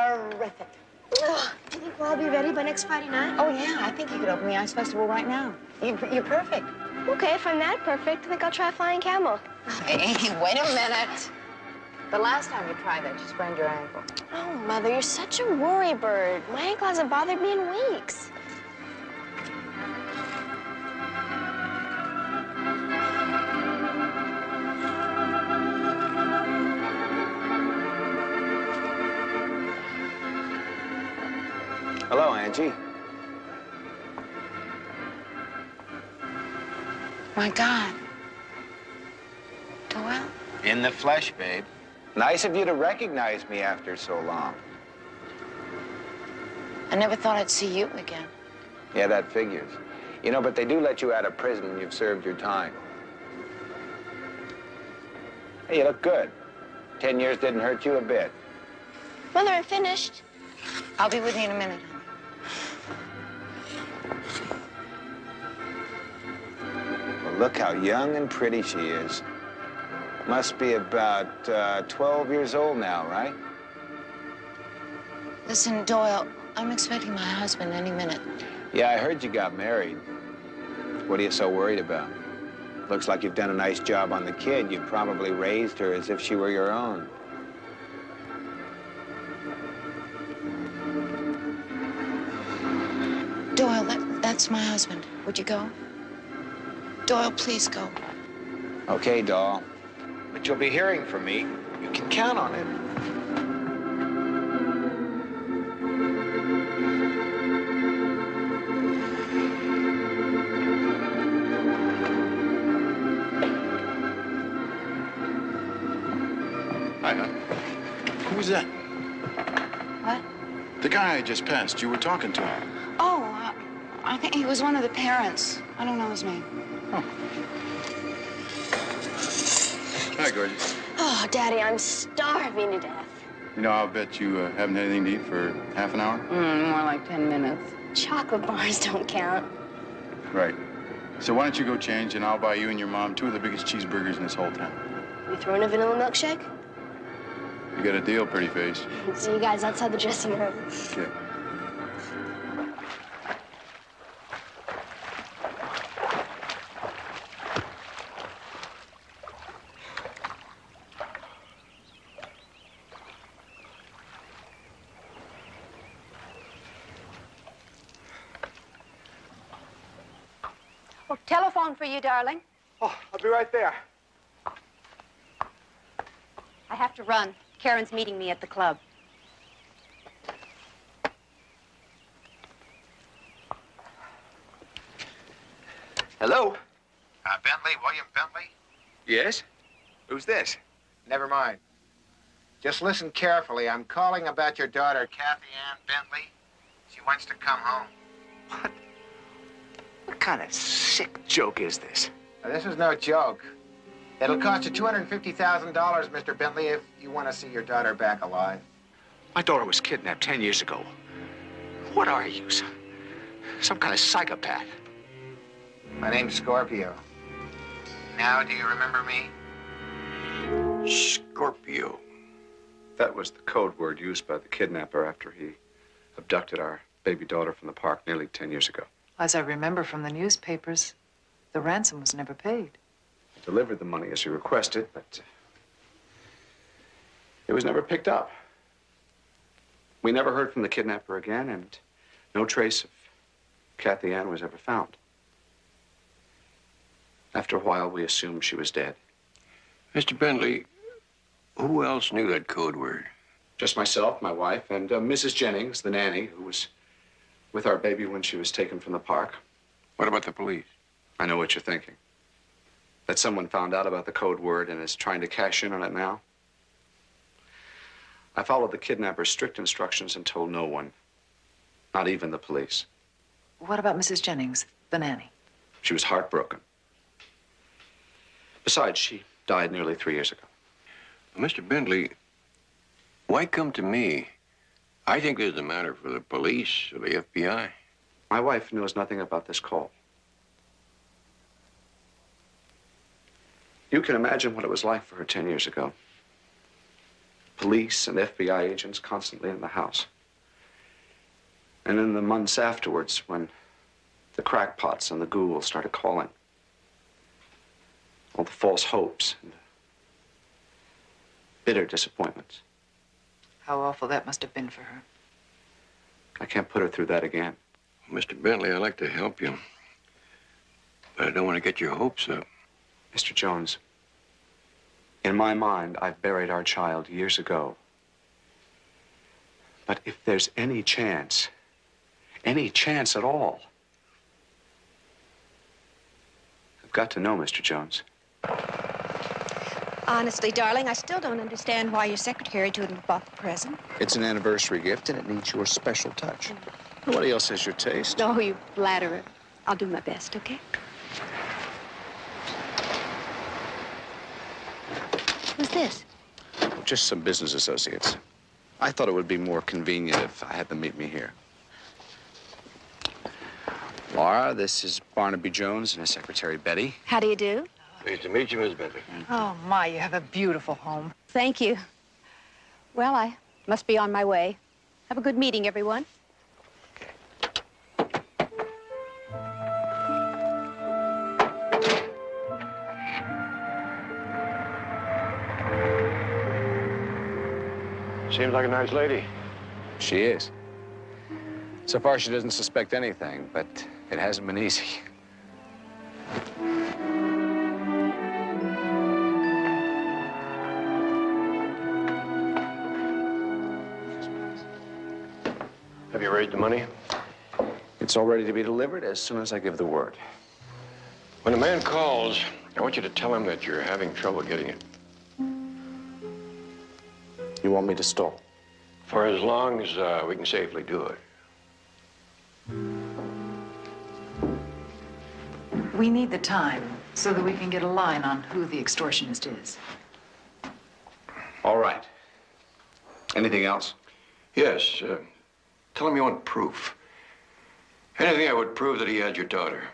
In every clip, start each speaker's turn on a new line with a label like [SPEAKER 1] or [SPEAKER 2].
[SPEAKER 1] terrific.
[SPEAKER 2] Ugh, do you think we'll all be ready by next Friday night?
[SPEAKER 1] Oh, yeah, I think you could open the Ice Festival right now. You're perfect.
[SPEAKER 2] Okay, if I'm that perfect, I think I'll try flying camel.
[SPEAKER 1] Hey, wait a minute. The last time you tried that, you sprained your ankle.
[SPEAKER 2] Oh, Mother, you're such a worry bird. My ankle hasn't bothered me in weeks.
[SPEAKER 3] Hello, Angie.
[SPEAKER 1] My God. Doyle?
[SPEAKER 3] In the flesh, babe. Nice of you to recognize me after so long.
[SPEAKER 1] I never thought I'd see you again.
[SPEAKER 3] Yeah, that figures. You know, but they do let you out of prison when you've served your time. Hey, you look good. 10 years didn't hurt you a bit.
[SPEAKER 2] Mother, I'm finished.
[SPEAKER 1] I'll be with you in a minute, honey.
[SPEAKER 3] Well, look how young and pretty she is. Must be about 12 years old now, right?
[SPEAKER 1] Listen, Doyle, I'm expecting my husband any minute.
[SPEAKER 3] Yeah, I heard you got married. What are you so worried about? Looks like you've done a nice job on the kid. You probably raised her as if she were your own.
[SPEAKER 1] Doyle, that's my husband. Would you go? Doyle, please go.
[SPEAKER 3] Okay, doll. But you'll be hearing from me. You can count on it.
[SPEAKER 4] Hi, hon. Who was that?
[SPEAKER 1] What?
[SPEAKER 4] The guy I just passed. You were talking to him.
[SPEAKER 1] Oh, I think he was one of the parents. I don't know his name.
[SPEAKER 4] Oh. Hi, gorgeous.
[SPEAKER 2] Oh, Daddy, I'm starving to death.
[SPEAKER 4] You know, I'll bet you haven't had anything to eat for half an hour?
[SPEAKER 1] More like 10 minutes.
[SPEAKER 2] Chocolate bars don't count.
[SPEAKER 4] Right. So why don't you go change, and I'll buy you and your mom 2 of the biggest cheeseburgers in this whole town.
[SPEAKER 2] You throwing a vanilla milkshake?
[SPEAKER 4] You got a deal, pretty face.
[SPEAKER 2] See you guys outside the dressing room.
[SPEAKER 4] Okay.
[SPEAKER 5] Oh, telephone for you, darling.
[SPEAKER 3] Oh, I'll be right there.
[SPEAKER 5] I have to run. Karen's meeting me at the club.
[SPEAKER 3] Hello? Bentley, William Bentley? Yes? Who's this? Never mind. Just listen carefully. I'm calling about your daughter, Kathy Ann Bentley. She wants to come home.
[SPEAKER 6] What? What kind of sick joke is this?
[SPEAKER 3] Now, this is no joke. It'll cost you $250,000, Mr. Bentley, if you want to see your daughter back alive.
[SPEAKER 6] My daughter was kidnapped 10 years ago. What are you, some kind of psychopath?
[SPEAKER 3] My name's Scorpio. Now, do you remember me?
[SPEAKER 6] Scorpio.
[SPEAKER 7] That was the code word used by the kidnapper after he abducted our baby daughter from the park nearly 10 years ago.
[SPEAKER 8] As I remember from the newspapers, the ransom was never paid.
[SPEAKER 7] I delivered the money as he requested, but it was never picked up. We never heard from the kidnapper again, and no trace of Kathy Ann was ever found. After a while, we assumed she was dead.
[SPEAKER 9] Mr. Bentley, who else knew that code word?
[SPEAKER 7] Just myself, my wife, and Mrs. Jennings, the nanny, who was with our baby when she was taken from the park.
[SPEAKER 9] What about the police?
[SPEAKER 7] I know what you're thinking. That someone found out about the code word and is trying to cash in on it now. I followed the kidnapper's strict instructions and told no one, not even the police.
[SPEAKER 8] What about Mrs. Jennings, the nanny?
[SPEAKER 7] She was heartbroken. Besides, she died nearly 3 years ago.
[SPEAKER 9] Mr. Bentley, why come to me? I think this is a matter for the police or the FBI.
[SPEAKER 7] My wife knows nothing about this call. You can imagine what it was like for her 10 years ago. police and FBI agents constantly in the house. And in the months afterwards, when the crackpots and the ghouls started calling, all the false hopes and the bitter disappointments.
[SPEAKER 8] How awful that must have been for her.
[SPEAKER 7] I can't put her through that again.
[SPEAKER 9] Mr. Bentley, I'd like to help you, but I don't want to get your hopes up.
[SPEAKER 7] Mr. Jones, in my mind, I've buried our child years ago. But if there's any chance at all, I've got to know, Mr. Jones.
[SPEAKER 5] Honestly, darling, I still don't understand why your secretary couldn't have bought the present.
[SPEAKER 4] It's an anniversary gift, and it needs your special touch. Nobody else has your taste.
[SPEAKER 5] No, you flatterer. I'll do my best, okay? Who's this?
[SPEAKER 4] Just some business associates. I thought it would be more convenient if I had them meet me here. Laura, this is Barnaby Jones and his secretary, Betty.
[SPEAKER 5] How do you do?
[SPEAKER 9] Pleased to meet you, Miss Bentley.
[SPEAKER 8] Oh, my, you have a beautiful home.
[SPEAKER 5] Thank you. Well, I must be on my way. Have a good meeting, everyone.
[SPEAKER 9] Seems like a nice lady.
[SPEAKER 4] She is. So far, she doesn't suspect anything, but it hasn't been easy.
[SPEAKER 9] Have you raised the money?
[SPEAKER 4] It's all ready to be delivered as soon as I give the word.
[SPEAKER 9] When a man calls, I want you to tell him that you're having trouble getting it.
[SPEAKER 4] You want me to stall?
[SPEAKER 9] For as long as we can safely do it.
[SPEAKER 8] We need the time so that we can get a line on who the extortionist is.
[SPEAKER 7] All right. Anything else?
[SPEAKER 9] Yes, tell him you want proof. Anything that would prove that he had your daughter.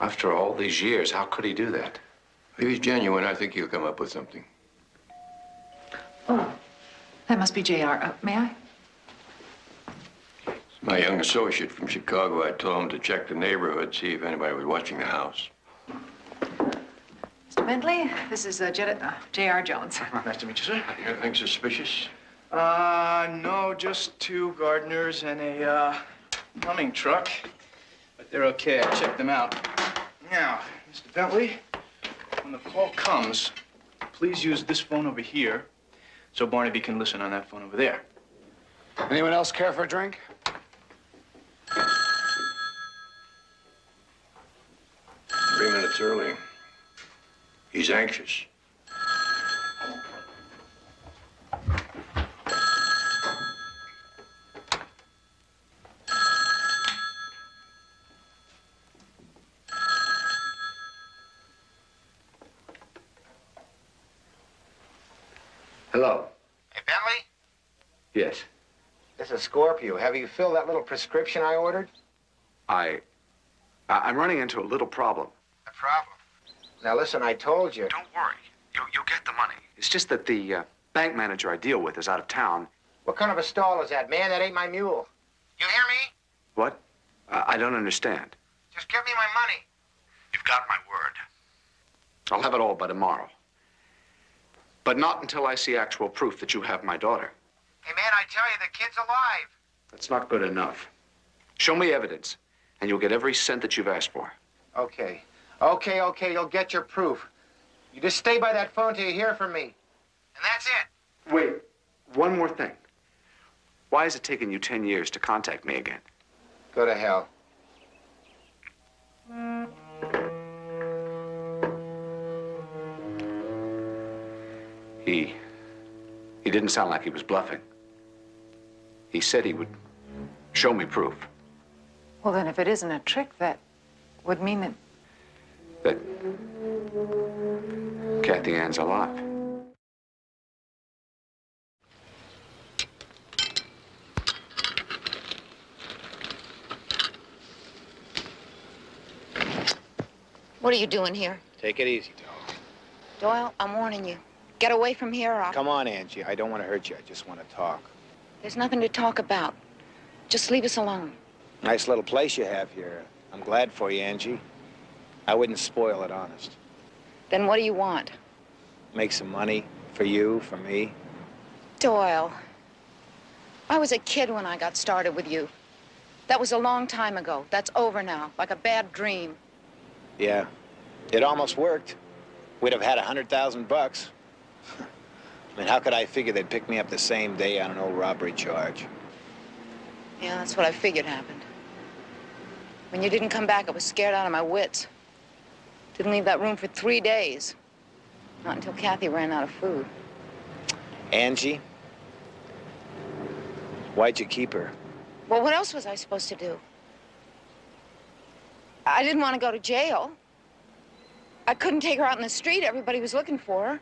[SPEAKER 7] After all these years, how could he do that?
[SPEAKER 9] If he's genuine, I think he'll come up with something.
[SPEAKER 8] Oh, that must be JR. May I?
[SPEAKER 9] It's my young associate from Chicago. I told him to check the neighborhood, see if anybody was watching the house.
[SPEAKER 8] Mr. Bentley, this is JR Jones.
[SPEAKER 10] Nice to meet you, sir.
[SPEAKER 9] Anything suspicious?
[SPEAKER 10] No, just two gardeners and a plumbing truck. But they're okay. I checked them out. Now, Mr. Bentley, when the call comes, please use this phone over here so Barnaby can listen on that phone over there.
[SPEAKER 4] Anyone else care for a drink?
[SPEAKER 9] 3 minutes early. He's anxious.
[SPEAKER 7] Hello.
[SPEAKER 3] Hey, Bentley?
[SPEAKER 7] Yes.
[SPEAKER 3] This is Scorpio. Have you filled that little prescription I ordered?
[SPEAKER 7] I'm running into a little problem.
[SPEAKER 3] A problem? Now, listen, I told you.
[SPEAKER 7] Don't worry. You'll get the money. It's just that the bank manager I deal with is out of town.
[SPEAKER 3] What kind of a stall is that, man? That ain't my mule. You hear me?
[SPEAKER 7] What? I don't understand.
[SPEAKER 3] Just give me my money.
[SPEAKER 7] You've got my word. I'll have it all by tomorrow. But not until I see actual proof that you have my daughter.
[SPEAKER 3] Hey, man, I tell you, the kid's alive.
[SPEAKER 7] That's not good enough. Show me evidence, and you'll get every cent that you've asked for.
[SPEAKER 3] Okay. Okay, you'll get your proof. You just stay by that phone till you hear from me. And that's it.
[SPEAKER 7] Wait, one more thing. Why has it taken you 10 years to contact me again?
[SPEAKER 3] Go to hell.
[SPEAKER 7] He didn't sound like he was bluffing. He said he would show me proof.
[SPEAKER 8] Well, then if it isn't a trick, that would mean that...
[SPEAKER 7] That Kathy Ann's alive.
[SPEAKER 1] What are you doing here?
[SPEAKER 3] Take it easy, Doyle.
[SPEAKER 1] Doyle, I'm warning you. Get away from here, or
[SPEAKER 3] Come on, Angie. I don't want to hurt you. I just want to talk.
[SPEAKER 1] there's nothing to talk about. Just leave us alone.
[SPEAKER 3] Nice little place you have here. I'm glad for you, Angie. I wouldn't spoil it, honest.
[SPEAKER 1] Then what do you want?
[SPEAKER 3] Make some money for you, for me.
[SPEAKER 1] Doyle, I was a kid when I got started with you. That was a long time ago. That's over now, like a bad dream.
[SPEAKER 3] Yeah, it almost worked. We'd have had $100,000. I mean, how could I figure they'd pick me up the same day on an old robbery charge?
[SPEAKER 1] Yeah, that's what I figured happened. When you didn't come back, I was scared out of my wits. Didn't leave that room for 3 days. Not until Kathy ran out of food.
[SPEAKER 3] Angie? Why'd you keep her?
[SPEAKER 1] Well, what else was I supposed to do? I didn't want to go to jail. I couldn't take her out in the street. Everybody was looking for her.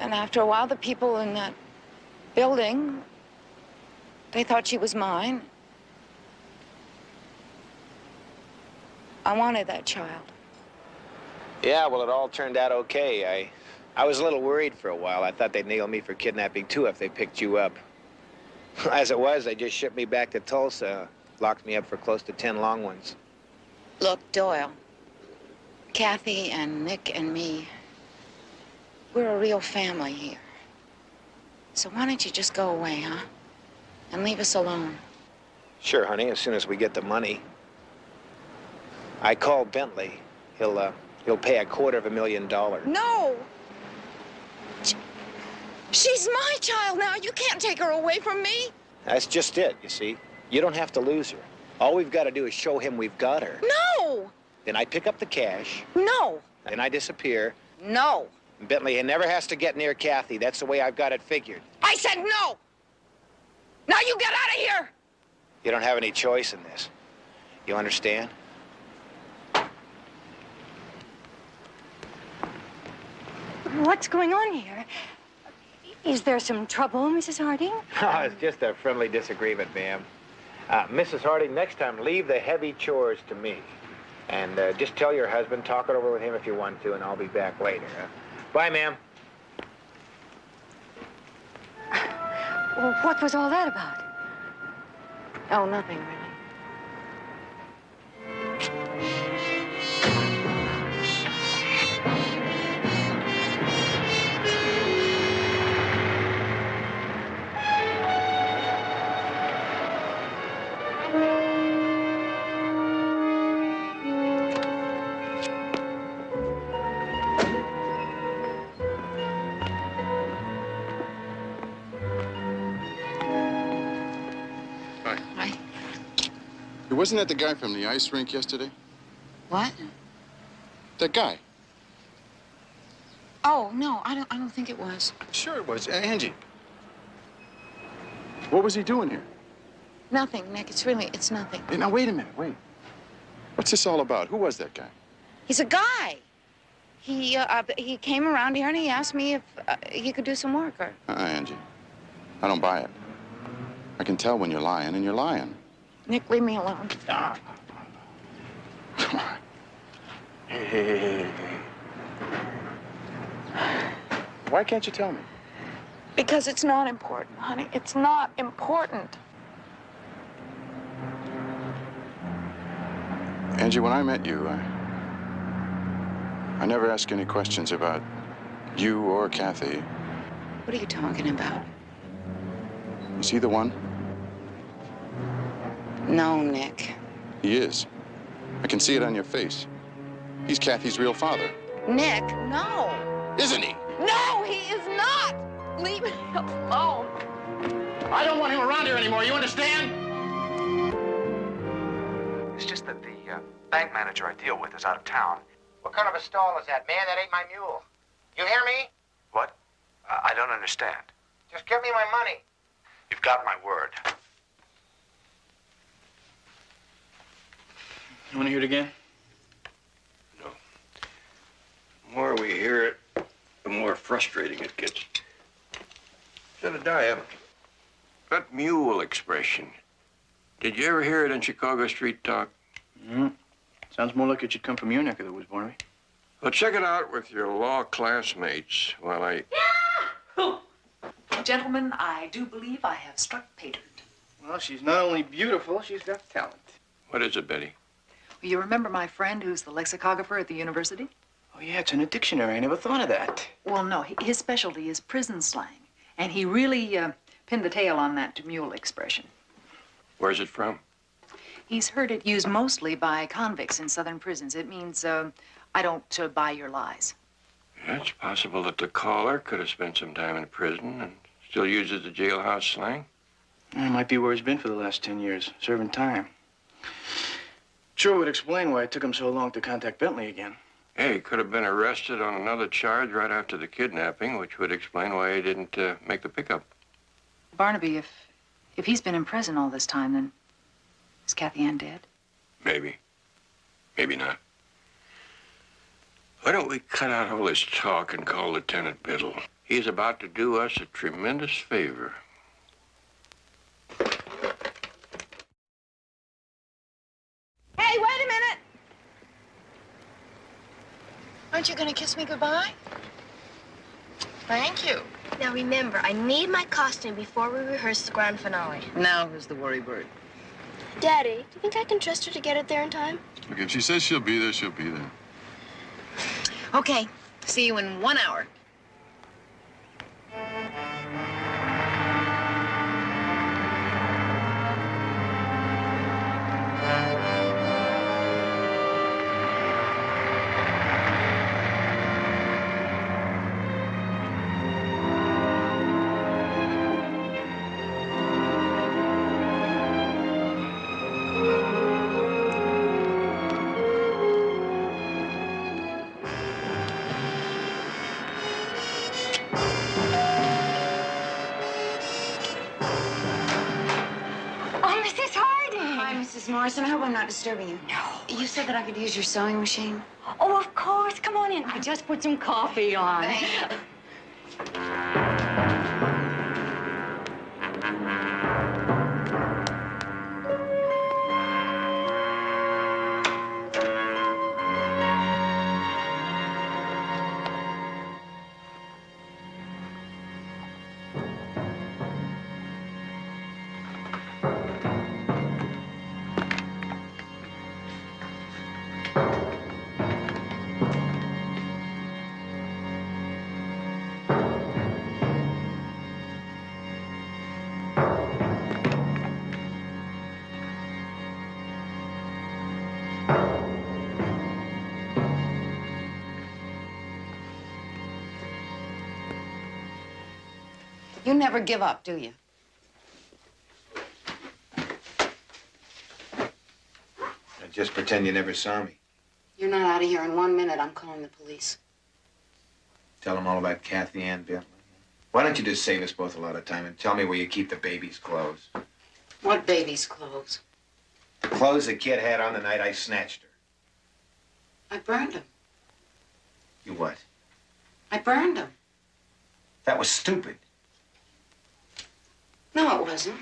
[SPEAKER 1] And after a while, the people in that building, they thought she was mine. I wanted that child.
[SPEAKER 3] Yeah, well, it all turned out okay. I was a little worried for a while. I thought they'd nail me for kidnapping, too, if they picked you up. As it was, they just shipped me back to Tulsa, locked me up for close to 10 long ones.
[SPEAKER 1] Look, Doyle, Kathy and Nick and me, we're a real family here. So why don't you just go away, huh? And leave us alone.
[SPEAKER 3] Sure, honey, as soon as we get the money. I called Bentley. He'll pay $250,000.
[SPEAKER 1] No! She's my child now. You can't take her away from me.
[SPEAKER 3] That's just it, you see. You don't have to lose her. All we've got to do is show him we've got her.
[SPEAKER 1] No!
[SPEAKER 3] Then I pick up the cash.
[SPEAKER 1] No!
[SPEAKER 3] Then I disappear.
[SPEAKER 1] No!
[SPEAKER 3] Bentley, he never has to get near Kathy. That's the way I've got it figured.
[SPEAKER 1] I said no! Now you get out of here!
[SPEAKER 3] You don't have any choice in this. You understand?
[SPEAKER 5] What's going on here? Is there some trouble, Mrs. Harding?
[SPEAKER 3] Oh, it's just a friendly disagreement, ma'am. Mrs. Harding, next time, leave the heavy chores to me. And just tell your husband, talk it over with him if you want to, and I'll be back later. Bye, ma'am.
[SPEAKER 5] Well, what was all that about?
[SPEAKER 1] Oh, nothing, really.
[SPEAKER 4] Wasn't that the guy from the ice rink yesterday?
[SPEAKER 1] What?
[SPEAKER 4] That guy.
[SPEAKER 1] Oh, no, I don't think it was.
[SPEAKER 4] Sure it was. Angie. What was he doing here?
[SPEAKER 1] Nothing, Nick. It's nothing.
[SPEAKER 4] Hey, now, wait a minute, wait. What's this all about? Who was that guy?
[SPEAKER 1] He's a guy. He came around here and he asked me if he could do some work or...
[SPEAKER 4] Angie. I don't buy it. I can tell when you're lying, and you're lying.
[SPEAKER 1] Nick, leave me alone.
[SPEAKER 4] Come on. Hey. Why can't you tell me?
[SPEAKER 1] Because it's not important, honey. It's not important.
[SPEAKER 4] Angie, when I met you, I never asked any questions about you or Kathy.
[SPEAKER 1] What are you talking about?
[SPEAKER 4] Is he the one?
[SPEAKER 1] No, Nick.
[SPEAKER 4] He is. I can see it on your face. He's Kathy's real father.
[SPEAKER 1] Nick, no.
[SPEAKER 4] Isn't he?
[SPEAKER 1] No, he is not. Leave me alone.
[SPEAKER 3] I don't want him around here anymore, you understand?
[SPEAKER 7] It's just that the bank manager I deal with is out of town.
[SPEAKER 3] What kind of a stall is that, man? That ain't my mule. You hear me?
[SPEAKER 7] What? I don't understand.
[SPEAKER 3] Just give me my money.
[SPEAKER 7] You've got my word.
[SPEAKER 10] You want to hear it again?
[SPEAKER 9] No. The more we hear it, the more frustrating it gets. Jedediah, that mule expression, did you ever hear it in Chicago street talk?
[SPEAKER 10] Mm-hmm. Sounds more like it should come from your neck of the woods, Barnaby.
[SPEAKER 9] Well, check it out with your law classmates while I...
[SPEAKER 8] Gentlemen, I do believe I have struck pay dirt.
[SPEAKER 10] Well, she's not only beautiful, she's got talent.
[SPEAKER 9] What is it, Betty?
[SPEAKER 8] You remember my friend who's the lexicographer at the university?
[SPEAKER 10] Oh, yeah, it's in a dictionary. I never thought of that.
[SPEAKER 8] Well, no, his specialty is prison slang. And he really pinned the tail on that demure expression.
[SPEAKER 9] Where's it from?
[SPEAKER 8] He's heard it used mostly by convicts in southern prisons. It means, I don't buy your lies.
[SPEAKER 9] Yeah, it's possible that the caller could have spent some time in prison and still uses the jailhouse slang.
[SPEAKER 10] It might be where he's been for the last 10 years, serving time. Sure would explain why it took him so long to contact Bentley again.
[SPEAKER 9] Hey, he could have been arrested on another charge right after the kidnapping, which would explain why he didn't make the pickup.
[SPEAKER 8] Barnaby, if he's been in prison all this time, then is Kathy Ann dead?
[SPEAKER 9] Maybe. Maybe not. Why don't we cut out all this talk and call Lieutenant Biddle? He's about to do us a tremendous favor.
[SPEAKER 1] Hey, wait a minute. Aren't you going to kiss me goodbye? Thank you.
[SPEAKER 2] Now remember, I need my costume before we rehearse the grand finale.
[SPEAKER 8] Now who's the worry bird?
[SPEAKER 2] Daddy, do you think I can trust her to get it there in time?
[SPEAKER 4] Look, if she says she'll be there, she'll be there.
[SPEAKER 1] Okay. See you in 1 hour. Mrs. Morrison, I hope I'm not disturbing you.
[SPEAKER 5] No.
[SPEAKER 1] You said that I could use your sewing machine?
[SPEAKER 5] Oh, of course. Come on in. I just put some coffee on.
[SPEAKER 1] You never give up, do you?
[SPEAKER 3] Just pretend you never saw me.
[SPEAKER 1] You're not out of here in 1 minute. I'm calling the police.
[SPEAKER 3] Tell them all about Kathy Ann Bentley. Why don't you just save us both a lot of time and tell me where you keep the baby's clothes?
[SPEAKER 1] What baby's clothes?
[SPEAKER 3] The clothes the kid had on the night I snatched her.
[SPEAKER 1] I burned them.
[SPEAKER 3] You what?
[SPEAKER 1] I burned them.
[SPEAKER 3] That was stupid.
[SPEAKER 1] No, it wasn't.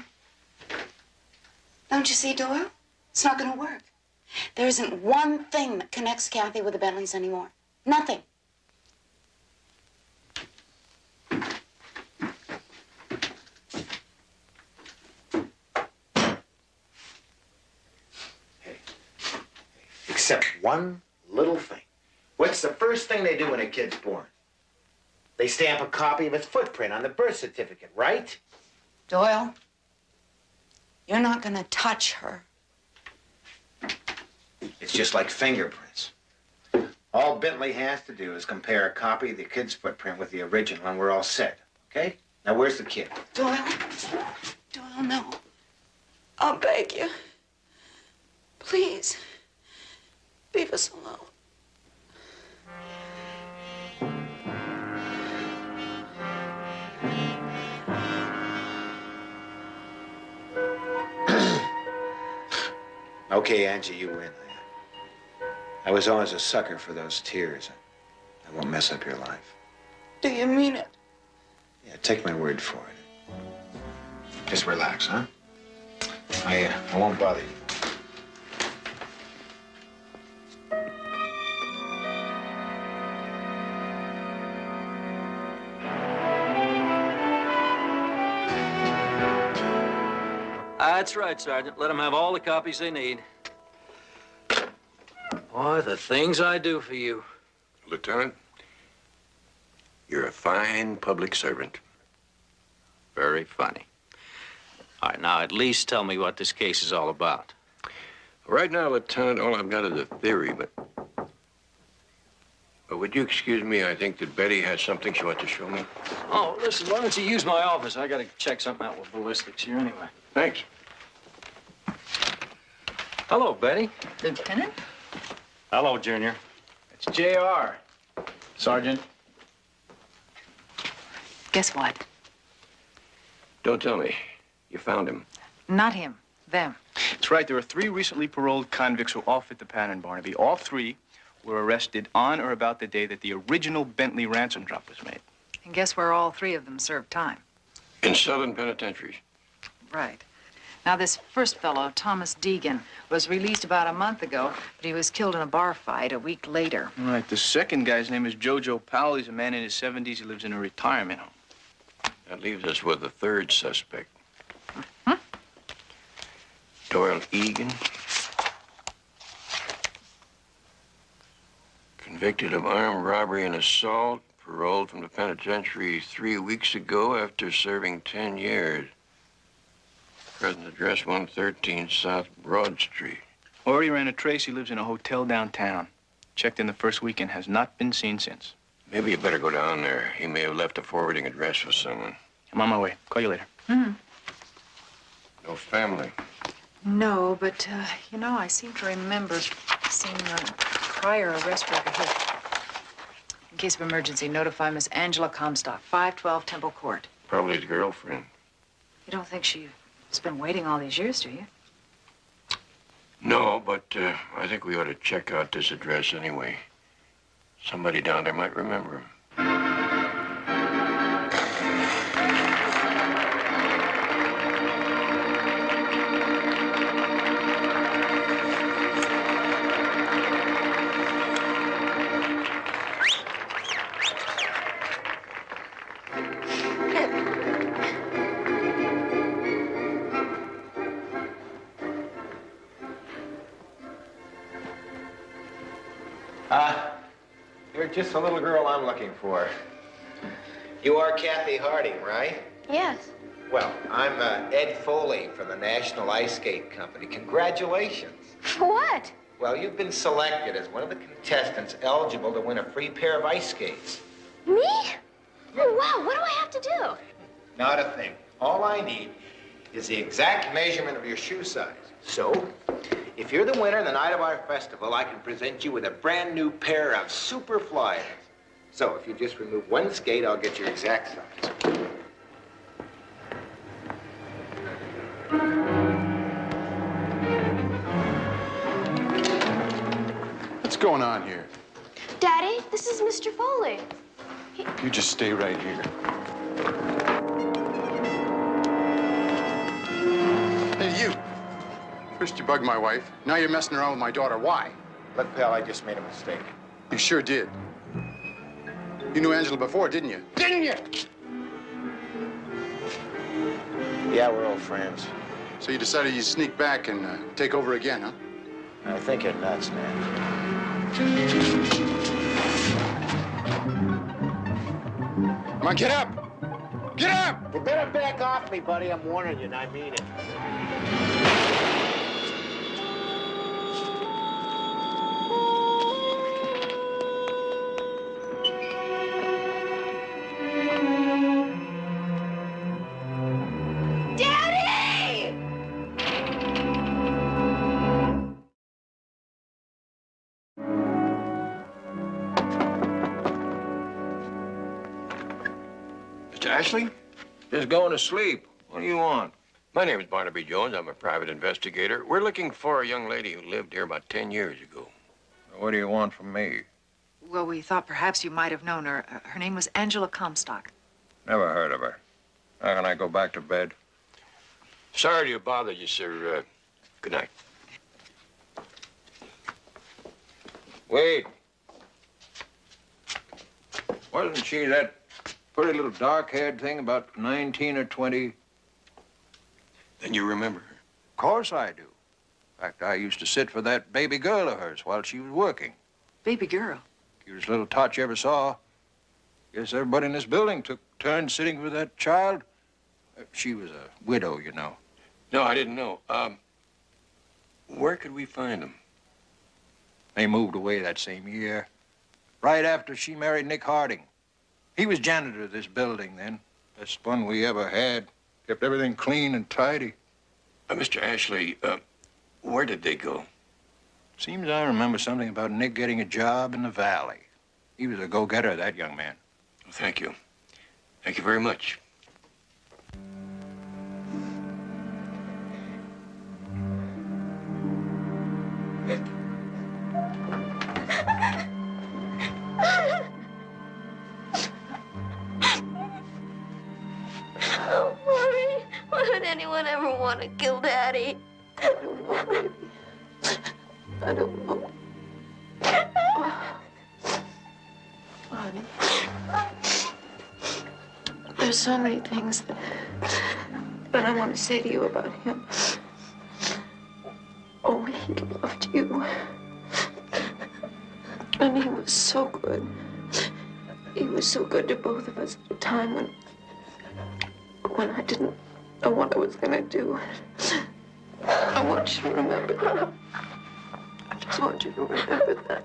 [SPEAKER 1] Don't you see, Doyle? It's not going to work. There isn't one thing that connects Kathy with the Bentleys anymore. Nothing.
[SPEAKER 3] Except one little thing. What's the first thing they do when a kid's born? They stamp a copy of its footprint on the birth certificate, right?
[SPEAKER 1] Doyle, you're not going to touch her.
[SPEAKER 3] It's just like fingerprints. All Bentley has to do is compare a copy of the kid's footprint with the original, and we're all set, okay? Now, where's the kid?
[SPEAKER 1] Doyle, no. I'll beg you. Please, leave us alone.
[SPEAKER 3] Okay, Angie, you win. I was always a sucker for those tears. I won't mess up your life.
[SPEAKER 1] Do you mean it?
[SPEAKER 3] Yeah, take my word for it. Just relax, huh? I won't bother you.
[SPEAKER 11] That's right, Sergeant. Let them have all the copies they need. Boy, the things I do for you.
[SPEAKER 9] Lieutenant, you're a fine public servant.
[SPEAKER 11] Very funny. All right, now at least tell me what this case is all about.
[SPEAKER 9] Right now, Lieutenant, all I've got is a theory, but would you excuse me? I think that Betty has something she wants to show me.
[SPEAKER 11] Oh, listen, why don't you use my office? I gotta check something out with ballistics here anyway.
[SPEAKER 9] Thanks.
[SPEAKER 11] Hello, Betty.
[SPEAKER 8] Lieutenant?
[SPEAKER 11] Hello, Junior.
[SPEAKER 10] It's J.R. Sergeant.
[SPEAKER 8] Guess what?
[SPEAKER 9] Don't tell me. You found him.
[SPEAKER 8] Not him. Them.
[SPEAKER 10] That's right. There are 3 recently paroled convicts who all fit the pattern, Barnaby. All 3 were arrested on or about the day that the original Bentley ransom drop was made.
[SPEAKER 8] And guess where all 3 of them served time?
[SPEAKER 9] In Southern penitentiaries.
[SPEAKER 8] Right. Now, this first fellow, Thomas Deegan, was released about a month ago, but he was killed in a bar fight a week later.
[SPEAKER 10] All right. The second guy's name is Jojo Powell. He's a man in his 70s. He lives in a retirement home.
[SPEAKER 9] That leaves us with the 3rd suspect. Doyle Egan. Convicted of armed robbery and assault. Paroled from the penitentiary 3 weeks ago after serving 10 years. Present address 113 South Broad Street.
[SPEAKER 10] Already ran a trace. He lives in a hotel downtown. Checked in the first week and has not been seen since.
[SPEAKER 9] Maybe you better go down there. He may have left a forwarding address with someone.
[SPEAKER 10] I'm on my way. Call you later.
[SPEAKER 8] Hmm.
[SPEAKER 9] No family.
[SPEAKER 8] No, but, you know, I seem to remember seeing a prior arrest record here. In case of emergency, notify Miss Angela Comstock, 512 Temple Court.
[SPEAKER 9] Probably his girlfriend.
[SPEAKER 8] You don't think she's been waiting all these years, do you?
[SPEAKER 9] No, but I think we ought to check out this address anyway. Somebody down there might remember him.
[SPEAKER 3] You're just the little girl I'm looking for. You are Kathy Harding, right?
[SPEAKER 2] Yes.
[SPEAKER 3] Well, I'm Ed Foley from the National Ice Skate Company. Congratulations.
[SPEAKER 2] For what?
[SPEAKER 3] Well, you've been selected as one of the contestants eligible to win a free pair of ice skates.
[SPEAKER 2] Me? Oh, wow. What do I have to do?
[SPEAKER 3] Not a thing. All I need is the exact measurement of your shoe size. So, if you're the winner the night of our festival, I can present you with a brand new pair of super flyers. So, if you just remove one skate, I'll get your exact size.
[SPEAKER 4] What's going on here?
[SPEAKER 2] Daddy, this is Mr. Foley.
[SPEAKER 4] You just stay right here. Hey, you. First you bugged my wife. Now you're messing around with my daughter. Why?
[SPEAKER 3] Look, pal, I just made a mistake.
[SPEAKER 4] You sure did. You knew Angela before, didn't you? Didn't you?
[SPEAKER 3] Yeah, we're old friends.
[SPEAKER 4] So you decided you'd sneak back and take over again, huh?
[SPEAKER 3] I think you're nuts, man.
[SPEAKER 4] Come on, get up! Get up!
[SPEAKER 3] You better back off me, buddy. I'm warning you, and I mean it.
[SPEAKER 9] Ashley?
[SPEAKER 12] Just going to sleep. What do you want?
[SPEAKER 9] My name is Barnaby Jones. I'm a private investigator. We're looking for a young lady who lived here about 10 years ago.
[SPEAKER 12] What do you want from me?
[SPEAKER 8] Well, we thought perhaps you might have known her. Her name was Angela Comstock.
[SPEAKER 12] Never heard of her. How can I go back to bed?
[SPEAKER 9] Sorry to bother you, sir. Good night.
[SPEAKER 12] Wait. Wasn't she that pretty little dark-haired thing about 19 or 20?
[SPEAKER 9] Then you remember her?
[SPEAKER 12] Of course I do. In fact, I used to sit for that baby girl of hers while she was working.
[SPEAKER 8] Baby girl.
[SPEAKER 12] Cutest little tot you ever saw. Guess everybody in this building took turns sitting for that child. She was a widow, you know.
[SPEAKER 9] No, I didn't know. Where could we find them?
[SPEAKER 12] They moved away that same year, right after she married Nick Harding. He was janitor of this building then. Best one we ever had. Kept everything clean and tidy.
[SPEAKER 9] Mr. Ashley, where did they go?
[SPEAKER 12] Seems I remember something about Nick getting a job in the valley. He was a go-getter, that young man.
[SPEAKER 9] Well, thank you. Thank you very much.
[SPEAKER 2] Oh, Mommy, why would anyone ever want to kill Daddy?
[SPEAKER 13] I don't know, baby. I don't know. Honey, there's so many things that I want to say to you about him. Oh, he loved you. And he was so good. He was so good to both of us at a time when I didn't know what I was gonna do. I want you to remember that. I just want you to remember that.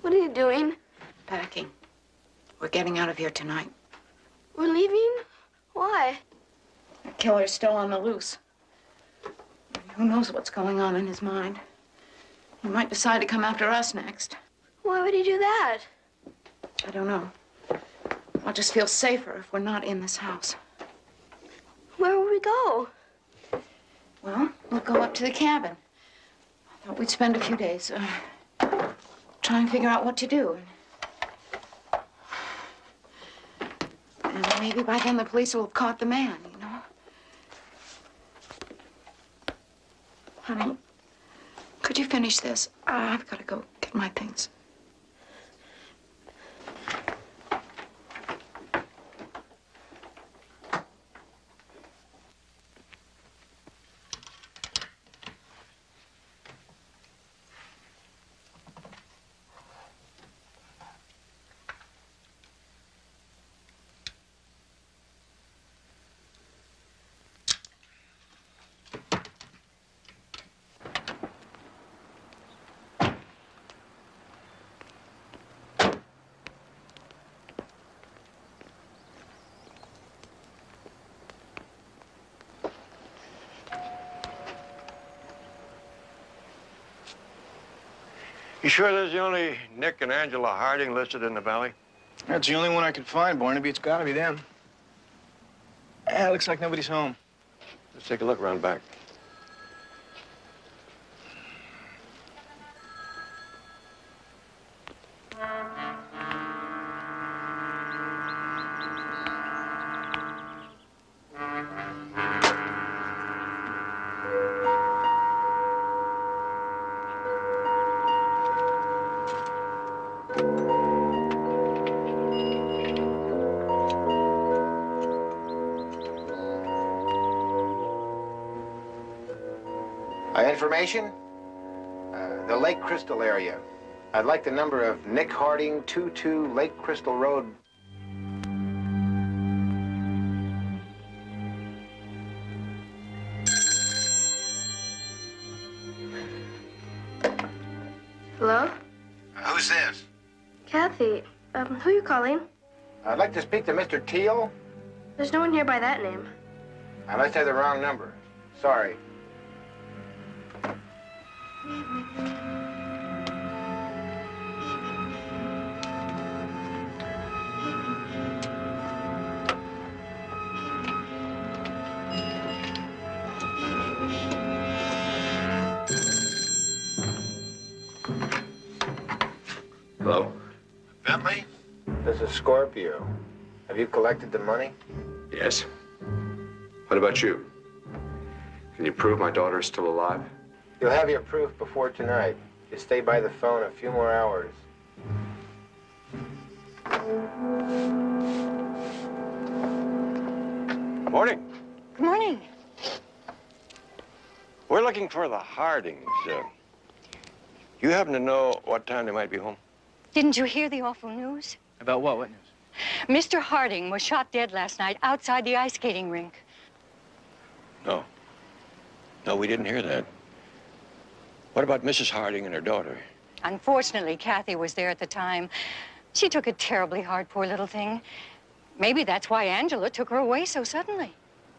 [SPEAKER 2] What are you doing?
[SPEAKER 1] Packing. We're getting out of here tonight.
[SPEAKER 2] We're leaving? Why?
[SPEAKER 1] The killer's still on the loose. Who knows what's going on in his mind? He might decide to come after us next.
[SPEAKER 2] Why would he do that?
[SPEAKER 1] I don't know. I'll just feel safer if we're not in this house.
[SPEAKER 2] Where will we go?
[SPEAKER 1] Well, we'll go up to the cabin. I thought we'd spend a few days trying to figure out what to do. And maybe by then the police will have caught the man, you know? Honey, could you finish this? I've got to go get my things.
[SPEAKER 12] You sure there's the only Nick and Angela Harding listed in the valley?
[SPEAKER 10] That's the only one I could find, Barnaby. It's gotta be them. Looks like nobody's home.
[SPEAKER 12] Let's take a look around back.
[SPEAKER 3] Information? The Lake Crystal area. I'd like the number of Nick Harding, 22 Lake Crystal Road.
[SPEAKER 2] Hello?
[SPEAKER 3] Who's this?
[SPEAKER 2] Kathy. Who are you calling?
[SPEAKER 3] I'd like to speak to Mr. Teal.
[SPEAKER 2] There's no one here by that name.
[SPEAKER 3] I must have the wrong number. Sorry.
[SPEAKER 9] Hello?
[SPEAKER 3] Bentley? This is Scorpio. Have you collected the money?
[SPEAKER 7] Yes. What about you? Can you prove my daughter is still alive?
[SPEAKER 3] You'll have your proof before tonight. You stay by the phone a few more hours.
[SPEAKER 9] Morning.
[SPEAKER 5] Good morning.
[SPEAKER 9] We're looking for the Hardings. You happen to know what time they might be home?
[SPEAKER 5] Didn't you hear the awful news?
[SPEAKER 10] About what? What news?
[SPEAKER 5] Mr. Harding was shot dead last night outside the ice skating rink.
[SPEAKER 9] No. No, we didn't hear that. What about Mrs. Harding and her daughter?
[SPEAKER 5] Unfortunately, Kathy was there at the time. She took it terribly hard, poor little thing. Maybe that's why Angela took her away so suddenly.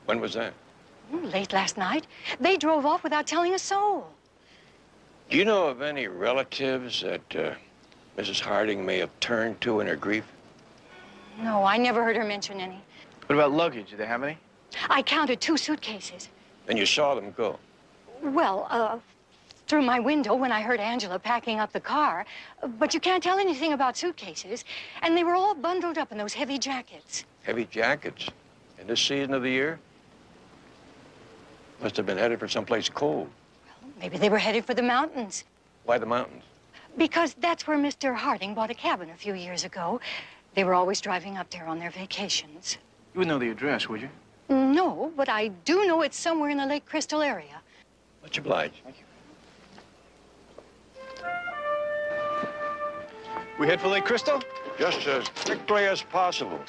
[SPEAKER 9] When was that?
[SPEAKER 5] Late last night. They drove off without telling a soul.
[SPEAKER 9] Do you know of any relatives that Mrs. Harding may have turned to in her grief?
[SPEAKER 5] No, I never heard her mention any.
[SPEAKER 10] What about luggage? Do they have any?
[SPEAKER 5] I counted 2 suitcases.
[SPEAKER 9] And you saw them go?
[SPEAKER 5] Well, through my window when I heard Angela packing up the car. But you can't tell anything about suitcases. And they were all bundled up in those heavy jackets.
[SPEAKER 9] Heavy jackets? In this season of the year? Must have been headed for someplace cold.
[SPEAKER 5] Maybe they were headed for the mountains.
[SPEAKER 9] Why the mountains?
[SPEAKER 5] Because that's where Mr. Harding bought a cabin a few years ago. They were always driving up there on their vacations.
[SPEAKER 10] You wouldn't know the address, would you?
[SPEAKER 5] No, but I do know it's somewhere in the Lake Crystal area.
[SPEAKER 9] Much obliged.
[SPEAKER 10] Thank you. We head for Lake Crystal?
[SPEAKER 9] Just as quickly as possible.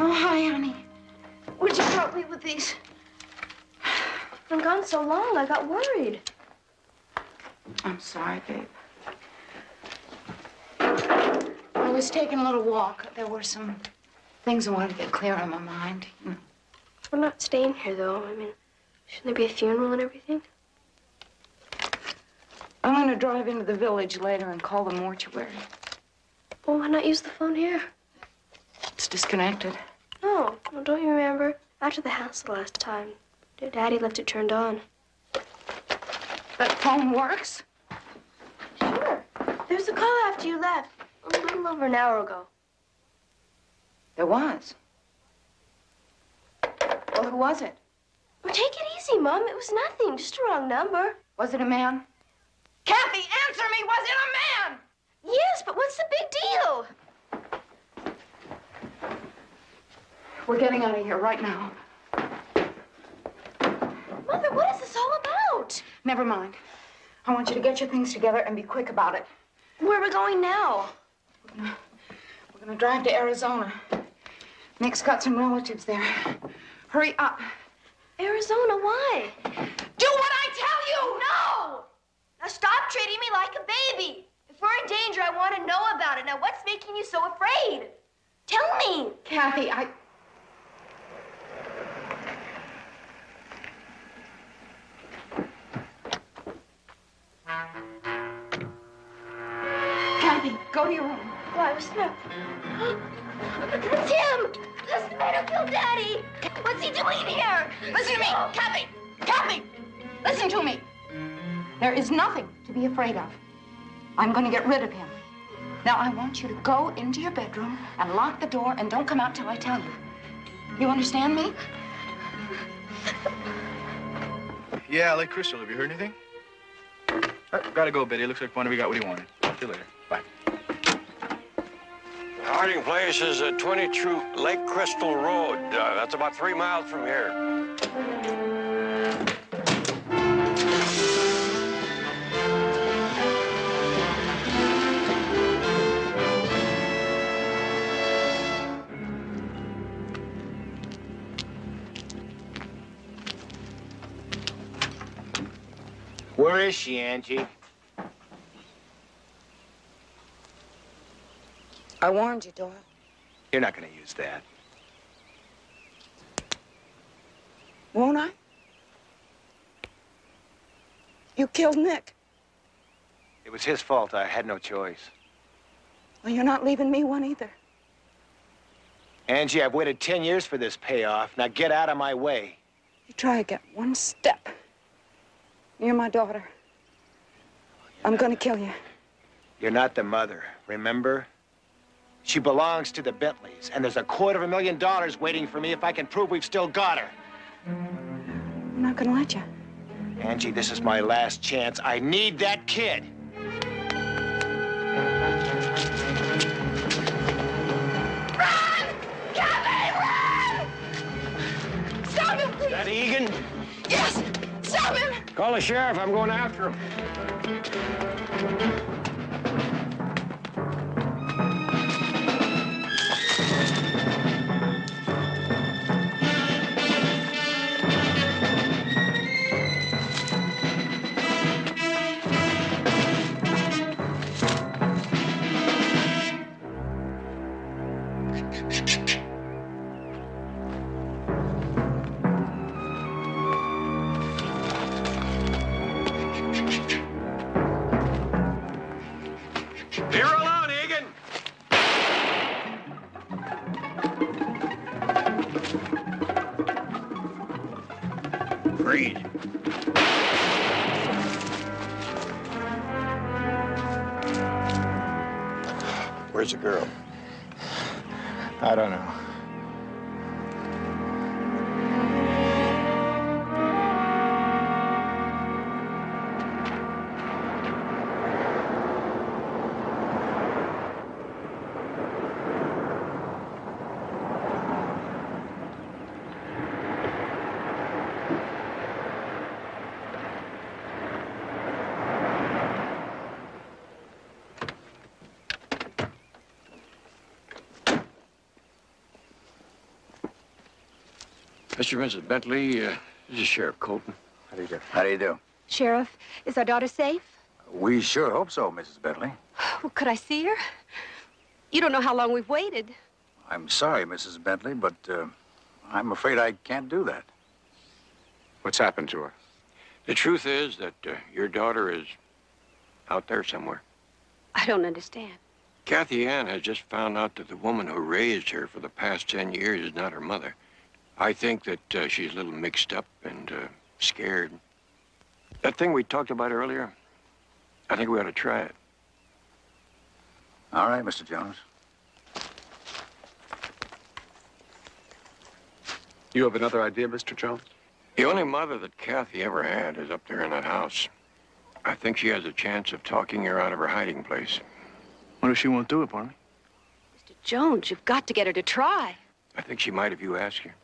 [SPEAKER 2] Oh, hi, honey. Would you help me with these? I've been gone so long, I got worried.
[SPEAKER 1] I'm sorry, babe. I was taking a little walk. There were some things I wanted to get clear on my mind. You know.
[SPEAKER 2] We're not staying here, though. I mean, shouldn't there be a funeral and everything?
[SPEAKER 1] I'm going to drive into the village later and call the mortuary.
[SPEAKER 2] Well, why not use the phone here?
[SPEAKER 1] It's disconnected.
[SPEAKER 2] Oh, well, don't you remember? After the house the last time, Daddy left it turned on.
[SPEAKER 1] That phone works?
[SPEAKER 2] Sure. There was a call after you left, a little over an hour ago.
[SPEAKER 1] There was. Well, who was it?
[SPEAKER 2] Well, take it easy, Mom. It was nothing, just a wrong number.
[SPEAKER 1] Was it a man? Kathy, answer me! Was it a man?
[SPEAKER 2] Yes, but what's the big deal?
[SPEAKER 1] We're getting out of here right now.
[SPEAKER 2] Mother, what is this all about?
[SPEAKER 1] Never mind. I want you to get your things together and be quick about it.
[SPEAKER 2] Where are we going now?
[SPEAKER 1] We're gonna drive to Arizona. Nick's got some relatives there. Hurry up.
[SPEAKER 2] Arizona, why?
[SPEAKER 1] Do what I tell you!
[SPEAKER 2] No! Now stop treating me like a baby. If we're in danger, I want to know about it. Now, what's making you so afraid? Tell me.
[SPEAKER 1] Kathy, Kathy, go to your room.
[SPEAKER 2] Why, what's the matter? That's him! That's the man who killed Daddy! What's he doing here?
[SPEAKER 1] Listen to me, Kathy! Kathy! Listen to me. There is nothing to be afraid of. I'm going to get rid of him. Now, I want you to go into your bedroom and lock the door and don't come out till I tell you. You understand me?
[SPEAKER 10] Yeah, Lake Crystal. Have you heard anything? Gotta go, Betty. Looks like Barnaby got what he wanted. See you later. Bye.
[SPEAKER 9] Harding Place is 22 Lake Crystal Road. That's about 3 miles from here.
[SPEAKER 3] Where is she, Angie?
[SPEAKER 1] I warned you, Doyle.
[SPEAKER 3] You're not going to use that.
[SPEAKER 1] Won't I? You killed Nick.
[SPEAKER 3] It was his fault. I had no choice.
[SPEAKER 1] Well, you're not leaving me one either.
[SPEAKER 3] Angie, I've waited 10 years for this payoff. Now get out of my way.
[SPEAKER 1] You try again one step near my daughter, I'm gonna kill you.
[SPEAKER 3] You're not the mother, remember? She belongs to the Bentleys, and there's $250,000 waiting for me if I can prove we've still got her.
[SPEAKER 1] I'm not gonna let you.
[SPEAKER 3] Angie, this is my last chance. I need that kid.
[SPEAKER 2] Run! Kathy, run! Stop him, please!
[SPEAKER 9] Is that Egan?
[SPEAKER 2] Yes! Stop him!
[SPEAKER 9] Call the sheriff. I'm going after him. Leave her alone, Egan. Freeze.
[SPEAKER 12] Where's the girl?
[SPEAKER 3] I don't know.
[SPEAKER 9] Mr. and Mrs. Bentley, this is Sheriff Colton.
[SPEAKER 4] How do you do?
[SPEAKER 14] How do you do?
[SPEAKER 5] Sheriff, is our daughter safe?
[SPEAKER 14] We sure hope so, Mrs. Bentley.
[SPEAKER 5] Well, could I see her? You don't know how long we've waited.
[SPEAKER 14] I'm sorry, Mrs. Bentley, but I'm afraid I can't do that.
[SPEAKER 6] What's happened to her?
[SPEAKER 9] The truth is that your daughter is out there somewhere.
[SPEAKER 5] I don't understand.
[SPEAKER 9] Kathy Ann has just found out that the woman who raised her for the past 10 years is not her mother. I think that she's a little mixed up and scared. That thing we talked about earlier, I think we ought to try it.
[SPEAKER 14] All right, Mr. Jones.
[SPEAKER 7] You have another idea, Mr. Jones?
[SPEAKER 9] The only mother that Kathy ever had is up there in that house. I think she has a chance of talking her out of her hiding place.
[SPEAKER 10] What if she won't do it, Barnaby?
[SPEAKER 5] Mr. Jones, you've got to get her to try.
[SPEAKER 9] I think she might if you ask her.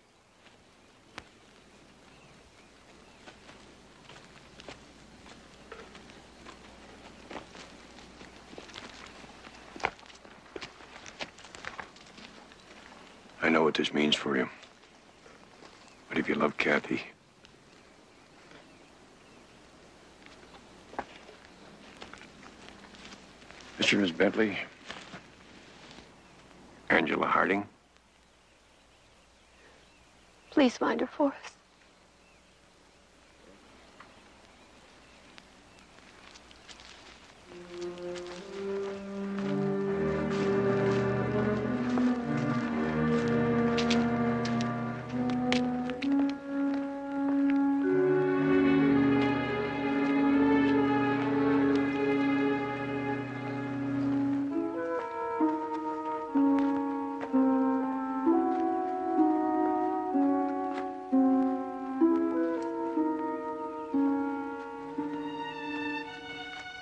[SPEAKER 9] I know what this means for you. But if you love Kathy, Mr. and Miss Bentley, Angela Harding.
[SPEAKER 5] Please find her for us.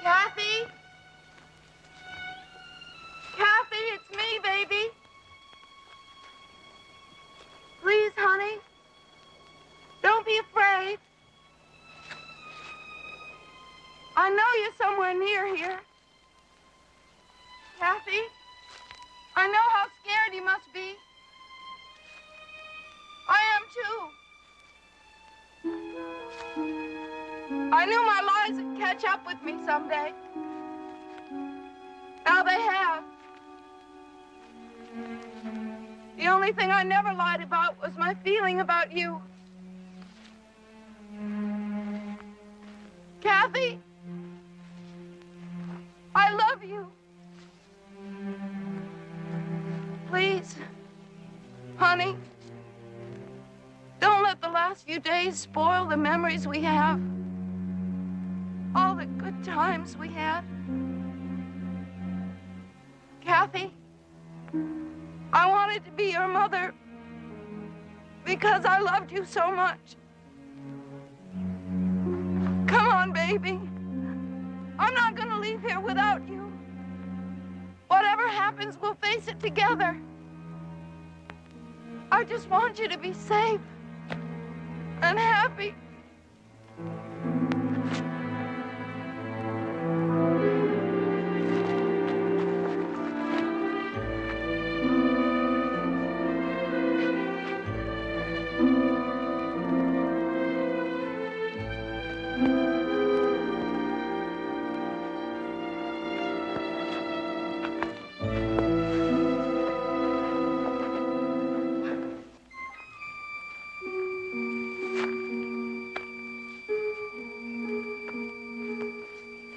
[SPEAKER 2] Kathy? Kathy, it's me, baby. Please, honey. Don't be afraid. I know you're somewhere near here. Kathy, I know how scared you must be. I am too. I knew my lies would catch up with me someday. Now they have. The only thing I never lied about was my feeling about you. Kathy,
[SPEAKER 15] I love you. Please, honey, don't let the last few days spoil the memories we have. All the good times we had. Kathy, I wanted to be your mother because I loved you so much. Come on, baby. I'm not gonna leave here without you. Whatever happens, we'll face it together. I just want you to be safe and happy.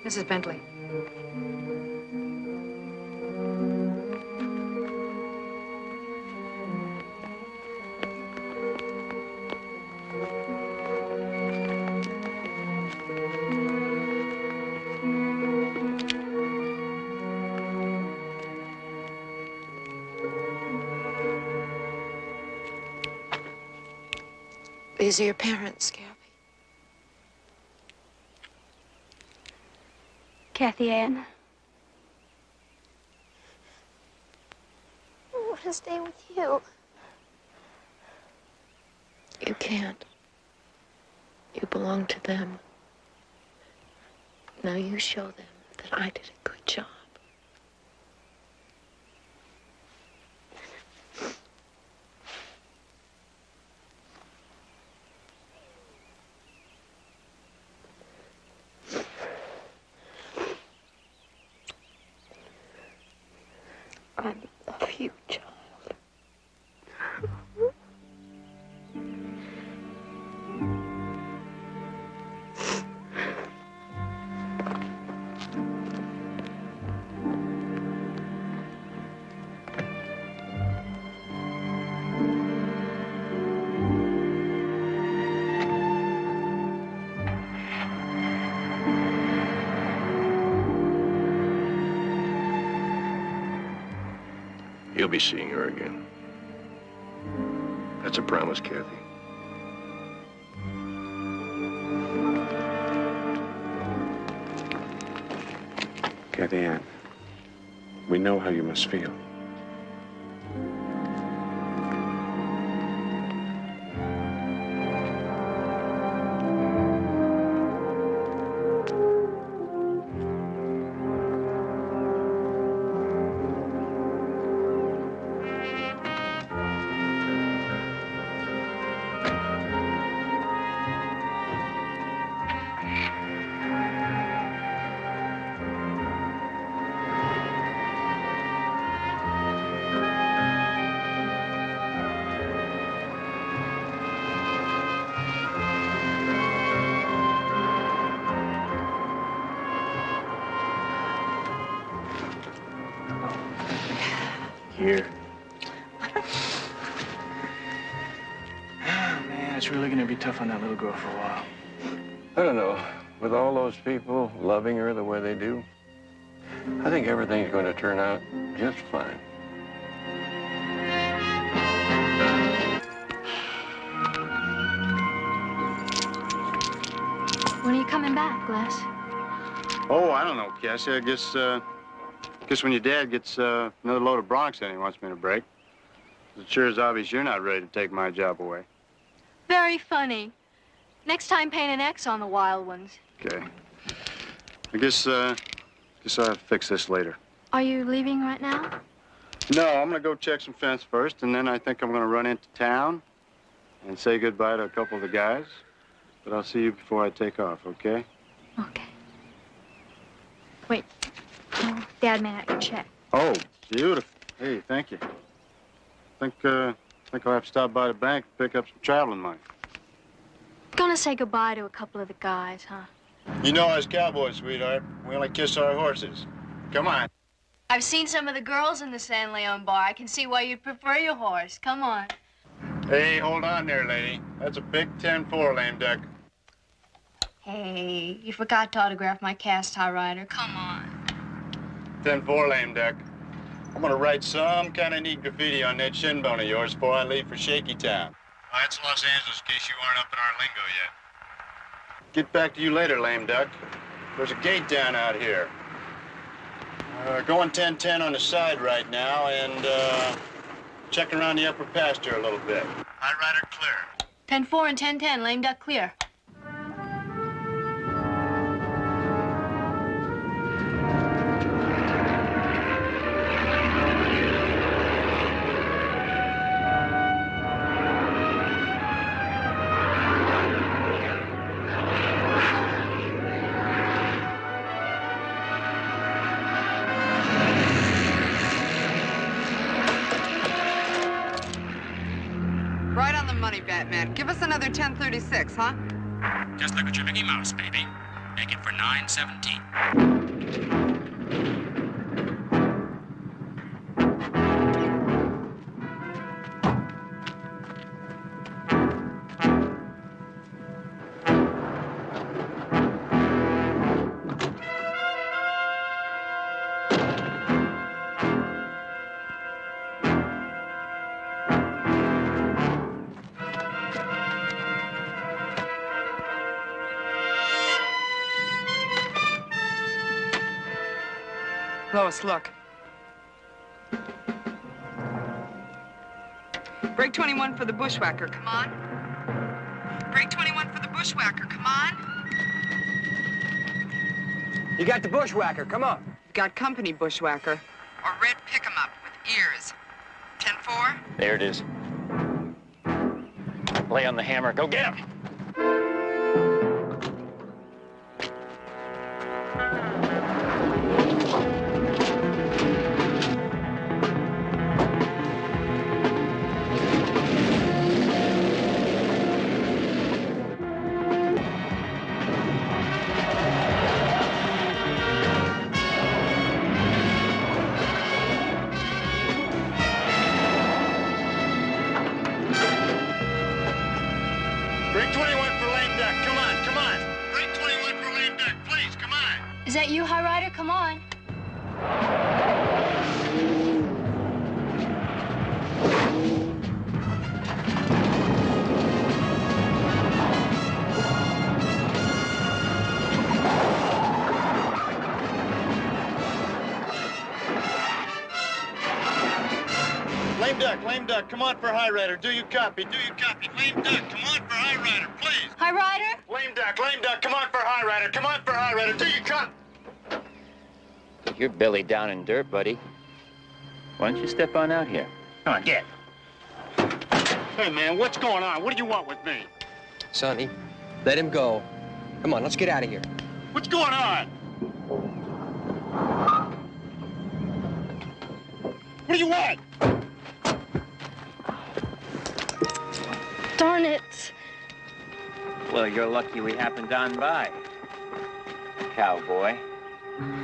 [SPEAKER 8] Mrs. Bentley.
[SPEAKER 13] These are your parents, Kathy.
[SPEAKER 16] Kathy Ann.
[SPEAKER 13] I want to stay with you. You can't. You belong to them. Now you show them that I did a good job. I love you, child.
[SPEAKER 9] You'll be seeing her again. That's a promise, Kathy.
[SPEAKER 7] Kathy Ann, we know how you must feel.
[SPEAKER 10] Here. Oh, man, it's really gonna be tough on that little girl for a while.
[SPEAKER 9] I don't know. With all those people loving her the way they do, I think everything's going to turn out just fine.
[SPEAKER 16] When are you coming back, Les?
[SPEAKER 4] Oh, I don't know, Cassie. I guess when your dad gets another load of Bronx in, he wants me to break. It sure is obvious you're not ready to take my job away.
[SPEAKER 16] Very funny. Next time, paint an X on the wild ones.
[SPEAKER 4] Okay. I guess I'll have to fix this later.
[SPEAKER 16] Are you leaving right now?
[SPEAKER 4] No, I'm gonna go check some fence first, and then I think I'm gonna run into town and say goodbye to a couple of the guys. But I'll see you before I take off, okay?
[SPEAKER 16] Okay. Wait. Oh, Dad made out your check.
[SPEAKER 4] Oh, beautiful. Hey, thank you. Think I'll have to stop by the bank and pick up some traveling money.
[SPEAKER 16] Gonna say goodbye to a couple of the guys, huh?
[SPEAKER 4] You know us cowboys, sweetheart. We only kiss our horses. Come on.
[SPEAKER 2] I've seen some of the girls in the San Leon bar. I can see why you'd prefer your horse. Come on.
[SPEAKER 4] Hey, hold on there, lady. That's a big 10-4, lame duck.
[SPEAKER 2] Hey, you forgot to autograph my cast high rider. Come on.
[SPEAKER 4] 10-4, lame duck. I'm gonna write some kind of neat graffiti on that shin bone of yours before I leave for Shaky Town. Oh, that's Los Angeles, in case you aren't up in our lingo yet. Get back to you later, lame duck. There's a gate down out here. Going 10-10 on the side right now, and checking around the upper pasture a little bit. High rider clear.
[SPEAKER 2] 10-4 and 10-10, lame duck clear.
[SPEAKER 17] Right on the money, Batman. Give us another 1036, huh?
[SPEAKER 18] Just look at your Mickey Mouse, baby. Make it for 917.
[SPEAKER 17] Lois, look. Break 21 for the bushwhacker, come on. Break 21 for the bushwhacker, come on.
[SPEAKER 19] You got the bushwhacker, come on.
[SPEAKER 17] You've got company, bushwhacker. Or red pick 'em up with ears. 10-4?
[SPEAKER 18] There it is. Lay on the hammer. Go get him.
[SPEAKER 4] Break 21 for lame duck. Come on, come on. Break 21 for lame duck, please, come on.
[SPEAKER 2] Is that you, high rider? Come on.
[SPEAKER 4] Lame duck, come on for high rider. Do you copy? Do you copy? Lame duck, come on for high rider, please.
[SPEAKER 2] High rider?
[SPEAKER 4] Lame duck, come on for high rider. Come on for high rider. Do you copy?
[SPEAKER 18] You're belly down in dirt, buddy. Why don't you step on out here? Come on, get.
[SPEAKER 4] Hey, man, what's going on? What do you want with me?
[SPEAKER 19] Sonny, let him go. Come on, let's get out of here.
[SPEAKER 4] What's going on? What do you want?
[SPEAKER 5] Darn it.
[SPEAKER 18] Well, you're lucky we happened on by. Cowboy,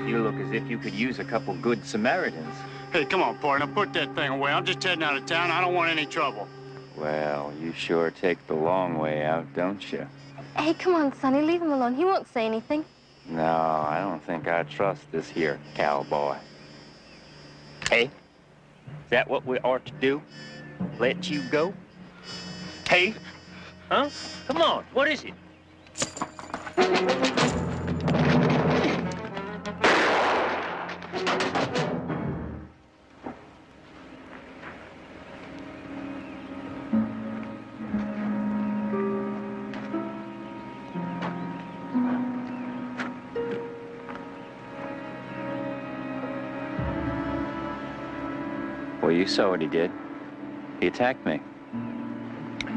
[SPEAKER 18] you look as if you could use a couple good Samaritans.
[SPEAKER 4] Hey, come on, partner, put that thing away. I'm just heading out of town. I don't want any trouble.
[SPEAKER 18] Well, you sure take the long way out, don't you?
[SPEAKER 16] Hey, come on, Sonny, leave him alone. He won't say anything.
[SPEAKER 18] No, I don't think I trust this here cowboy. Hey, is that what we ought to do? Let you go? Hey? Huh? Come on, what is it? Well, you saw what he did. He attacked me.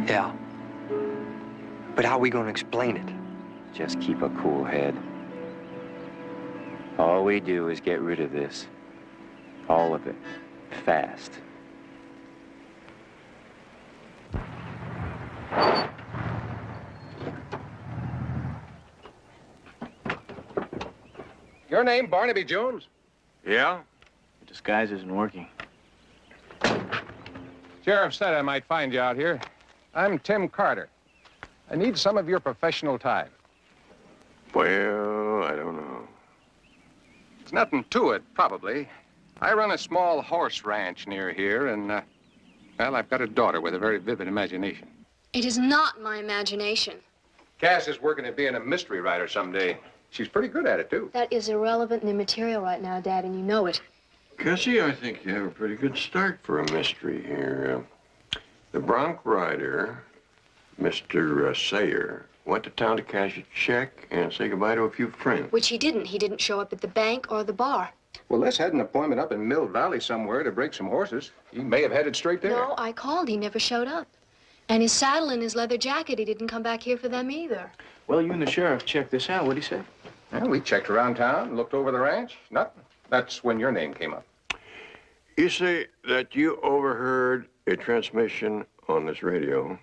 [SPEAKER 19] Yeah. But how are we going to explain it?
[SPEAKER 18] Just keep a cool head. All we do is get rid of this. All of it. Fast.
[SPEAKER 12] Your name, Barnaby Jones?
[SPEAKER 4] Yeah?
[SPEAKER 10] The disguise isn't working.
[SPEAKER 3] Sheriff said I might find you out here. I'm Tim Carter. I need some of your professional time.
[SPEAKER 9] Well, I don't know.
[SPEAKER 3] There's nothing to it, probably. I run a small horse ranch near here, and, well, I've got a daughter with a very vivid imagination.
[SPEAKER 20] It is not my imagination.
[SPEAKER 3] Cass is working at being a mystery writer someday. She's pretty good at it, too.
[SPEAKER 20] That is irrelevant and immaterial right now, Dad, and you know it.
[SPEAKER 9] Cassie, I think you have a pretty good start for a mystery here. The bronc rider, Mr. Sayer, went to town to cash a check and say goodbye to a few friends.
[SPEAKER 20] Which he didn't. He didn't show up at the bank or the bar.
[SPEAKER 3] Well, Les had an appointment up in Mill Valley somewhere to break some horses. He may have headed straight there.
[SPEAKER 20] No, I called. He never showed up. And his saddle and his leather jacket, he didn't come back here for them either.
[SPEAKER 10] Well, you and the sheriff checked this out. What'd he say?
[SPEAKER 3] Well, we checked around town, looked over the ranch. Nothing. That's when your name came up.
[SPEAKER 9] You say that you overheard a transmission on this radio,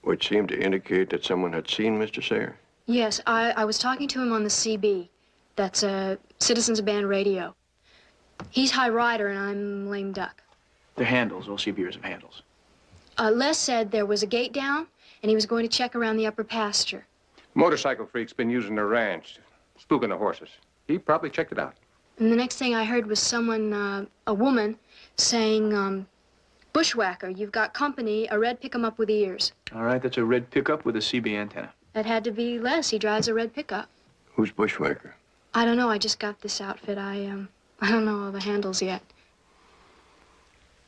[SPEAKER 9] which seemed to indicate that someone had seen Mr. Sayer?
[SPEAKER 20] Yes, I was talking to him on the CB. That's Citizens Band Radio. He's High Rider and I'm Lame Duck.
[SPEAKER 10] They're handles. All CBers have handles.
[SPEAKER 20] Les said there was a gate down and he was going to check around the upper pasture.
[SPEAKER 3] Motorcycle freak's been using the ranch, spooking the horses. He probably checked it out.
[SPEAKER 20] And the next thing I heard was someone, a woman, saying, "Bushwhacker, you've got company, a red pick-em-up with ears."
[SPEAKER 10] All right, that's a red pickup with a CB antenna.
[SPEAKER 20] That had to be Les. He drives a red pickup.
[SPEAKER 9] Who's Bushwhacker?
[SPEAKER 20] I don't know. I just got this outfit. I don't know all the handles yet.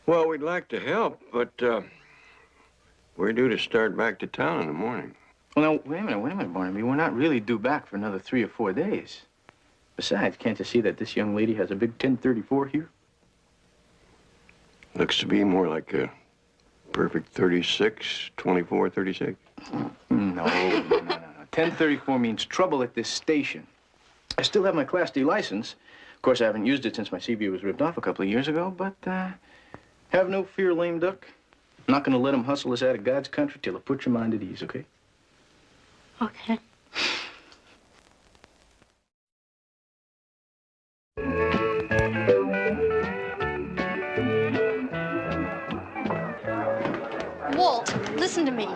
[SPEAKER 9] Well, we'd like to help, but we're due to start back to town in the morning.
[SPEAKER 10] Well, now, wait a minute, Barnaby. We're not really due back for another 3 or 4 days. Besides, can't you see that this young lady has a big 1034 here?
[SPEAKER 9] Looks to be more like a perfect 36, 24, 36.
[SPEAKER 10] No. 1034 means trouble at this station. I still have my Class D license. Of course, I haven't used it since my CB was ripped off a couple of years ago, but have no fear, Lame Duck. I'm not going to let them hustle us out of God's country till I put your mind at ease, okay?
[SPEAKER 20] Okay.
[SPEAKER 16] Walt, listen to me.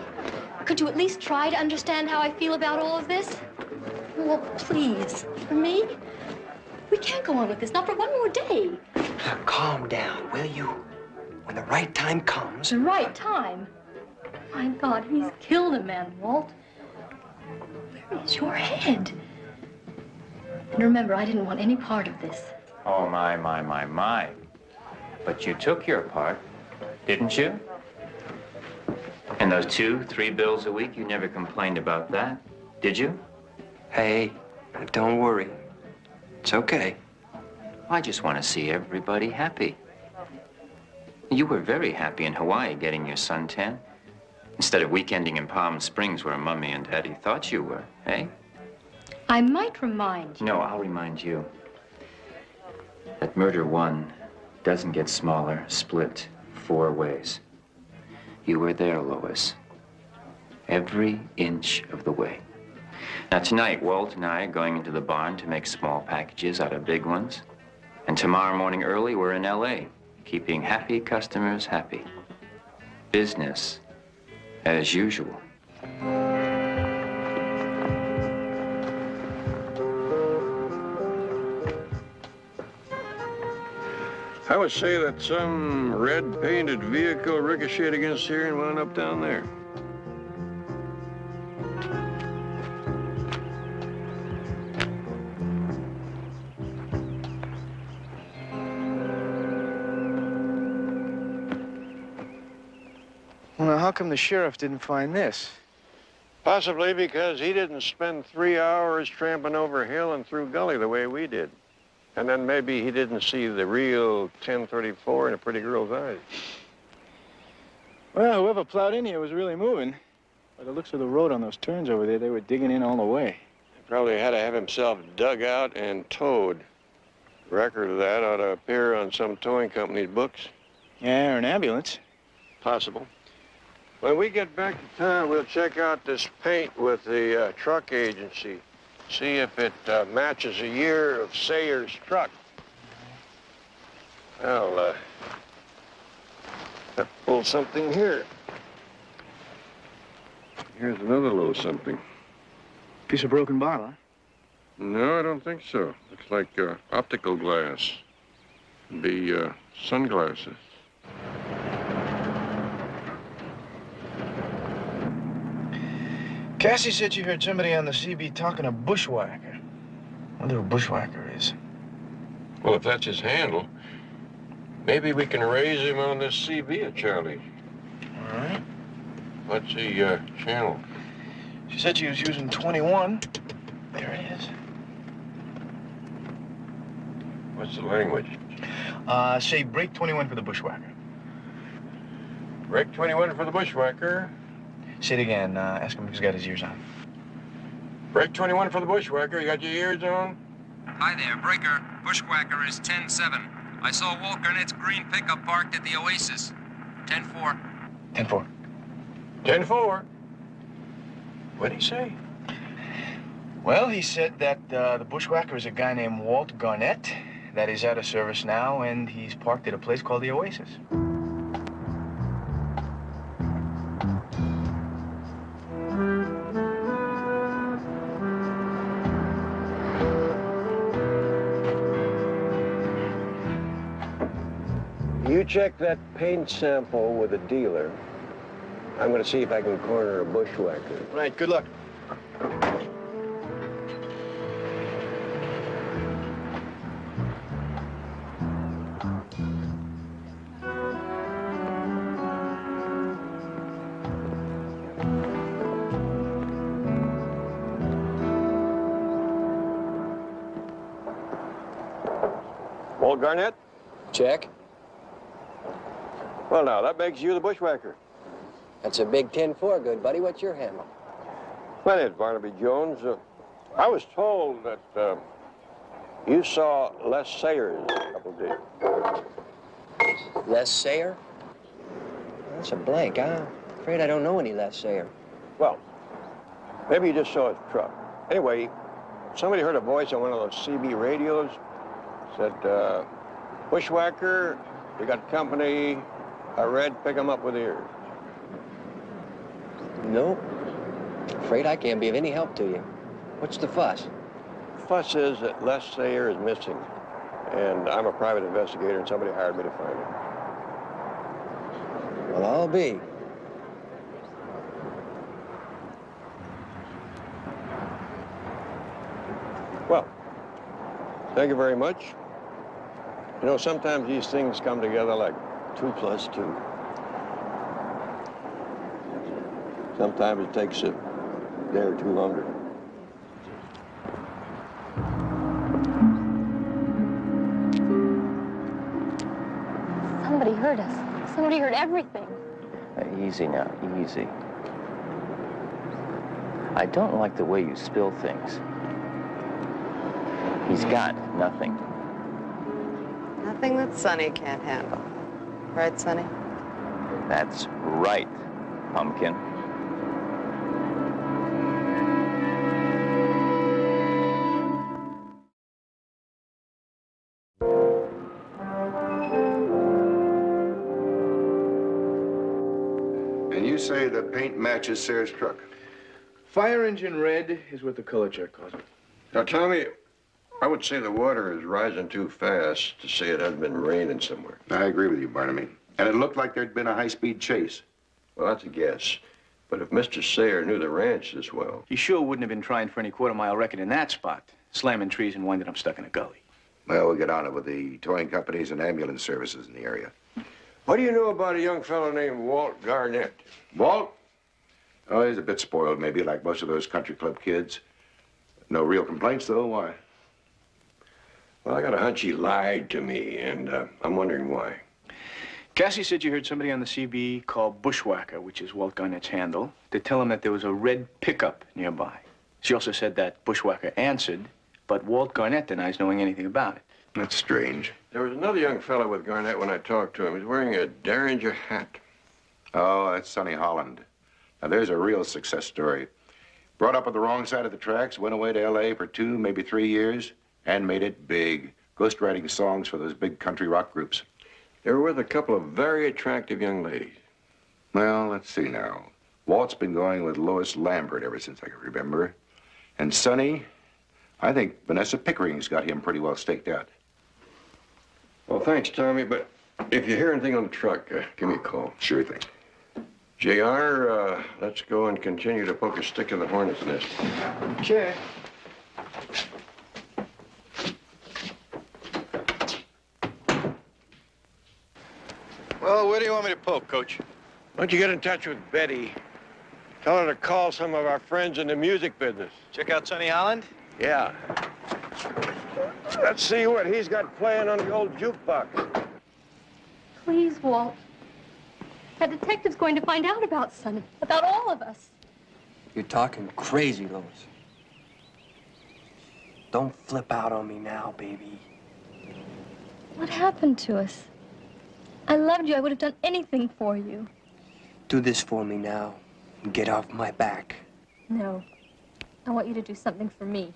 [SPEAKER 16] Could you at least try to understand how I feel about all of this? Well, please, for me? We can't go on with this, not for one more day.
[SPEAKER 19] Now, calm down, will you? When the right time comes...
[SPEAKER 16] The right time? My God, he's killed a man, Walt. Where is your head? And remember, I didn't want any part of this.
[SPEAKER 11] Oh, my. But you took your part, didn't you? And those 2-3 bills a week, you never complained about that, did you?
[SPEAKER 19] Hey, don't worry. It's okay.
[SPEAKER 11] I just want to see everybody happy. You were very happy in Hawaii getting your suntan, instead of weekending in Palm Springs where Mummy and Daddy thought you were, eh?
[SPEAKER 16] I might remind you.
[SPEAKER 11] No, I'll remind you that murder one doesn't get smaller, split 4 ways. You were there, Lois. Every inch of the way. Now, tonight, Walt and I are going into the barn to make small packages out of big ones. And tomorrow morning early, we're in L.A., keeping happy customers happy. Business as usual.
[SPEAKER 9] I would say that some red-painted vehicle ricocheted against here and wound up down there.
[SPEAKER 10] Well, now, how come the sheriff didn't find this?
[SPEAKER 9] Possibly because he didn't spend 3 hours tramping over hill and through gully the way we did. And then maybe he didn't see the real 1034 in a pretty girl's eyes.
[SPEAKER 10] Well, whoever plowed in here was really moving. By the looks of the road on those turns over there, they were digging in all the way.
[SPEAKER 9] He probably had to have himself dug out and towed. Record of that ought to appear on some towing company's books.
[SPEAKER 10] Yeah, or an ambulance.
[SPEAKER 9] Possible. When we get back to town, we'll check out this paint with the truck agency. See if it matches the year of Sayer's truck. I'll pull something here. Here's another little something.
[SPEAKER 10] Piece of broken bottle, huh?
[SPEAKER 9] No, I don't think so. Looks like optical glass. Be sunglasses.
[SPEAKER 10] Cassie said she heard somebody on the CB talking to Bushwhacker. Wonder who Bushwhacker is.
[SPEAKER 9] Well, if that's his handle, maybe we can raise him on this CB, Charlie.
[SPEAKER 10] All right.
[SPEAKER 9] What's the channel?
[SPEAKER 10] She said she was using 21. There it is.
[SPEAKER 9] What's the language?
[SPEAKER 10] Say break 21 for the Bushwhacker.
[SPEAKER 9] Break 21 for the Bushwhacker.
[SPEAKER 10] Say it again. Ask him if he's got his ears on.
[SPEAKER 9] Break 21 for the Bushwhacker. You got your ears on?
[SPEAKER 21] Hi there, Breaker. Bushwhacker is 10-7. I saw Walt Garnett's green pickup parked at the Oasis. 10-4.
[SPEAKER 10] 10-4.
[SPEAKER 9] 10-4. What'd he say?
[SPEAKER 10] Well, he said that the Bushwhacker is a guy named Walt Garnett, that he's out of service now, and he's parked at a place called the Oasis.
[SPEAKER 9] You check that paint sample with a dealer. I'm going to see if I can corner a Bushwhacker.
[SPEAKER 10] Right, good luck.
[SPEAKER 9] Walt Garnett?
[SPEAKER 22] Check.
[SPEAKER 9] Well, now, that makes you the Bushwhacker.
[SPEAKER 22] That's a big 10-4, good buddy. What's your handle?
[SPEAKER 9] My name's Barnaby Jones. I was told that you saw Les Sayers a couple days.
[SPEAKER 22] Les Sayer? That's a blank. I'm afraid I don't know any Les Sayer.
[SPEAKER 9] Well, maybe you just saw his truck. Anyway, somebody heard a voice on one of those CB radios. Said, Bushwhacker, you got company. I read, pick him up with ears.
[SPEAKER 22] Nope. Afraid I can't be of any help to you. What's the fuss?
[SPEAKER 9] Fuss is that Les Sayer is missing. And I'm a private investigator, and somebody hired me to find him.
[SPEAKER 22] Well, I'll be.
[SPEAKER 9] Well, thank you very much. You know, sometimes these things come together like 2 + 2. Sometimes it takes a day or two longer.
[SPEAKER 16] Somebody heard us. Somebody heard everything.
[SPEAKER 11] Easy now, easy. I don't like the way you spill things. He's got nothing.
[SPEAKER 17] Nothing that Sonny can't handle. Right, Sonny?
[SPEAKER 11] That's right, Pumpkin.
[SPEAKER 3] And you say the paint matches Sayers' truck?
[SPEAKER 10] Fire engine red is what the color check calls it.
[SPEAKER 9] Now, Tommy, I would say the water is rising too fast to say it hasn't been raining somewhere.
[SPEAKER 3] I agree with you, Barnaby. And it looked like there'd been a high-speed chase.
[SPEAKER 9] Well, that's a guess. But if Mr. Sayer knew the ranch this well...
[SPEAKER 10] He sure wouldn't have been trying for any quarter-mile record in that spot, slamming trees and winding up stuck in a gully.
[SPEAKER 3] Well, we'll get on it with the towing companies and ambulance services in the area.
[SPEAKER 9] What do you know about a young fellow named Walt Garnett?
[SPEAKER 3] Walt? Oh, he's a bit spoiled, maybe, like most of those country club kids. No real complaints, though. Why?
[SPEAKER 9] Well, I got a hunch he lied to me, and I'm wondering why.
[SPEAKER 10] Cassie said you heard somebody on the CB call Bushwhacker, which is Walt Garnett's handle, to tell him that there was a red pickup nearby. She also said that Bushwhacker answered, but Walt Garnett denies knowing anything about it.
[SPEAKER 3] That's strange.
[SPEAKER 9] There was another young fellow with Garnett when I talked to him. He's wearing a Derringer hat.
[SPEAKER 3] Oh, that's Sonny Holland. Now, there's a real success story. Brought up on the wrong side of the tracks, went away to L.A. for 2, maybe 3 years, and made it big. ghostwriting songs for those big country rock groups.
[SPEAKER 9] They were with a couple of very attractive young ladies.
[SPEAKER 3] Well, let's see now. Walt's been going with Lois Lambert ever since I can remember. And Sonny, I think Vanessa Pickering's got him pretty well staked out.
[SPEAKER 9] Well, thanks, Tommy, but if you hear anything on the truck, give me a call.
[SPEAKER 3] Sure thing.
[SPEAKER 9] JR, let's go and continue to poke a stick in the hornet's nest.
[SPEAKER 10] Okay.
[SPEAKER 4] Well, where do you want me to poke, Coach?
[SPEAKER 9] Why don't you get in touch with Betty? Tell her to call some of our friends in the music business.
[SPEAKER 10] Check out Sonny Holland?
[SPEAKER 9] Yeah. Let's see what he's got playing on the old jukebox.
[SPEAKER 16] Please, Walt. That detective's going to find out about Sonny, about all of us.
[SPEAKER 19] You're talking crazy, Lois. Don't flip out on me now, baby.
[SPEAKER 16] What happened to us? I loved you. I would have done anything for you.
[SPEAKER 19] Do this for me now and get off my back.
[SPEAKER 16] No. I want you to do something for me.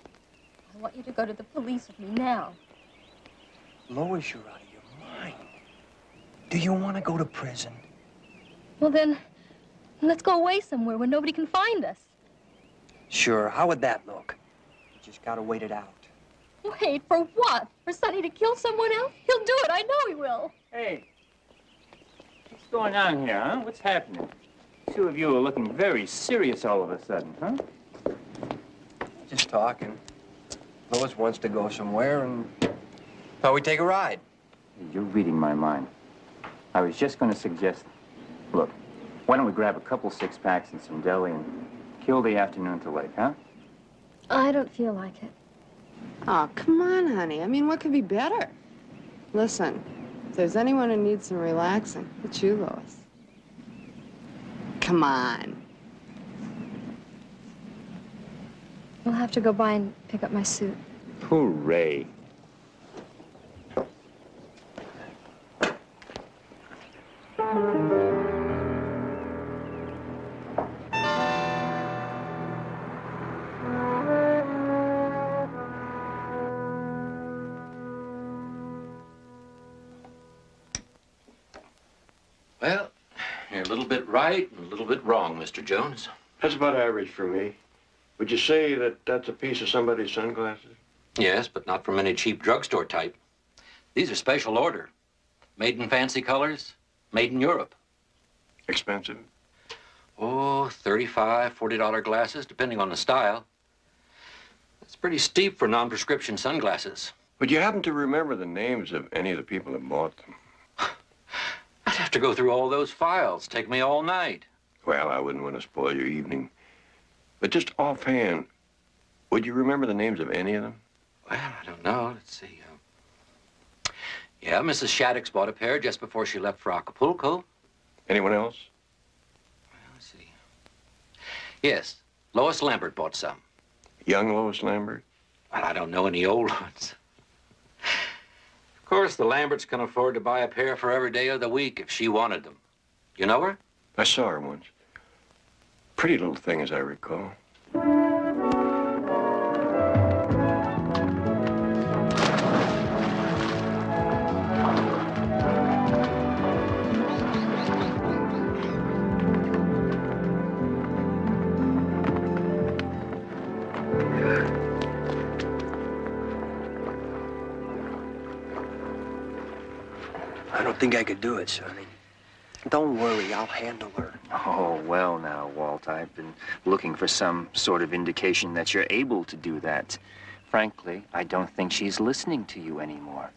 [SPEAKER 16] I want you to go to the police with me now.
[SPEAKER 19] Lois, you're out of your mind. Do you want to go to prison?
[SPEAKER 16] Well, then, let's go away somewhere where nobody can find us.
[SPEAKER 19] Sure. How would that look? You just gotta wait it out.
[SPEAKER 16] Wait, for what? For Sonny to kill someone else? He'll do it. I know he will.
[SPEAKER 18] Hey, what's going on here, huh? What's happening? Two of you are looking very serious all of a sudden, huh?
[SPEAKER 19] Just talking. Lois wants to go somewhere, and thought we'd take a ride.
[SPEAKER 18] You're reading my mind. I was just going to suggest, look, why don't we grab a couple six-packs and some deli and kill the afternoon to lake, huh?
[SPEAKER 16] I don't feel like it.
[SPEAKER 1] Oh, come on, honey. I mean, what could be better? Listen, if there's anyone who needs some relaxing, it's you, Lois. Come on.
[SPEAKER 16] We'll have to go by and pick up my suit.
[SPEAKER 18] Hooray.
[SPEAKER 6] Well, you're a little bit right and a little bit wrong, Mr. Jones.
[SPEAKER 9] That's about average for me. Would you say that that's a piece of somebody's sunglasses?
[SPEAKER 6] Yes, but not from any cheap drugstore type. These are special order. Made in fancy colors, made in Europe.
[SPEAKER 9] Expensive?
[SPEAKER 6] Oh, $35, $40 glasses, depending on the style. It's pretty steep for non-prescription sunglasses.
[SPEAKER 9] Would you happen to remember the names of any of the people that bought them?
[SPEAKER 6] I'd have to go through all those files. Take me all night.
[SPEAKER 9] Well, I wouldn't want to spoil your evening. But just offhand, would you remember the names of any of them?
[SPEAKER 6] Well, I don't know. Let's see. Yeah, Mrs. Shattuck's bought a pair just before she left for Acapulco.
[SPEAKER 9] Anyone else?
[SPEAKER 6] Well, let's see. Yes, Lois Lambert bought some.
[SPEAKER 9] Young Lois Lambert?
[SPEAKER 6] Well, I don't know any old ones. Of course, the Lamberts can afford to buy a pair for every day of the week if she wanted them. You know her?
[SPEAKER 9] I saw her once. Pretty little thing, as I recall.
[SPEAKER 19] I don't think I could do it, Sonny. Don't worry, I'll handle her.
[SPEAKER 11] Oh, well now, Walt, I've been looking for some sort of indication that you're able to do that. Frankly, I don't think she's listening to you anymore.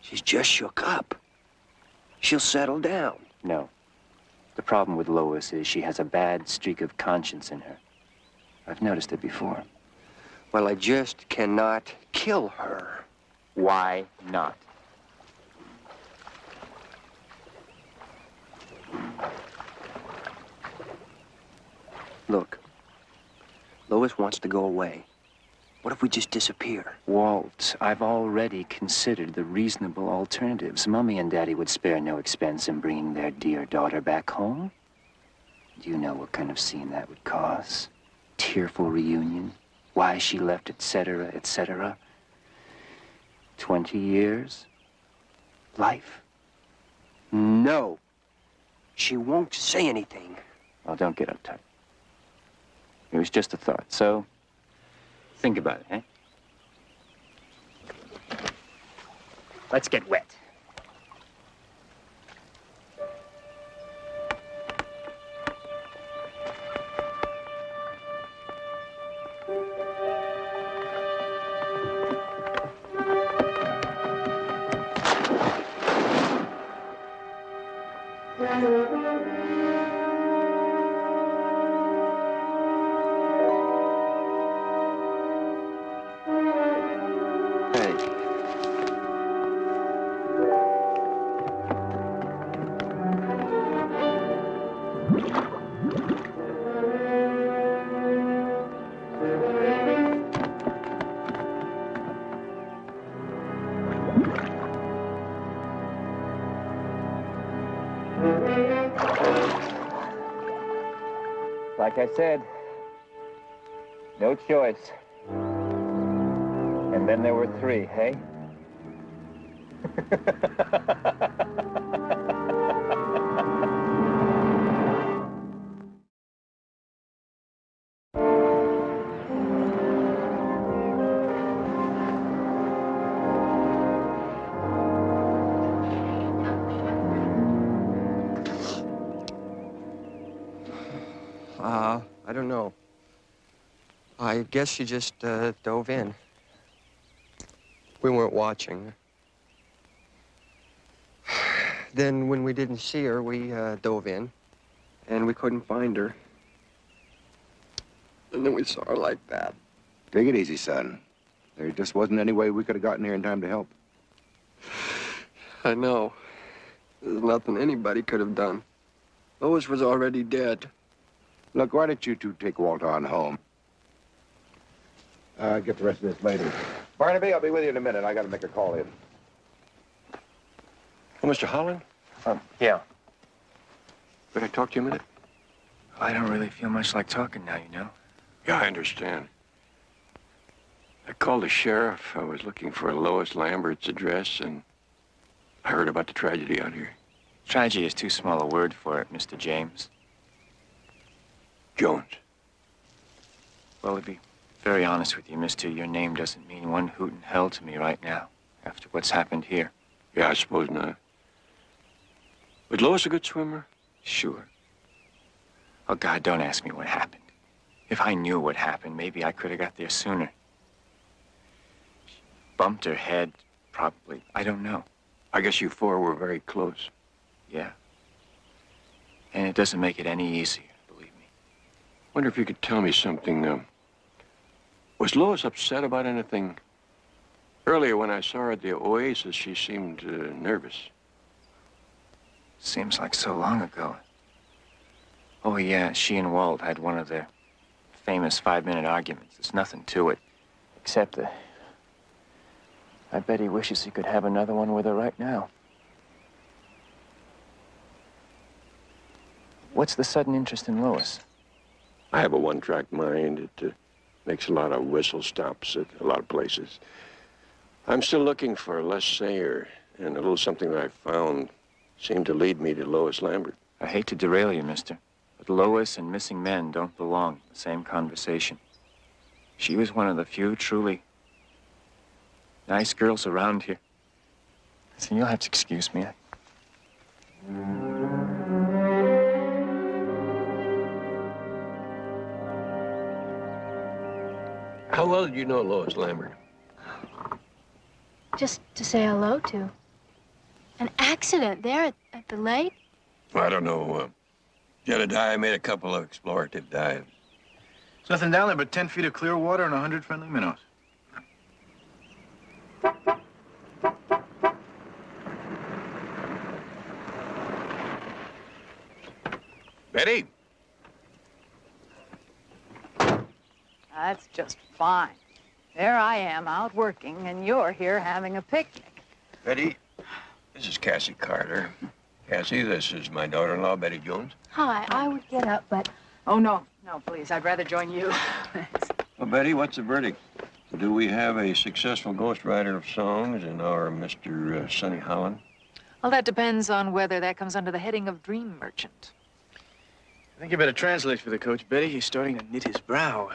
[SPEAKER 19] She's just shook up. She'll settle down.
[SPEAKER 11] No. The problem with Lois is she has a bad streak of conscience in her. I've noticed it before.
[SPEAKER 19] Well, I just cannot kill her.
[SPEAKER 11] Why not?
[SPEAKER 19] Look, Lois wants to go away. What if we just disappear?
[SPEAKER 11] Walt, I've already considered the reasonable alternatives. Mommy and Daddy would spare no expense in bringing their dear daughter back home. Do you know what kind of scene that would cause? Tearful reunion, why she left, etc., etc. 20 years? Life?
[SPEAKER 22] No. She won't say anything.
[SPEAKER 11] Well, don't get uptight. It was just a thought, so think about it, eh? Let's get wet. Like I said, no choice. And then there were three, hey?
[SPEAKER 22] I don't know. I guess she just dove in. We weren't watching. Then when we didn't see her, we dove in, and we couldn't find her. And then we saw her like that.
[SPEAKER 3] Take it easy, son. There just wasn't any way we could have gotten here in time to help.
[SPEAKER 22] I know. There's nothing anybody could have done. Lois was already dead.
[SPEAKER 3] Look, why don't you two take Walt on home? Get the rest of this later. Barnaby, I'll be with you in a minute. I got to make a call in.
[SPEAKER 9] Oh, Mr. Holland?
[SPEAKER 18] Yeah.
[SPEAKER 9] Could I talk to you a minute?
[SPEAKER 18] I don't really feel much like talking now, you know.
[SPEAKER 9] Yeah, I understand. I called the sheriff. I was looking for Lois Lambert's address, and I heard about the tragedy out here.
[SPEAKER 18] Tragedy is too small a word for it, Mr. James.
[SPEAKER 9] Jones.
[SPEAKER 18] Well, to be very honest with you, mister, your name doesn't mean one hoot in hell to me right now, after what's happened here.
[SPEAKER 9] Yeah, I suppose not. Was Lois a good swimmer?
[SPEAKER 18] Sure. Oh, God, don't ask me what happened. If I knew what happened, maybe I could have got there sooner. She bumped her head, probably. I don't know.
[SPEAKER 9] I guess you four were very close.
[SPEAKER 18] Yeah. And it doesn't make it any easier.
[SPEAKER 9] Wonder if you could tell me something. Was Lois upset about anything? Earlier, when I saw her at the Oasis, she seemed nervous.
[SPEAKER 18] Seems like so long ago. Oh, yeah, she and Walt had one of their famous 5-minute arguments. There's nothing to it, except that I bet he wishes he could have another one with her right now. What's the sudden interest in Lois?
[SPEAKER 9] I have a one-track mind. It makes a lot of whistle stops at a lot of places. I'm still looking for Les Sayer, and a little something that I found seemed to lead me to Lois Lambert.
[SPEAKER 18] I hate to derail you, mister, but Lois and missing men don't belong in the same conversation. She was one of the few truly nice girls around here. So you'll have to excuse me.
[SPEAKER 9] How well did you know Lois Lambert?
[SPEAKER 20] Just to say hello to. An accident there at the lake?
[SPEAKER 9] I don't know. Jedediah made a couple of explorative dives.
[SPEAKER 10] There's nothing down there but 10 feet of clear water and 100 friendly minnows.
[SPEAKER 9] Betty?
[SPEAKER 8] That's just fine. There I am out working, and you're here having a picnic.
[SPEAKER 9] Betty, this is Cassie Carter. Cassie, this is my daughter-in-law, Betty Jones.
[SPEAKER 20] Hi, I would get up, but...
[SPEAKER 8] Oh, no, please. I'd rather join you.
[SPEAKER 9] Well, Betty, what's the verdict? Do we have a successful ghostwriter of songs in our Mr. Sonny Holland?
[SPEAKER 8] Well, that depends on whether that comes under the heading of dream merchant.
[SPEAKER 10] I think you better translate for the coach, Betty. He's starting to knit his brow.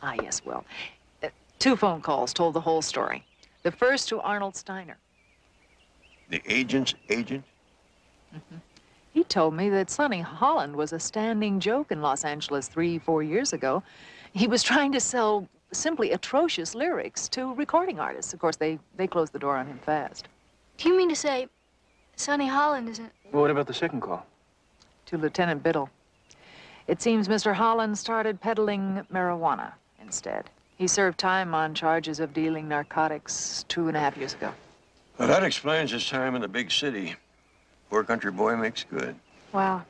[SPEAKER 8] Ah, yes, well, 2 phone calls told the whole story. The first to Arnold Steiner.
[SPEAKER 9] The agent's agent?
[SPEAKER 8] He told me that Sonny Holland was a standing joke in Los Angeles 3-4 years ago. He was trying to sell simply atrocious lyrics to recording artists. Of course, they closed the door on him fast.
[SPEAKER 20] Do you mean to say Sonny Holland isn't...
[SPEAKER 10] Well, what about the second call?
[SPEAKER 8] To Lieutenant Biddle. It seems Mr. Holland started peddling marijuana instead. He served time on charges of dealing narcotics 2.5 years ago.
[SPEAKER 9] Well, that explains his time in the big city. Poor country boy makes good.
[SPEAKER 16] Wow.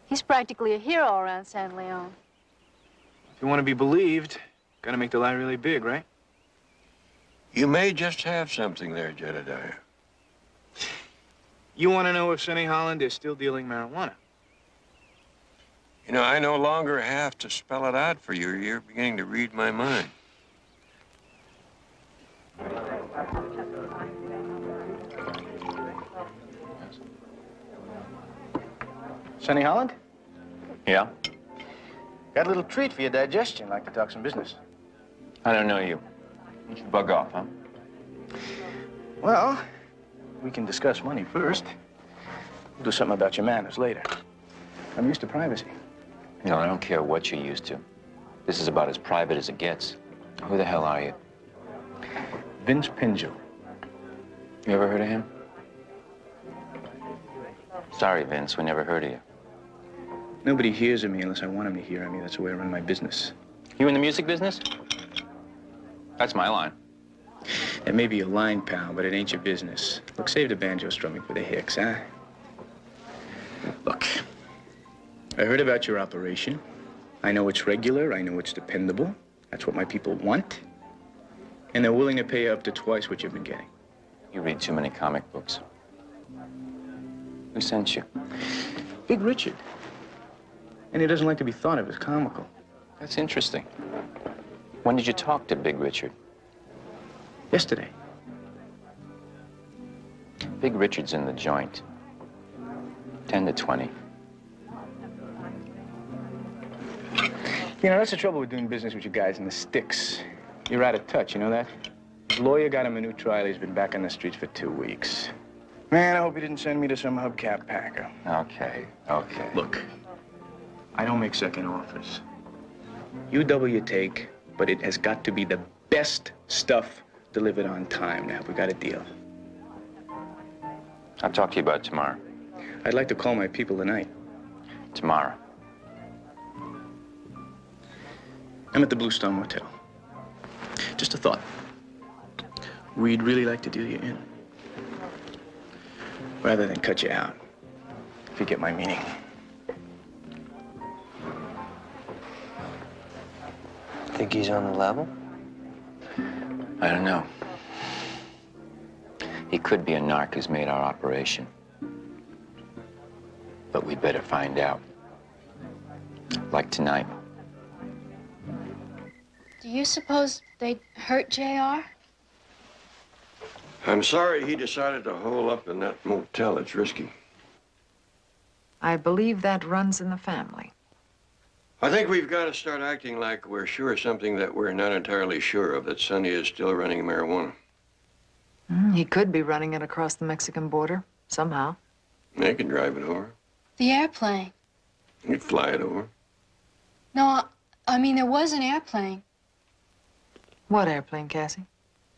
[SPEAKER 16] He's practically a hero around San Leon.
[SPEAKER 10] If you want to be believed, gotta make the lie really big, right?
[SPEAKER 9] You may just have something there, Jedediah.
[SPEAKER 10] You want to know if Sonny Holland is still dealing marijuana?
[SPEAKER 9] You know, I no longer have to spell it out for you. You're beginning to read my mind.
[SPEAKER 10] Sonny Holland?
[SPEAKER 11] Yeah?
[SPEAKER 10] Got a little treat for your digestion. Like to talk some business.
[SPEAKER 11] I don't know you. You should bug off, huh?
[SPEAKER 10] Well, we can discuss money first. We'll do something about your manners later. I'm used to privacy.
[SPEAKER 11] No, I don't care what you're used to. This is about as private as it gets. Who the hell are you?
[SPEAKER 10] Vince Pinjo.
[SPEAKER 11] You ever heard of him? Sorry, Vince, we never heard of you.
[SPEAKER 10] Nobody hears of me unless I want them to hear of me. That's the way I run my business.
[SPEAKER 11] You in the music business? That's my line.
[SPEAKER 10] It may be your line, pal, but it ain't your business. Look, save the banjo strumming for the Hicks, huh? Look, I heard about your operation. I know it's regular. I know it's dependable. That's what my people want. And they're willing to pay you up to twice what you've been getting.
[SPEAKER 11] You read too many comic books. Who sent you?
[SPEAKER 10] Big Richard. And he doesn't like to be thought of as comical.
[SPEAKER 11] That's interesting. When did you talk to Big Richard?
[SPEAKER 10] Yesterday.
[SPEAKER 11] Big Richard's in the joint. 10 to 20.
[SPEAKER 10] You know, that's the trouble with doing business with you guys in the sticks. You're out of touch, you know that? The lawyer got him a new trial. He's been back on the streets for 2 weeks. Man, I hope he didn't send me to some hubcap packer.
[SPEAKER 11] Okay.
[SPEAKER 10] Look, I don't make second offers. You double your take, but it has got to be the best stuff delivered on time. Now, we got a deal.
[SPEAKER 11] I'll talk to you about it tomorrow.
[SPEAKER 10] I'd like to call my people tonight.
[SPEAKER 11] Tomorrow.
[SPEAKER 10] I'm at the Bluestone Motel. Just a thought. We'd really like to deal you in. Rather than cut you out. If you get my meaning.
[SPEAKER 19] Think he's on the level?
[SPEAKER 11] I don't know. He could be a narc who's made our operation. But we'd better find out. Like tonight.
[SPEAKER 20] Do you suppose they'd hurt JR?
[SPEAKER 9] I'm sorry he decided to hole up in that motel. It's risky.
[SPEAKER 8] I believe that runs in the family.
[SPEAKER 9] I think we've got to start acting like we're sure of something that we're not entirely sure of, that Sonny is still running marijuana.
[SPEAKER 8] He could be running it across the Mexican border, somehow.
[SPEAKER 9] They could drive it over.
[SPEAKER 20] The airplane.
[SPEAKER 9] He'd fly it over.
[SPEAKER 20] No, I mean, there was an airplane.
[SPEAKER 8] What airplane, Cassie?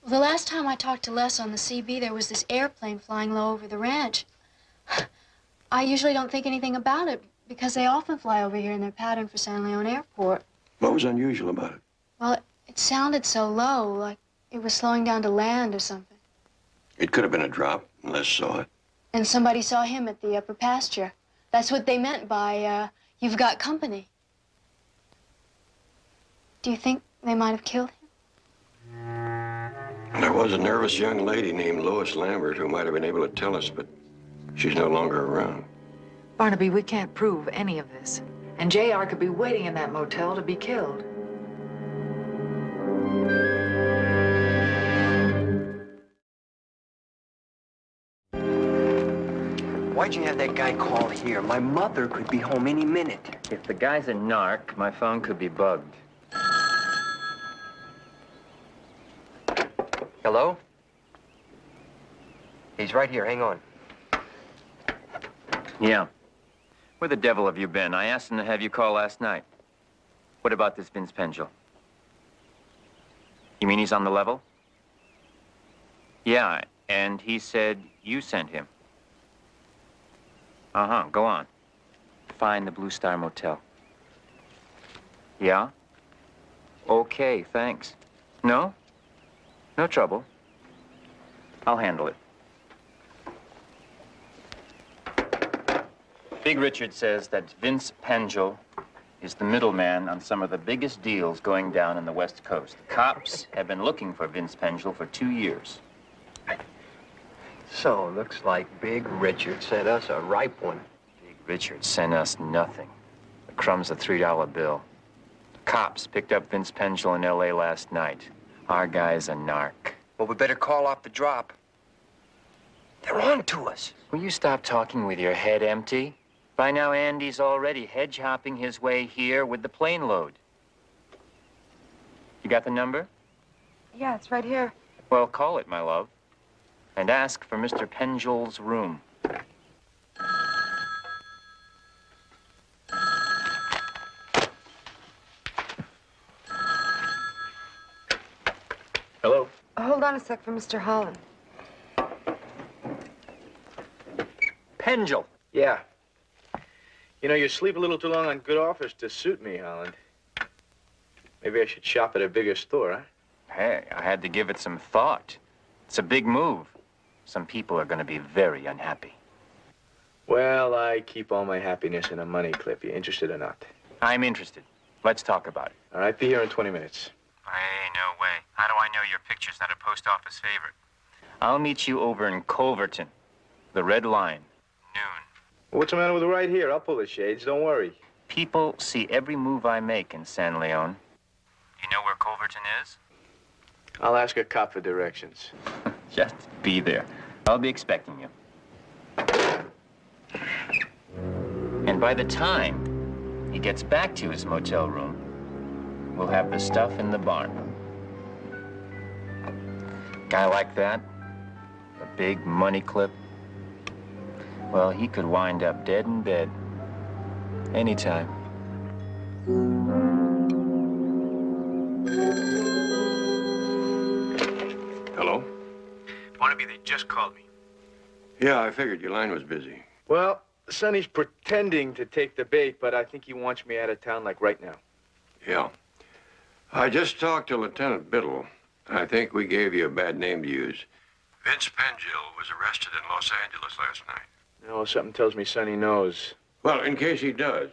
[SPEAKER 20] The last time I talked to Les on the CB, there was this airplane flying low over the ranch. I usually don't think anything about it because they often fly over here in their pattern for San Leon Airport.
[SPEAKER 9] What was unusual about it?
[SPEAKER 20] Well, it sounded so low, like it was slowing down to land or something.
[SPEAKER 9] It could have been a drop. Les saw it.
[SPEAKER 20] And somebody saw him at the upper pasture. That's what they meant by, you've got company. Do you think they might have killed him?
[SPEAKER 9] There was a nervous young lady named Lois Lambert who might have been able to tell us, but she's no longer around.
[SPEAKER 8] Barnaby, we can't prove any of this. And JR could be waiting in that motel to be killed.
[SPEAKER 22] Why'd you have that guy call here? My mother could be home any minute.
[SPEAKER 11] If the guy's a narc, my phone could be bugged.
[SPEAKER 22] Hello? He's right here. Hang on.
[SPEAKER 11] Yeah. Where the devil have you been? I asked him to have you call last night. What about this Vince Pengel? You mean he's on the level? Yeah, and he said you sent him. Uh-huh, go on. Find the Blue Star Motel. Yeah? Okay, thanks. No? No trouble. I'll handle it. Big Richard says that Vince Pengel is the middleman on some of the biggest deals going down on the West Coast. Cops have been looking for Vince Pengel for 2 years.
[SPEAKER 22] So, looks like Big Richard sent us a ripe one.
[SPEAKER 11] Big Richard sent us nothing. The crumb's a $3 bill. Cops picked up Vince Pengel in L.A. last night. Our guy's a narc.
[SPEAKER 22] Well, we better call off the drop. They're on to us.
[SPEAKER 11] Will you stop talking with your head empty? By now, Andy's already hedge-hopping his way here with the plane load. You got the number?
[SPEAKER 1] Yeah, it's right here.
[SPEAKER 11] Well, call it, my love, and ask for Mr. Pengel's room.
[SPEAKER 12] Hello?
[SPEAKER 1] Hold on a sec for Mr. Holland.
[SPEAKER 11] Pengel.
[SPEAKER 10] Yeah. You know, you sleep a little too long on good offers to suit me, Holland. Maybe I should shop at a bigger store, huh?
[SPEAKER 11] Hey, I had to give it some thought. It's a big move. Some people are going to be very unhappy.
[SPEAKER 10] Well, I keep all my happiness in a money clip. You interested or not?
[SPEAKER 11] I'm interested. Let's talk about it.
[SPEAKER 10] All right, be here in 20 minutes.
[SPEAKER 11] Hey, no way. How do I know your picture's not a post office favorite? I'll meet you over in Culverton. The Red Line. Noon.
[SPEAKER 10] What's the matter with right here? I'll pull the shades, don't worry.
[SPEAKER 11] People see every move I make in San Leon. You know where Culverton is?
[SPEAKER 10] I'll ask a cop for directions.
[SPEAKER 11] Just be there. I'll be expecting you. And by the time he gets back to his motel room, we'll have the stuff in the barn. Guy like that, a big money clip, well, he could wind up dead in bed anytime.
[SPEAKER 9] Hello?
[SPEAKER 10] Barnaby, they just called me.
[SPEAKER 9] Yeah, I figured your line was busy.
[SPEAKER 10] Well, Sonny's pretending to take the bait, but I think he wants me out of town, like right now.
[SPEAKER 9] Yeah. I just talked to Lieutenant Biddle. I think we gave you a bad name to use. Vince Pengel was arrested in Los Angeles last night.
[SPEAKER 10] No, something tells me Sonny knows.
[SPEAKER 9] Well, in case he does,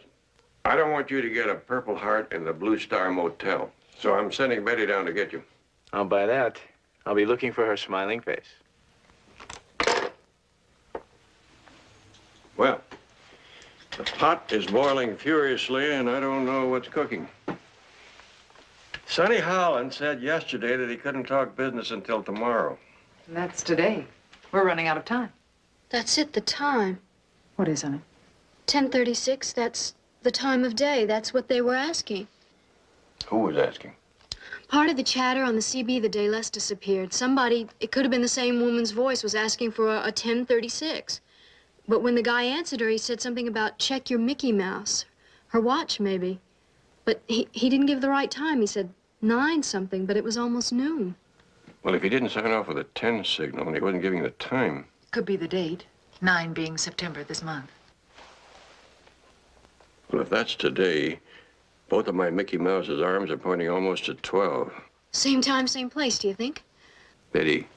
[SPEAKER 9] I don't want you to get a Purple Heart in the Blue Star Motel. So I'm sending Betty down to get you.
[SPEAKER 10] I'll buy that. I'll be looking for her smiling face.
[SPEAKER 9] Well, the pot is boiling furiously, and I don't know what's cooking. Sonny Holland said yesterday that he couldn't talk business until tomorrow.
[SPEAKER 8] And that's today. We're running out of time.
[SPEAKER 20] That's it, the time.
[SPEAKER 8] What is, honey?
[SPEAKER 20] 10:36, that's the time of day. That's what they were asking.
[SPEAKER 9] Who was asking?
[SPEAKER 20] Part of the chatter on the CB the day Les disappeared. Somebody, it could have been the same woman's voice, was asking for a 10:36. But when the guy answered her, he said something about check your Mickey Mouse. Her watch, maybe. But he didn't give the right time. He said 9 something, but it was almost noon.
[SPEAKER 9] Well, if he didn't sign off with a 10 signal and he wasn't giving the time.
[SPEAKER 8] Could be the date. 9 being September this month.
[SPEAKER 9] Well, if that's today, both of my Mickey Mouse's arms are pointing almost to 12.
[SPEAKER 20] Same time, same place, do you think?
[SPEAKER 9] Betty,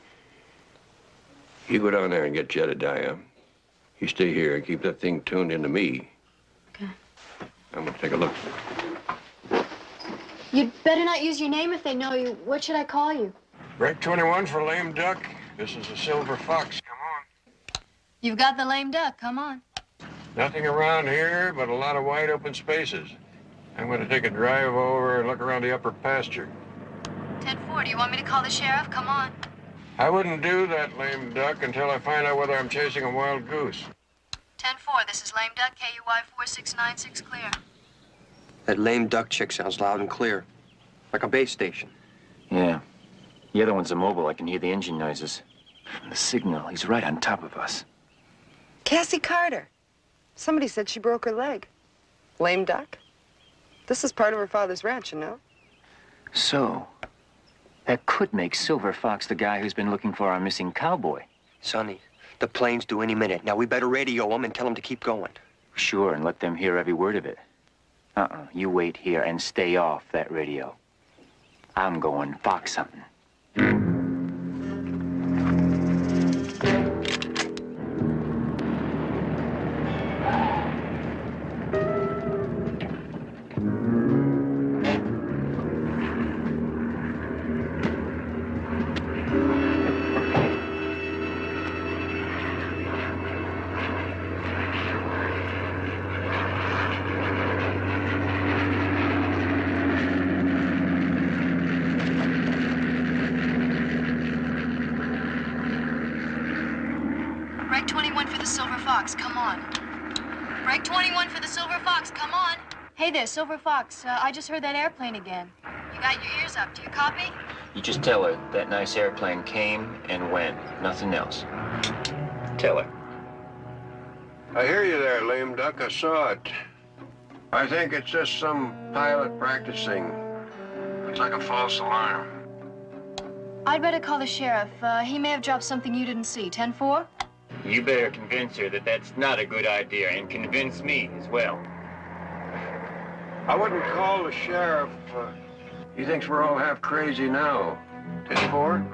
[SPEAKER 9] you go down there and get Jedediah. You stay here and keep that thing tuned into me.
[SPEAKER 20] Okay.
[SPEAKER 9] I'm gonna take a look.
[SPEAKER 20] You'd better not use your name if they know you. What should I call you?
[SPEAKER 9] Break 21 for Lame Duck. This is a Silver Fox. Come on.
[SPEAKER 20] You've got the lame duck. Come on.
[SPEAKER 9] Nothing around here but a lot of wide open spaces. I'm gonna take a drive over and look around the upper pasture.
[SPEAKER 20] 10-4, do you want me to call the sheriff? Come on.
[SPEAKER 9] I wouldn't do that, Lame Duck, until I find out whether I'm chasing a wild goose.
[SPEAKER 20] 10-4, this is Lame Duck, KUY 4696, clear.
[SPEAKER 22] That lame duck chick sounds loud and clear. Like a base station.
[SPEAKER 11] Yeah. The other one's a mobile. I can hear the engine noises. The signal, he's right on top of us.
[SPEAKER 1] Cassie Carter. Somebody said she broke her leg. Lame duck? This is part of her father's ranch, you know?
[SPEAKER 11] So, that could make Silver Fox the guy who's been looking for our missing cowboy.
[SPEAKER 22] Sonny, the plane's due any minute. Now, we better radio them and tell them to keep going.
[SPEAKER 11] Sure, and let them hear every word of it. You wait here and stay off that radio. I'm going fox hunting.
[SPEAKER 20] Break 21 for the Silver Fox, come on. Break 21 for the Silver Fox, come on. Hey there, Silver Fox, I just heard that airplane again. You got your ears up, do you copy?
[SPEAKER 11] You just tell her that nice airplane came and went. Nothing else. Tell her.
[SPEAKER 9] I hear you there, lame duck. I saw it. I think it's just some pilot practicing. It's like a false alarm.
[SPEAKER 20] I'd better call the sheriff. He may have dropped something you didn't see. 10-4?
[SPEAKER 11] You better convince her that that's not a good idea, and convince me as well.
[SPEAKER 9] I wouldn't call the sheriff. He thinks we're all half crazy now. 10-4?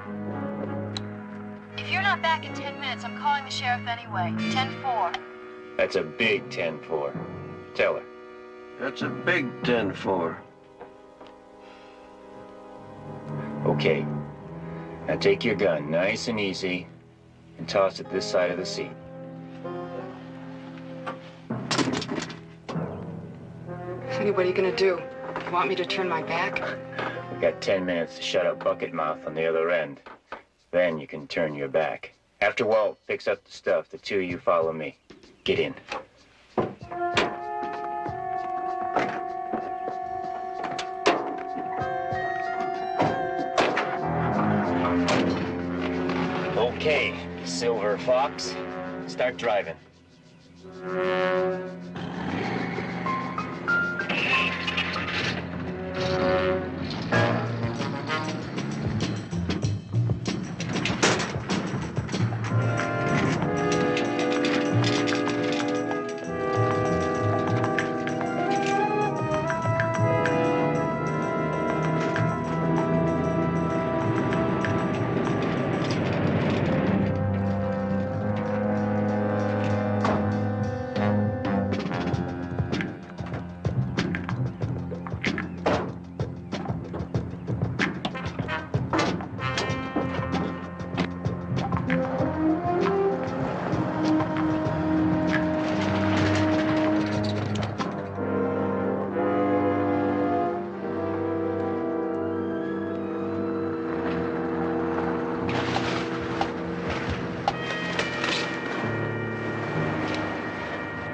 [SPEAKER 20] If you're not back in 10 minutes, I'm calling the sheriff anyway. 10-4.
[SPEAKER 11] That's a big 10-4. Tell her.
[SPEAKER 9] That's a big 10-4.
[SPEAKER 11] Okay. Now take your gun nice and easy and toss it this side of the seat.
[SPEAKER 1] Hey, what are you gonna do? You want me to turn my back?
[SPEAKER 11] We got 10 minutes to shut up bucket mouth on the other end. Then you can turn your back. After Walt picks up the stuff, the two of you follow me. Get in. Okay, Silver Fox, start driving.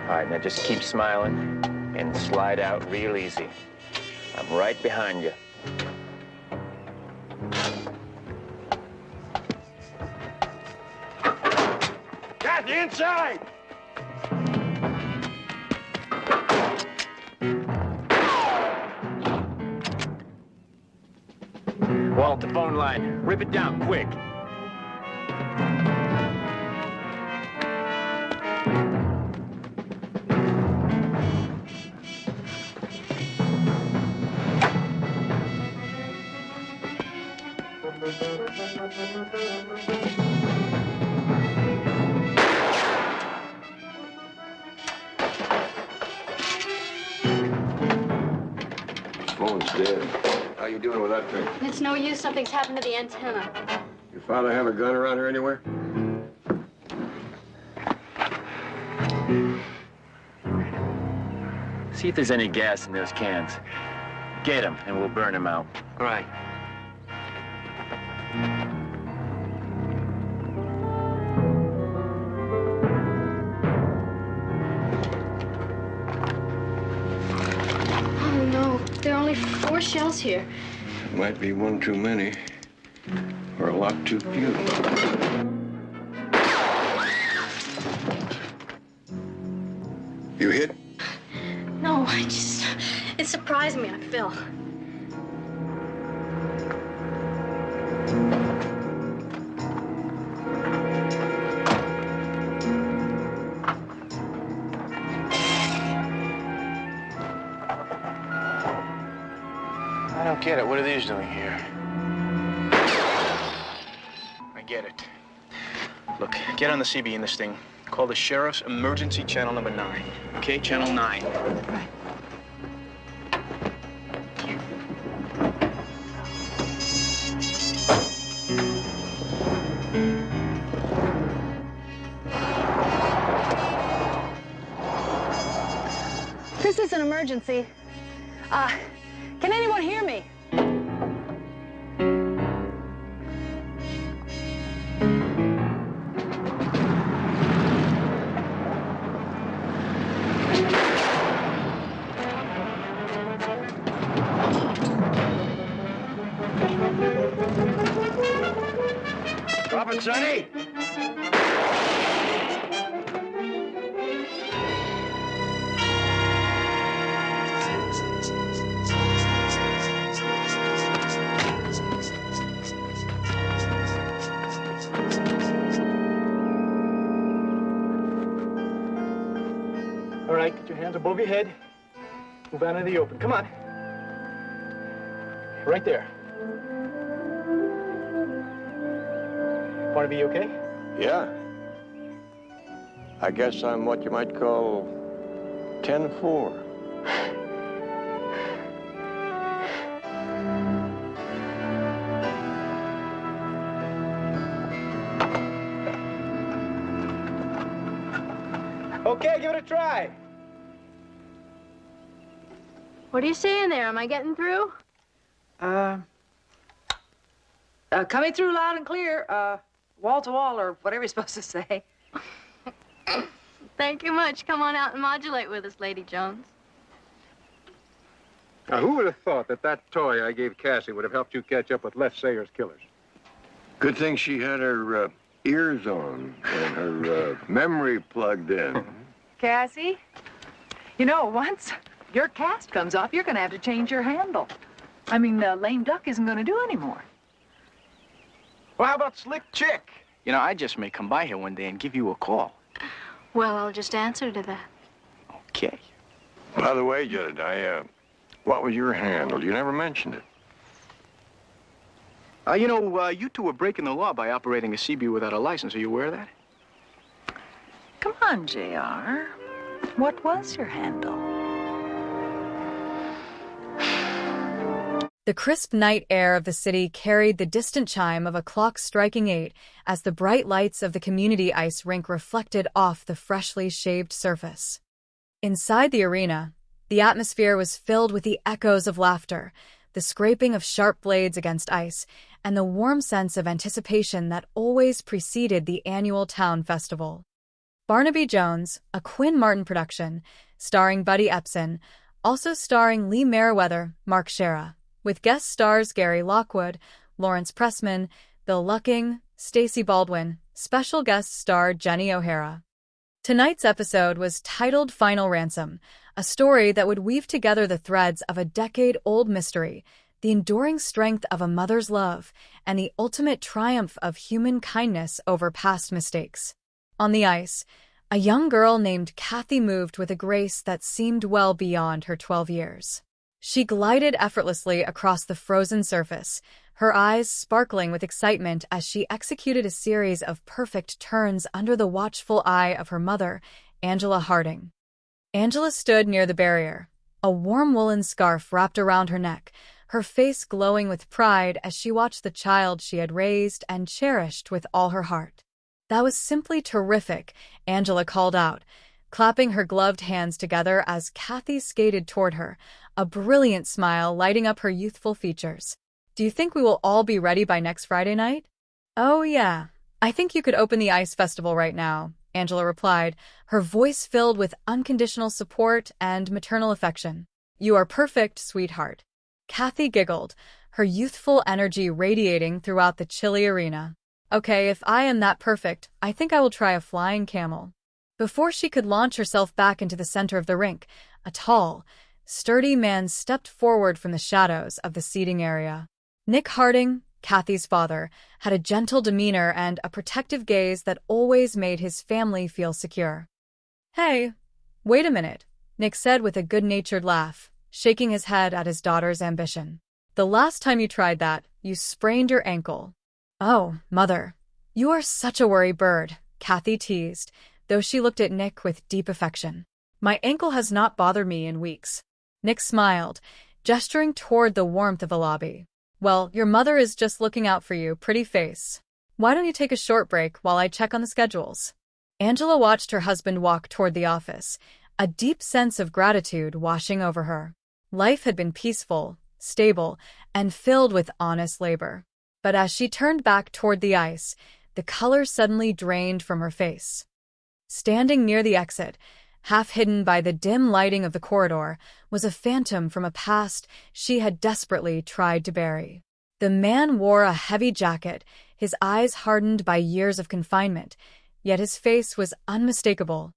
[SPEAKER 11] All right, now just keep smiling and slide out real easy. I'm right behind you.
[SPEAKER 9] Got the inside!
[SPEAKER 11] Walt, the phone line. Rip it down, quick.
[SPEAKER 9] Phone's dead. How you doing with that thing?
[SPEAKER 20] It's no use. Something's happened to the antenna.
[SPEAKER 9] Your father have a gun around here anywhere?
[SPEAKER 11] See if there's any gas in those cans. Get them, and we'll burn them out.
[SPEAKER 22] Right.
[SPEAKER 20] more shells here.
[SPEAKER 9] It might be one too many, or a lot too few. You hit?
[SPEAKER 20] No, it surprised me. I fell.
[SPEAKER 10] I don't get it. What are these doing here? I get it. Look, get on the CB in this thing. Call the sheriff's emergency channel number 9. Okay, channel 9.
[SPEAKER 20] Right.
[SPEAKER 14] This is an emergency. Can anyone hear me?
[SPEAKER 10] Drop it, Sonny! All right, get your hands above your head. Move out into the open. Come on. Right there. Barnaby, you okay?
[SPEAKER 9] Yeah. I guess I'm what you might call 10-4.
[SPEAKER 10] Okay, give it a try.
[SPEAKER 20] What are you saying there? Am I getting through?
[SPEAKER 8] Coming through loud and clear, wall to wall, or whatever you're supposed to say.
[SPEAKER 20] Thank you much. Come on out and modulate with us, Lady Jones.
[SPEAKER 12] Now, who would have thought that that toy I gave Cassie would have helped you catch up with Les Sayer's killers?
[SPEAKER 9] Good thing she had her ears on and her memory plugged in.
[SPEAKER 8] Cassie, you know, once your cast comes off, you're going to have to change your handle. I mean, the lame duck isn't going to do anymore.
[SPEAKER 10] Well, how about Slick Chick? You know, I just may come by here one day and give you a call.
[SPEAKER 20] Well, I'll just answer to that.
[SPEAKER 10] Okay.
[SPEAKER 9] By the way, Jedediah, what was your handle? You never mentioned it.
[SPEAKER 10] You know, you two were breaking the law by operating a CB without a license. Are you aware of that?
[SPEAKER 8] Come on, JR. What was your handle?
[SPEAKER 15] The crisp night air of the city carried the distant chime of a clock striking 8 as the bright lights of the community ice rink reflected off the freshly shaved surface. Inside the arena, the atmosphere was filled with the echoes of laughter, the scraping of sharp blades against ice, and the warm sense of anticipation that always preceded the annual town festival. Barnaby Jones, a Quinn Martin production, starring Buddy Epson, also starring Lee Meriwether, Mark Shera, with guest stars Gary Lockwood, Lawrence Pressman, Bill Lucking, Stacey Baldwin, special guest star Jenny O'Hara. Tonight's episode was titled Final Ransom, a story that would weave together the threads of a decade-old mystery, the enduring strength of a mother's love, and the ultimate triumph of human kindness over past mistakes. On the ice, a young girl named Kathy moved with a grace that seemed well beyond her 12 years. She glided effortlessly across the frozen surface, her eyes sparkling with excitement as she executed a series of perfect turns under the watchful eye of her mother, Angela Harding. Angela stood near the barrier, a warm woolen scarf wrapped around her neck, her face glowing with pride as she watched the child she had raised and cherished with all her heart. "That was simply terrific," Angela called out, clapping her gloved hands together as Kathy skated toward her, a brilliant smile lighting up her youthful features. "Do you think we will all be ready by next Friday night?" "Oh, yeah. I think you could open the ice festival right now," Angela replied, her voice filled with unconditional support and maternal affection. "You are perfect, sweetheart." Kathy giggled, her youthful energy radiating throughout the chilly arena. Okay, if I am that perfect, I think I will try a flying camel. Before she could launch herself back into the center of the rink, a tall, sturdy man stepped forward from the shadows of the seating area. Nick Harding, Kathy's father, had a gentle demeanor and a protective gaze that always made his family feel secure. Hey, wait a minute, Nick said with a good-natured laugh, shaking his head at his daughter's ambition. The last time you tried that, you sprained your ankle. Oh, Mother, you are such a worry bird, Kathy teased, though she looked at Nick with deep affection. My ankle has not bothered me in weeks. Nick smiled, gesturing toward the warmth of the lobby. Well, your mother is just looking out for you, pretty face. Why don't you take a short break while I check on the schedules? Angela watched her husband walk toward the office, a deep sense of gratitude washing over her. Life had been peaceful, stable, and filled with honest labor. But as she turned back toward the ice, the color suddenly drained from her face. Standing near the exit, half hidden by the dim lighting of the corridor, was a phantom from a past she had desperately tried to bury. The man wore a heavy jacket, his eyes hardened by years of confinement, yet his face was unmistakable.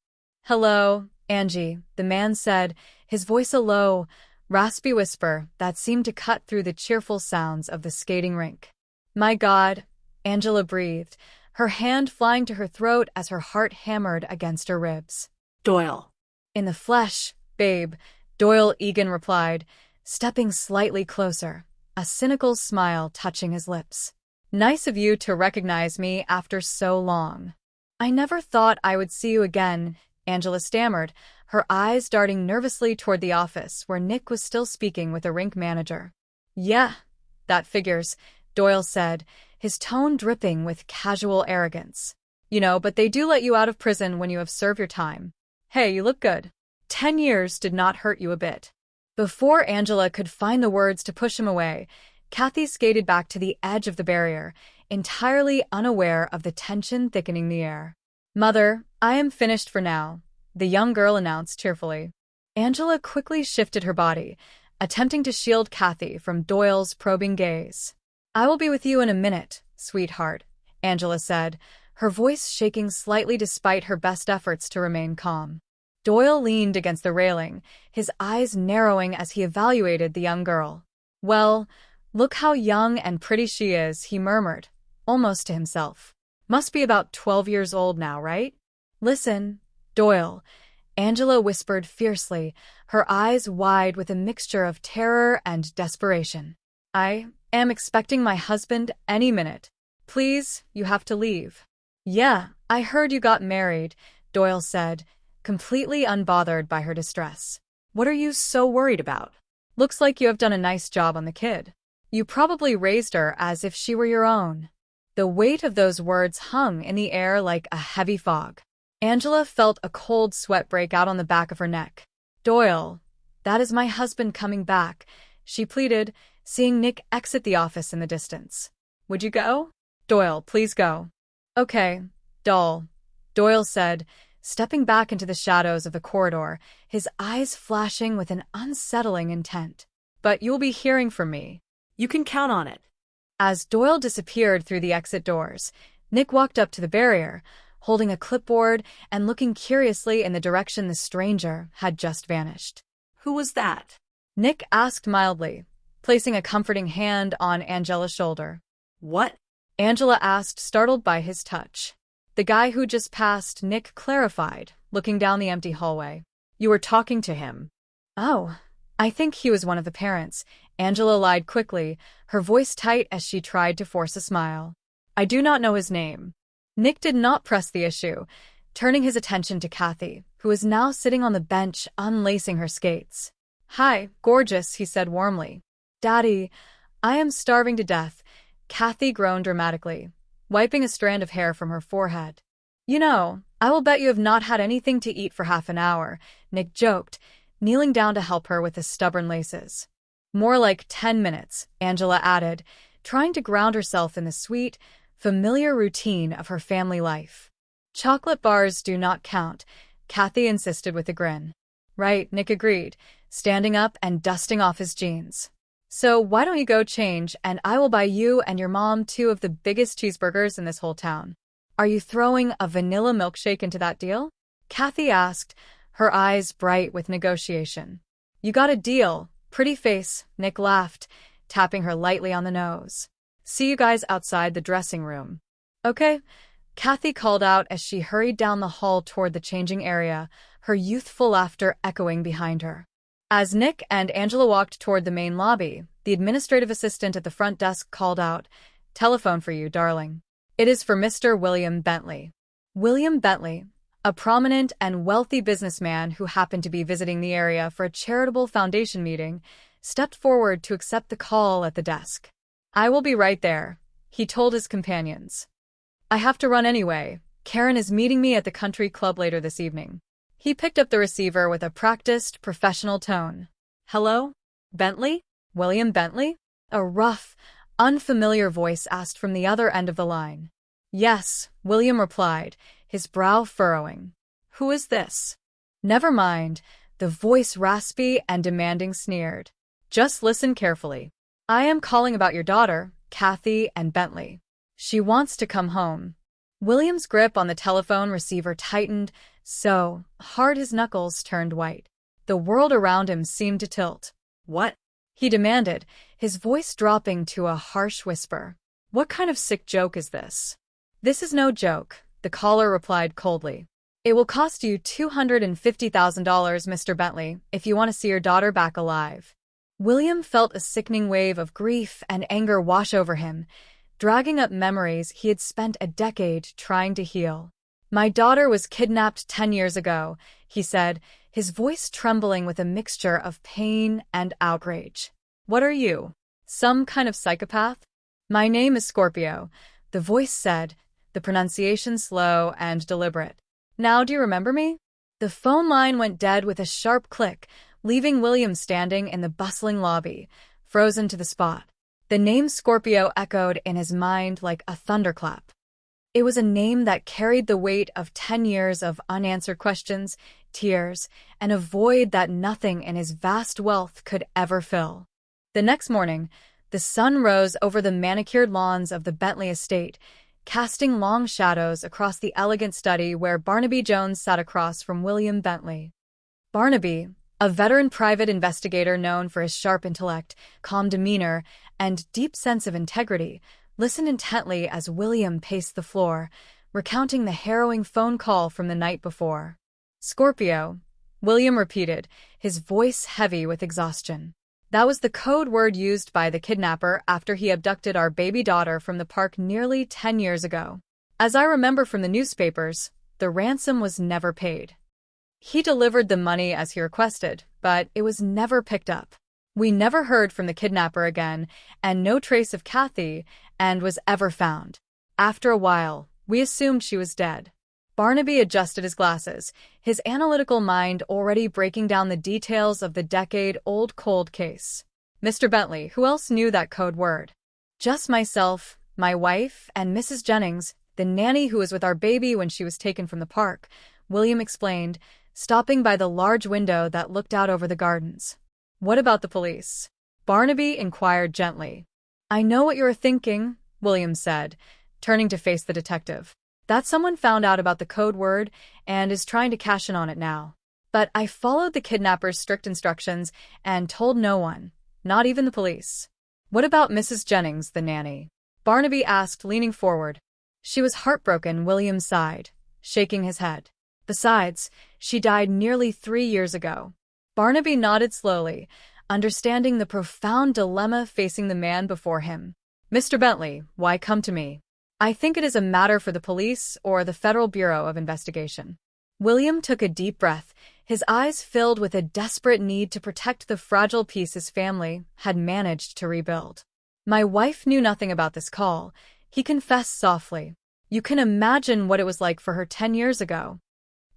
[SPEAKER 15] Hello, Angie, the man said, his voice a low, raspy whisper that seemed to cut through the cheerful sounds of the skating rink. My God, Angela breathed, her hand flying to her throat as her heart hammered against her ribs.
[SPEAKER 7] Doyle.
[SPEAKER 15] In the flesh, babe, Doyle Egan replied, stepping slightly closer, a cynical smile touching his lips. Nice of you to recognize me after so long. I never thought I would see you again, Angela stammered, her eyes darting nervously toward the office where Nick was still speaking with a rink manager. Yeah, that figures, Doyle said, his tone dripping with casual arrogance. You know, but they do let you out of prison when you have served your time. Hey, you look good. 10 years did not hurt you a bit. Before Angela could find the words to push him away, Kathy skated back to the edge of the barrier, entirely unaware of the tension thickening the air. Mother, I am finished for now, the young girl announced cheerfully. Angela quickly shifted her body, attempting to shield Kathy from Doyle's probing gaze. I will be with you in a minute, sweetheart, Angela said, her voice shaking slightly despite her best efforts to remain calm. Doyle leaned against the railing, his eyes narrowing as he evaluated the young girl. Well, look how young and pretty she is, he murmured, almost to himself. Must be about 12 years old now, right? Listen, Doyle, Angela whispered fiercely, her eyes wide with a mixture of terror and desperation. I am expecting my husband any minute. Please, you have to leave. Yeah, I heard you got married, Doyle said, completely unbothered by her distress. What are you so worried about? Looks like you have done a nice job on the kid. You probably raised her as if she were your own. The weight of those words hung in the air like a heavy fog. Angela felt a cold sweat break out on the back of her neck. Doyle, that is my husband coming back, she pleaded, seeing Nick exit the office in the distance. Would you go? Doyle, please go. Okay, doll, Doyle said, stepping back into the shadows of the corridor, his eyes flashing with an unsettling intent. But you'll be hearing from me.
[SPEAKER 7] You can count on it.
[SPEAKER 15] As Doyle disappeared through the exit doors, Nick walked up to the barrier, holding a clipboard and looking curiously in the direction the stranger had just vanished.
[SPEAKER 7] Who was that?
[SPEAKER 15] Nick asked mildly, placing a comforting hand on Angela's shoulder.
[SPEAKER 7] What?
[SPEAKER 15] Angela asked, startled by his touch. The guy who just passed, Nick clarified, looking down the empty hallway. You were talking to him. Oh, I think he was one of the parents, Angela lied quickly, her voice tight as she tried to force a smile. I do not know his name. Nick did not press the issue, turning his attention to Kathy, who was now sitting on the bench unlacing her skates. Hi, gorgeous, he said warmly. Daddy, I am starving to death, Kathy groaned dramatically, wiping a strand of hair from her forehead. You know, I will bet you have not had anything to eat for half an hour, Nick joked, kneeling down to help her with the stubborn laces. More like 10 minutes, Angela added, trying to ground herself in the sweet, familiar routine of her family life. Chocolate bars do not count, Kathy insisted with a grin. Right, Nick agreed, standing up and dusting off his jeans. So why don't you go change, and I will buy you and your mom 2 of the biggest cheeseburgers in this whole town. Are you throwing a vanilla milkshake into that deal? Kathy asked, her eyes bright with negotiation. You got a deal. Pretty face, Nick laughed, tapping her lightly on the nose. See you guys outside the dressing room. Okay, Kathy called out as she hurried down the hall toward the changing area, her youthful laughter echoing behind her. As Nick and Angela walked toward the main lobby, the administrative assistant at the front desk called out, "Telephone for you, darling. It is for Mr. William Bentley." William Bentley, a prominent and wealthy businessman who happened to be visiting the area for a charitable foundation meeting, stepped forward to accept the call at the desk. "I will be right there," he told his companions. "I have to run anyway. Karen is meeting me at the country club later this evening." He picked up the receiver with a practiced, professional tone. "Hello? Bentley? William Bentley?" A rough, unfamiliar voice asked from the other end of the line. "Yes," William replied, his brow furrowing. "Who is this?" "Never mind," the voice raspy and demanding sneered. "Just listen carefully. I am calling about your daughter, Kathy and Bentley. She wants to come home." William's grip on the telephone receiver tightened so hard his knuckles turned white. The world around him seemed to tilt. "What?" he demanded, his voice dropping to a harsh whisper. "What kind of sick joke is this?" "This is no joke," the caller replied coldly. "It will cost you $250,000, Mr. Bentley, if you want to see your daughter back alive." William felt a sickening wave of grief and anger wash over him, dragging up memories he had spent a decade trying to heal. "My daughter was kidnapped 10 years ago," he said, his voice trembling with a mixture of pain and outrage. "What are you? Some kind of psychopath?" "My name is Scorpio," the voice said, the pronunciation slow and deliberate. "Now do you remember me?" The phone line went dead with a sharp click, leaving William standing in the bustling lobby, frozen to the spot. The name Scorpio echoed in his mind like a thunderclap. It was a name that carried the weight of 10 years of unanswered questions, tears, and a void that nothing in his vast wealth could ever fill. The next morning, the sun rose over the manicured lawns of the Bentley estate, casting long shadows across the elegant study where Barnaby Jones sat across from William Bentley. Barnaby, a veteran private investigator known for his sharp intellect, calm demeanor, and deep sense of integrity, listened intently as William paced the floor, recounting the harrowing phone call from the night before. "Scorpio," William repeated, his voice heavy with exhaustion. "That was the code word used by the kidnapper after he abducted our baby daughter from the park nearly 10 years ago. As I remember from the newspapers, the ransom was never paid. He delivered the money as he requested, but it was never picked up. We never heard from the kidnapper again, and no trace of Kathy was ever found. After a while, we assumed she was dead." Barnaby adjusted his glasses, his analytical mind already breaking down the details of the decade-old cold case. "Mr. Bentley, who else knew that code word?" "Just myself, my wife, and Mrs. Jennings, the nanny who was with our baby when she was taken from the park," William explained, stopping by the large window that looked out over the gardens. "What about the police?" Barnaby inquired gently. "I know what you're thinking," William said, turning to face the detective. "That someone found out about the code word and is trying to cash in on it now. But I followed the kidnapper's strict instructions and told no one, not even the police." "What about Mrs. Jennings, the nanny?" Barnaby asked, leaning forward. "She was heartbroken," William sighed, shaking his head. "Besides, she died nearly 3 years ago." Barnaby nodded slowly, understanding the profound dilemma facing the man before him. "Mr. Bentley, why come to me?" "I think it is a matter for the police or the Federal Bureau of Investigation." William took a deep breath, his eyes filled with a desperate need to protect the fragile peace his family had managed to rebuild. "My wife knew nothing about this call," he confessed softly. "You can imagine what it was like for her 10 years ago.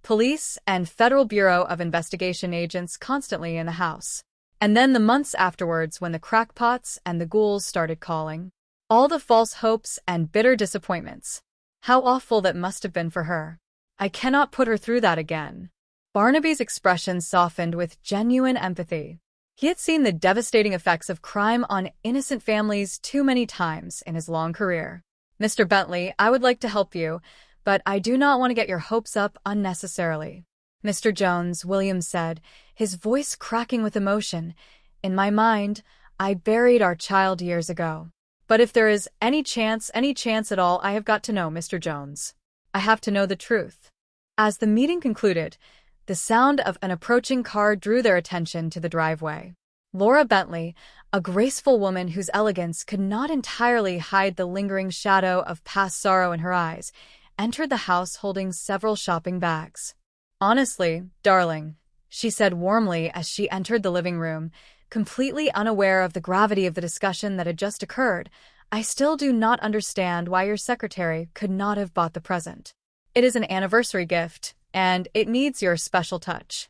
[SPEAKER 15] Police and Federal Bureau of Investigation agents constantly in the house. And then the months afterwards when the crackpots and the ghouls started calling. All the false hopes and bitter disappointments. How awful that must have been for her. I cannot put her through that again." Barnaby's expression softened with genuine empathy. He had seen the devastating effects of crime on innocent families too many times in his long career. Mr. Bentley, I would like to help you, but I do not want to get your hopes up unnecessarily. Mr. Jones, William said, his voice cracking with emotion. In my mind, I buried our child years ago. But if there is any chance at all, I have got to know, Mr. Jones. I have to know the truth. As the meeting concluded, the sound of an approaching car drew their attention to the driveway. Laura Bentley, a graceful woman whose elegance could not entirely hide the lingering shadow of past sorrow in her eyes, entered the house holding several shopping bags. Honestly, darling, she said warmly as she entered the living room, completely unaware of the gravity of the discussion that had just occurred, I still do not understand why your secretary could not have bought the present. It is an anniversary gift, and it needs your special touch.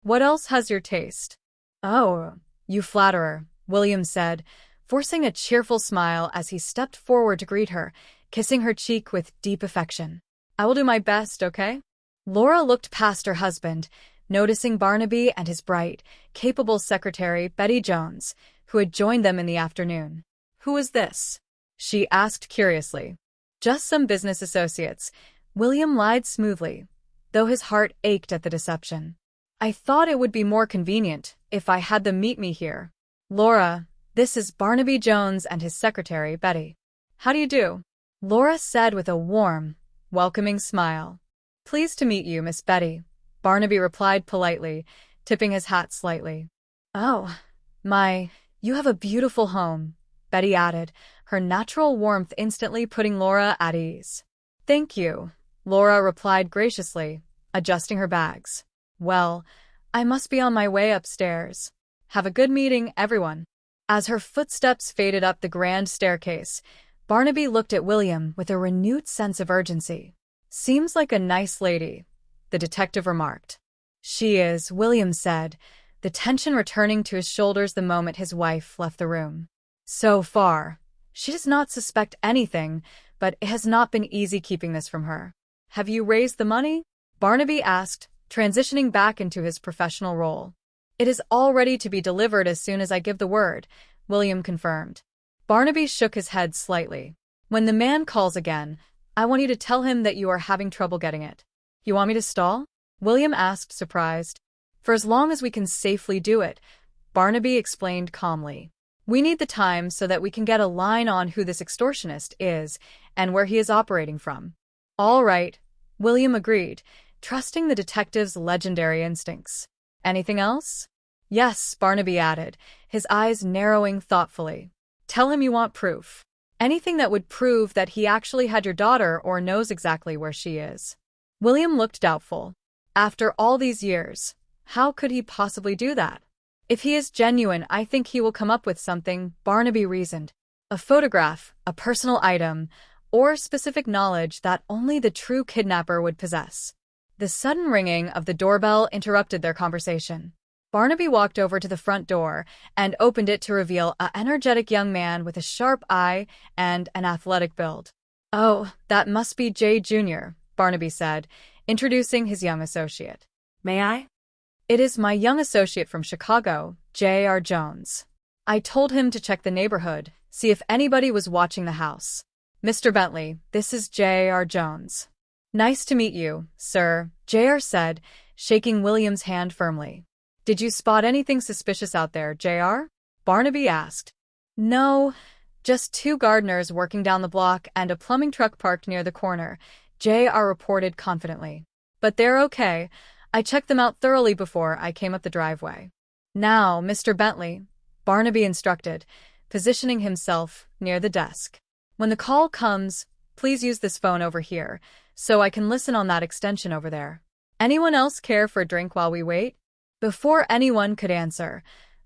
[SPEAKER 15] What else has your taste? Oh, you flatterer, William said, forcing a cheerful smile as he stepped forward to greet her, kissing her cheek with deep affection. I will do my best, okay? Laura looked past her husband, noticing Barnaby and his bright, capable secretary, Betty Jones, who had joined them in the afternoon. Who is this? She asked curiously. Just some business associates, William lied smoothly, though his heart ached at the deception. I thought it would be more convenient if I had them meet me here. Laura, this is Barnaby Jones and his secretary, Betty. How do you do? Laura said with a warm, welcoming smile. Pleased to meet you, Miss Betty, Barnaby replied politely, tipping his hat slightly. Oh, you have a beautiful home, Betty added, her natural warmth instantly putting Laura at ease. Thank you, Laura replied graciously, adjusting her bags. Well, I must be on my way upstairs. Have a good meeting, everyone. As her footsteps faded up the grand staircase, Barnaby looked at William with a renewed sense of urgency. Seems like a nice lady, the detective remarked. She is, William said, the tension returning to his shoulders the moment his wife left the room. So far, she does not suspect anything, but it has not been easy keeping this from her. Have you raised the money? Barnaby asked, transitioning back into his professional role. It is all ready to be delivered as soon as I give the word, William confirmed. Barnaby shook his head slightly. When the man calls again, I want you to tell him that you are having trouble getting it. You want me to stall? William asked, surprised. For as long as we can safely do it, Barnaby explained calmly. We need the time so that we can get a line on who this extortionist is and where he is operating from. All right, William agreed, trusting the detective's legendary instincts. Anything else? Yes, Barnaby added, his eyes narrowing thoughtfully. Tell him you want proof. Anything that would prove that he actually had your daughter or knows exactly where she is. William looked doubtful. After all these years, how could he possibly do that? If he is genuine, I think he will come up with something, Barnaby reasoned. A photograph, a personal item, or specific knowledge that only the true kidnapper would possess. The sudden ringing of the doorbell interrupted their conversation. Barnaby walked over to the front door and opened it to reveal an energetic young man with a sharp eye and an athletic build. Oh, that must be Jay Jr., Barnaby said, introducing his young associate.
[SPEAKER 7] May I?
[SPEAKER 15] It is my young associate from Chicago, J.R. Jones. I told him to check the neighborhood, see if anybody was watching the house. Mr. Bentley, this is J.R. Jones. Nice to meet you, sir, J.R. said, shaking William's hand firmly. Did you spot anything suspicious out there, J.R.? Barnaby asked. No, just 2 gardeners working down the block and a plumbing truck parked near the corner, J.R. reported confidently. But they're okay. I checked them out thoroughly before I came up the driveway. Now, Mr. Bentley, Barnaby instructed, positioning himself near the desk. When the call comes, please use this phone over here, so I can listen on that extension over there. Anyone else care for a drink while we wait? Before anyone could answer,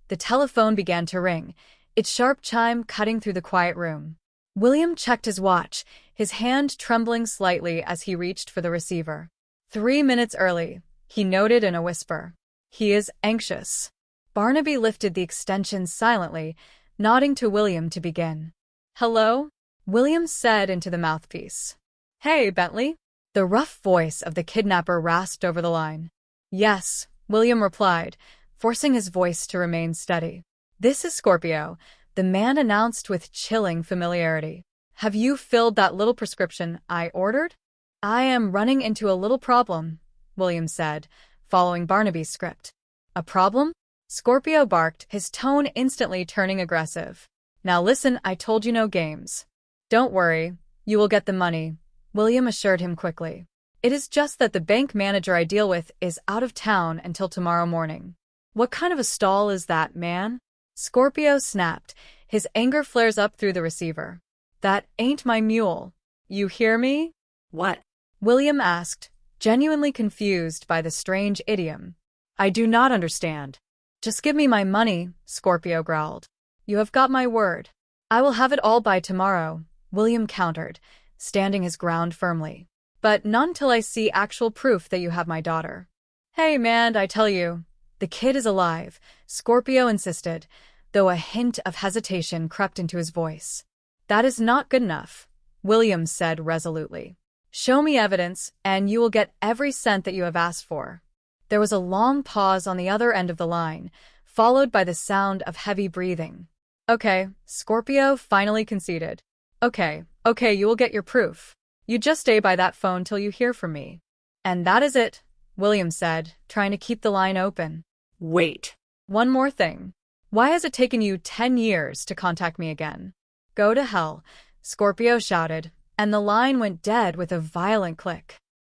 [SPEAKER 15] the telephone began to ring, its sharp chime cutting through the quiet room. William checked his watch, his hand trembling slightly as he reached for the receiver. 3 minutes early, he noted in a whisper. He is anxious. Barnaby lifted the extension silently, nodding to William to begin. Hello? William said into the mouthpiece. Hey, Bentley? The rough voice of the kidnapper rasped over the line. Yes, William replied, forcing his voice to remain steady. "This is Scorpio," the man announced with chilling familiarity. "Have you filled that little prescription I ordered?" "I am running into a little problem," William said, following Barnaby's script. "A problem?" Scorpio barked, his tone instantly turning aggressive. "Now listen, I told you no games." "Don't worry, you will get the money," William assured him quickly. "It is just that the bank manager I deal with is out of town until tomorrow morning." "What kind of a stall is that, man?" Scorpio snapped, his anger flares up through the receiver. "That ain't my mule. You hear me?"
[SPEAKER 7] "What?"
[SPEAKER 15] William asked, genuinely confused by the strange idiom. "I do not understand." "Just give me my money," Scorpio growled. "You have got my word." "I will have it all by tomorrow," William countered, standing his ground firmly. "But not until I see actual proof that you have my daughter." "Hey, man, I tell you, the kid is alive," Scorpio insisted, though a hint of hesitation crept into his voice. "That is not good enough," William said resolutely. "Show me evidence, and you will get every cent that you have asked for." There was a long pause on the other end of the line, followed by the sound of heavy breathing. "Okay," Scorpio finally conceded. Okay, you will get your proof. You just stay by that phone till you hear from me." "And that is it," William said, trying to keep the line open.
[SPEAKER 7] "Wait.
[SPEAKER 15] "One more thing. Why has it taken you 10 years to contact me again?" "Go to hell," Scorpio shouted, and the line went dead with a violent click.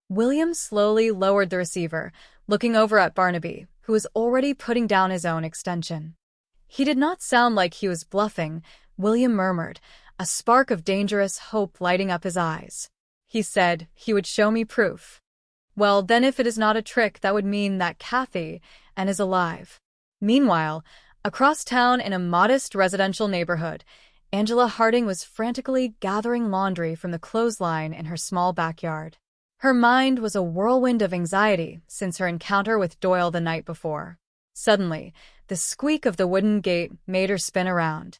[SPEAKER 15] William slowly lowered the receiver, looking over at Barnaby, who was already putting down his own extension. "He did not sound like he was bluffing," William murmured, a spark of dangerous hope lighting up his eyes. "He said he would show me proof." "Well, then if it is not a trick, that would mean that Kathy and is alive." Meanwhile, across town in a modest residential neighborhood, Angela Harding was frantically gathering laundry from the clothesline in her small backyard. Her mind was a whirlwind of anxiety since her encounter with Doyle the night before. Suddenly, the squeak of the wooden gate made her spin around.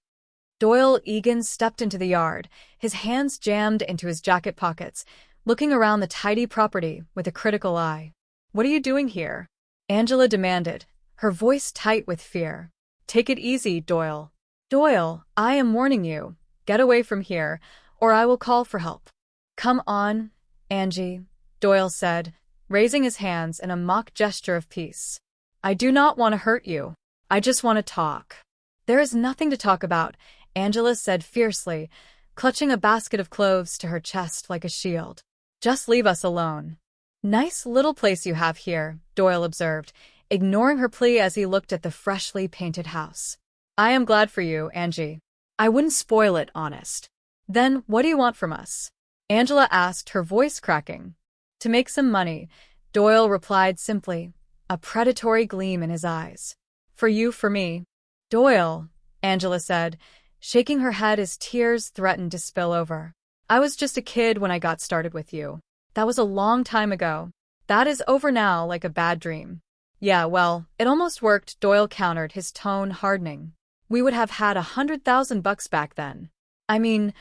[SPEAKER 15] Doyle Egan stepped into the yard, his hands jammed into his jacket pockets, looking around the tidy property with a critical eye. "What are you doing here?" Angela demanded, her voice tight with fear. "Take it easy, Doyle." "Doyle, I am warning you. Get away from here, or I will call for help." "Come on, Angie," Doyle said, raising his hands in a mock gesture of peace. "I do not want to hurt you. I just want to talk." "There is nothing to talk about," Angela said fiercely, clutching a basket of clothes to her chest like a shield. "Just leave us alone." "Nice little place you have here," Doyle observed, ignoring her plea as he looked at the freshly painted house. "I am glad for you, Angie. I wouldn't spoil it, honest." "Then what do you want from us?" Angela asked, her voice cracking. "To make some money," Doyle replied simply, a predatory gleam in his eyes. "For you, for me." "Doyle," Angela said, shaking her head as tears threatened to spill over. "I was just a kid when I got started with you. That was a long time ago. That is over now like a bad dream." "Yeah, well, it almost worked," Doyle countered, his tone hardening. "We would have had $100,000 back then. I mean,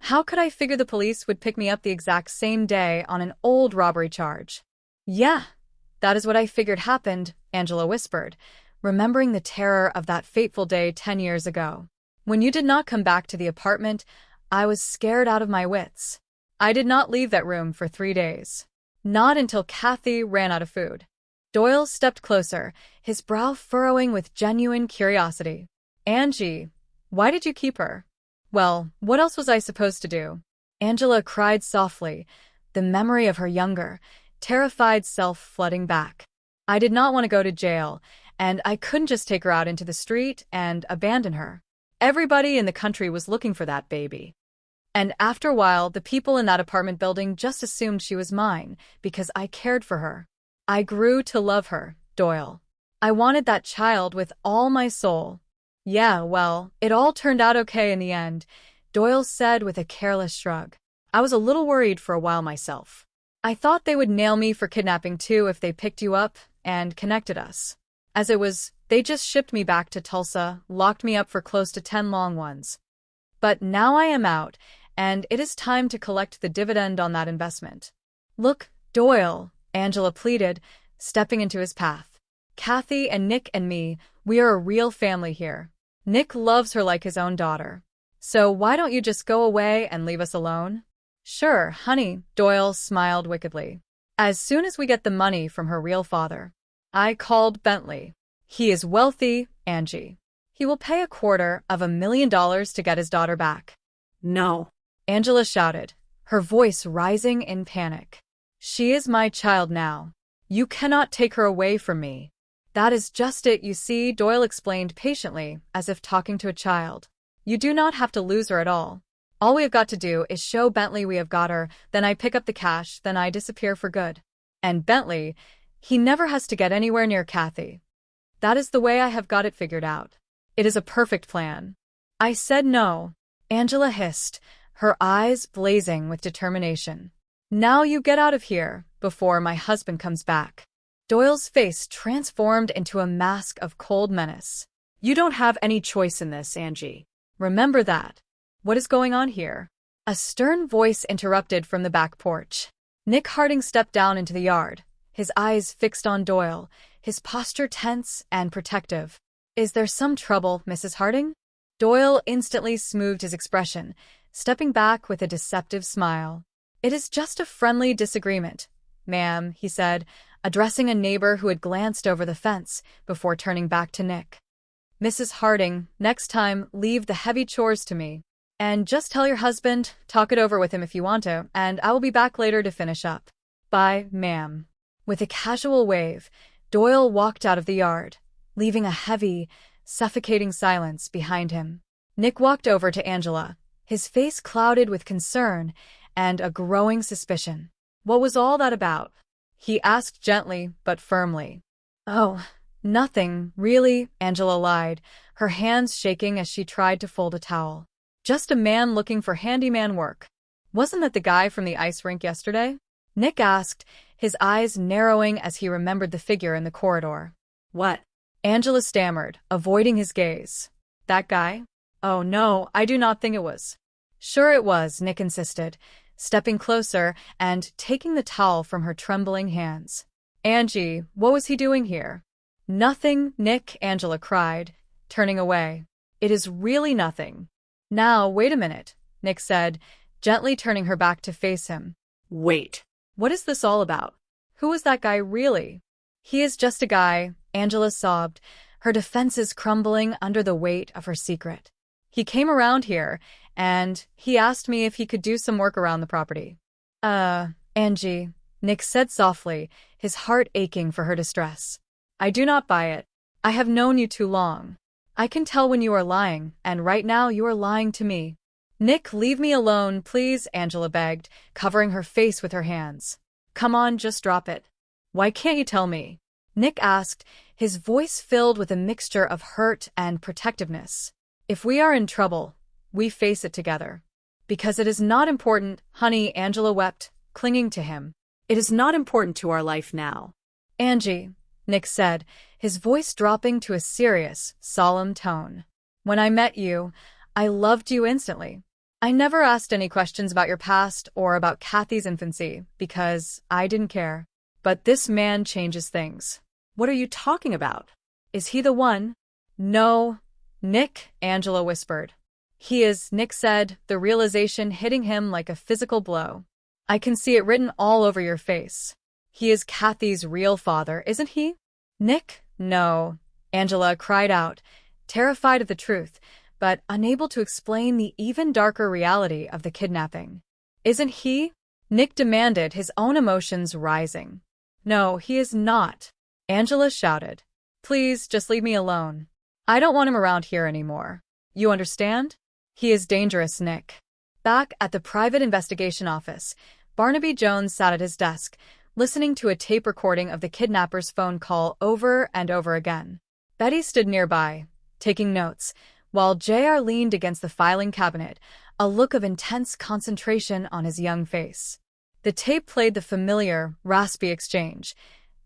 [SPEAKER 15] how could I figure the police would pick me up the exact same day on an old robbery charge?" "Yeah, that is what I figured happened," Angela whispered, remembering the terror of that fateful day 10 years ago. "When you did not come back to the apartment, I was scared out of my wits. I did not leave that room for 3 days. Not until Kathy ran out of food." Doyle stepped closer, his brow furrowing with genuine curiosity. "Angie, why did you keep her?" "Well, what else was I supposed to do?" Angela cried softly, the memory of her younger, terrified self flooding back. "I did not want to go to jail, and I couldn't just take her out into the street and abandon her. Everybody in the country was looking for that baby. And after a while, the people in that apartment building just assumed she was mine because I cared for her. I grew to love her, Doyle. I wanted that child with all my soul." "Yeah, well, it all turned out okay in the end," Doyle said with a careless shrug. "I was a little worried for a while myself. I thought they would nail me for kidnapping too if they picked you up and connected us. As it was, they just shipped me back to Tulsa, locked me up for close to 10 long ones. But now I am out, and it is time to collect the dividend on that investment." "Look, Doyle," Angela pleaded, stepping into his path. Kathy and Nick and me, we are a real family here. Nick loves her like his own daughter. So why don't you just go away and leave us alone? Sure, honey, Doyle smiled wickedly. As soon as we get the money from her real father. I called Bentley. He is wealthy, Angie. He will pay $250,000 to get his daughter back.
[SPEAKER 7] No.
[SPEAKER 15] Angela shouted, her voice rising in panic. She is my child now. You cannot take her away from me. That is just it, you see, Doyle explained patiently, as if talking to a child. You do not have to lose her at all. All we have got to do is show Bentley we have got her, then I pick up the cash, then I disappear for good. And Bentley, he never has to get anywhere near Kathy. That is the way I have got it figured out. It is a perfect plan. I said no. Angela hissed, her eyes blazing with determination. Now you get out of here, before my husband comes back. Doyle's face transformed into a mask of cold menace.
[SPEAKER 7] You don't have any choice in this, Angie.
[SPEAKER 15] Remember that. What is going on here? A stern voice interrupted from the back porch. Nick Harding stepped down into the yard, his eyes fixed on Doyle, his posture tense and protective. Is there some trouble, Mrs. Harding? Doyle instantly smoothed his expression, stepping back with a deceptive smile. It is just a friendly disagreement, ma'am, he said, addressing a neighbor who had glanced over the fence before turning back to Nick. Mrs. Harding, next time, leave the heavy chores to me. And just tell your husband, talk it over with him if you want to, and I will be back later to finish up. Bye, ma'am. With a casual wave, Doyle walked out of the yard, leaving a heavy, suffocating silence behind him. Nick walked over to Angela, his face clouded with concern and a growing suspicion. What was all that about? He asked gently but firmly. Oh, nothing, really, Angela lied, her hands shaking as she tried to fold a towel. Just a man looking for handyman work. Wasn't that the guy from the ice rink yesterday? Nick asked, his eyes narrowing as he remembered the figure in the corridor.
[SPEAKER 7] What?
[SPEAKER 15] Angela stammered, avoiding his gaze. That guy? Oh no, I do not think it was. Sure it was, Nick insisted, stepping closer and taking the towel from her trembling hands. Angie, what was he doing here? Nothing, Nick, Angela cried, turning away. It is really nothing. Now, wait a minute, Nick said, gently turning her back to face him.
[SPEAKER 7] Wait.
[SPEAKER 15] What is this all about? Who is that guy really? He is just a guy, Angela sobbed, her defenses crumbling under the weight of her secret. He came around here, and he asked me if he could do some work around the property. Angie, Nick said softly, his heart aching for her distress. I do not buy it. I have known you too long. I can tell when you are lying, and right now you are lying to me. Nick, leave me alone, please, Angela begged, covering her face with her hands. Come on, just drop it. Why can't you tell me? Nick asked, his voice filled with a mixture of hurt and protectiveness. If we are in trouble, we face it together. Because it is not important, honey, Angela wept, clinging to him.
[SPEAKER 7] It is not important to our life now.
[SPEAKER 15] Angie, Nick said, his voice dropping to a serious, solemn tone. When I met you, I loved you instantly. I never asked any questions about your past or about Kathy's infancy, because I didn't care. But this man changes things.
[SPEAKER 7] What are you talking about?
[SPEAKER 15] Is he the one? No. Nick, Angela whispered. He is, Nick said, the realization hitting him like a physical blow. I can see it written all over your face. He is Kathy's real father, isn't he? Nick? No. Angela cried out, terrified of the truth, but unable to explain the even darker reality of the kidnapping. Isn't he? Nick demanded, his own emotions rising. No, he is not. Angela shouted. Please, just leave me alone. I don't want him around here anymore. You understand? He is dangerous, Nick. Back at the private investigation office, Barnaby Jones sat at his desk, listening to a tape recording of the kidnapper's phone call over and over again. Betty stood nearby, taking notes, while J.R. leaned against the filing cabinet, a look of intense concentration on his young face. The tape played the familiar, raspy exchange.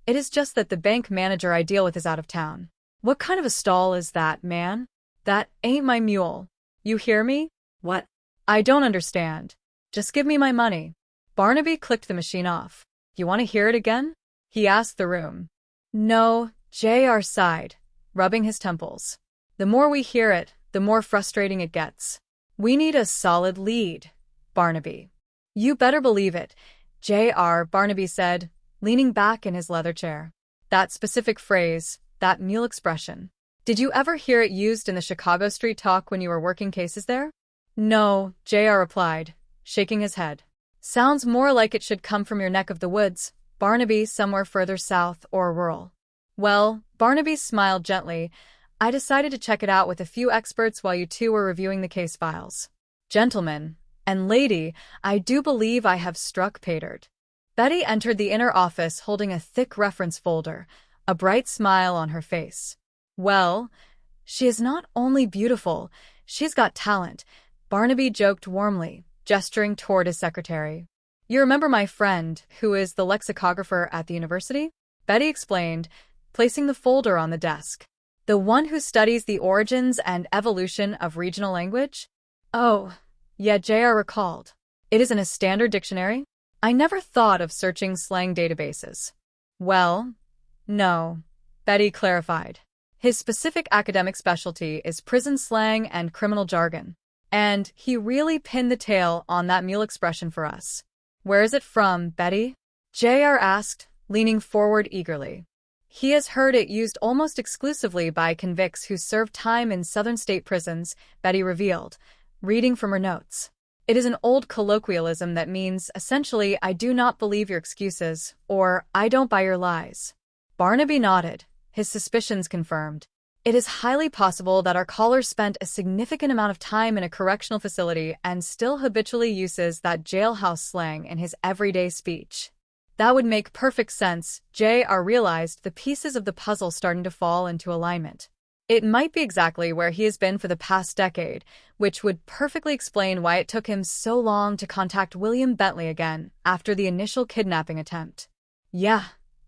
[SPEAKER 15] It is just that the bank manager I deal with is out of town. What kind of a stall is that, man? That ain't my mule. You hear me?
[SPEAKER 7] What?
[SPEAKER 15] I don't understand. Just give me my money. Barnaby clicked the machine off. You want to hear it again? He asked the room. No, J.R. sighed, rubbing his temples. The more we hear it, the more frustrating it gets. We need a solid lead, Barnaby. You better believe it, J.R., Barnaby said, leaning back in his leather chair. That specific phrase, that mule expression. Did you ever hear it used in the Chicago street talk when you were working cases there? No, J.R. replied, shaking his head. Sounds more like it should come from your neck of the woods, Barnaby, somewhere further south or rural. Well, Barnaby smiled gently. I decided to check it out with a few experts while you two were reviewing the case files. Gentlemen, and lady, I do believe I have struck pay dirt. Betty entered the inner office holding a thick reference folder, a bright smile on her face. Well, she is not only beautiful, she's got talent, Barnaby joked warmly, gesturing toward his secretary. You remember my friend, who is the lexicographer at the university? Betty explained, placing the folder on the desk. The one who studies the origins and evolution of regional language? Oh, yeah, J.R. recalled. It is in a standard dictionary? I never thought of searching slang databases. Well, no, Betty clarified. His specific academic specialty is prison slang and criminal jargon. And he really pinned the tail on that mule expression for us. Where is it from, Betty? J.R. asked, leaning forward eagerly. He has heard it used almost exclusively by convicts who serve time in southern state prisons, Betty revealed, reading from her notes. It is an old colloquialism that means, essentially, I do not believe your excuses, or I don't buy your lies. Barnaby nodded, his suspicions confirmed. It is highly possible that our caller spent a significant amount of time in a correctional facility and still habitually uses that jailhouse slang in his everyday speech. That would make perfect sense. J.R. realized the pieces of the puzzle starting to fall into alignment. It might be exactly where he has been for the past decade, which would perfectly explain why it took him so long to contact William Bentley again after the initial kidnapping attempt. Yeah,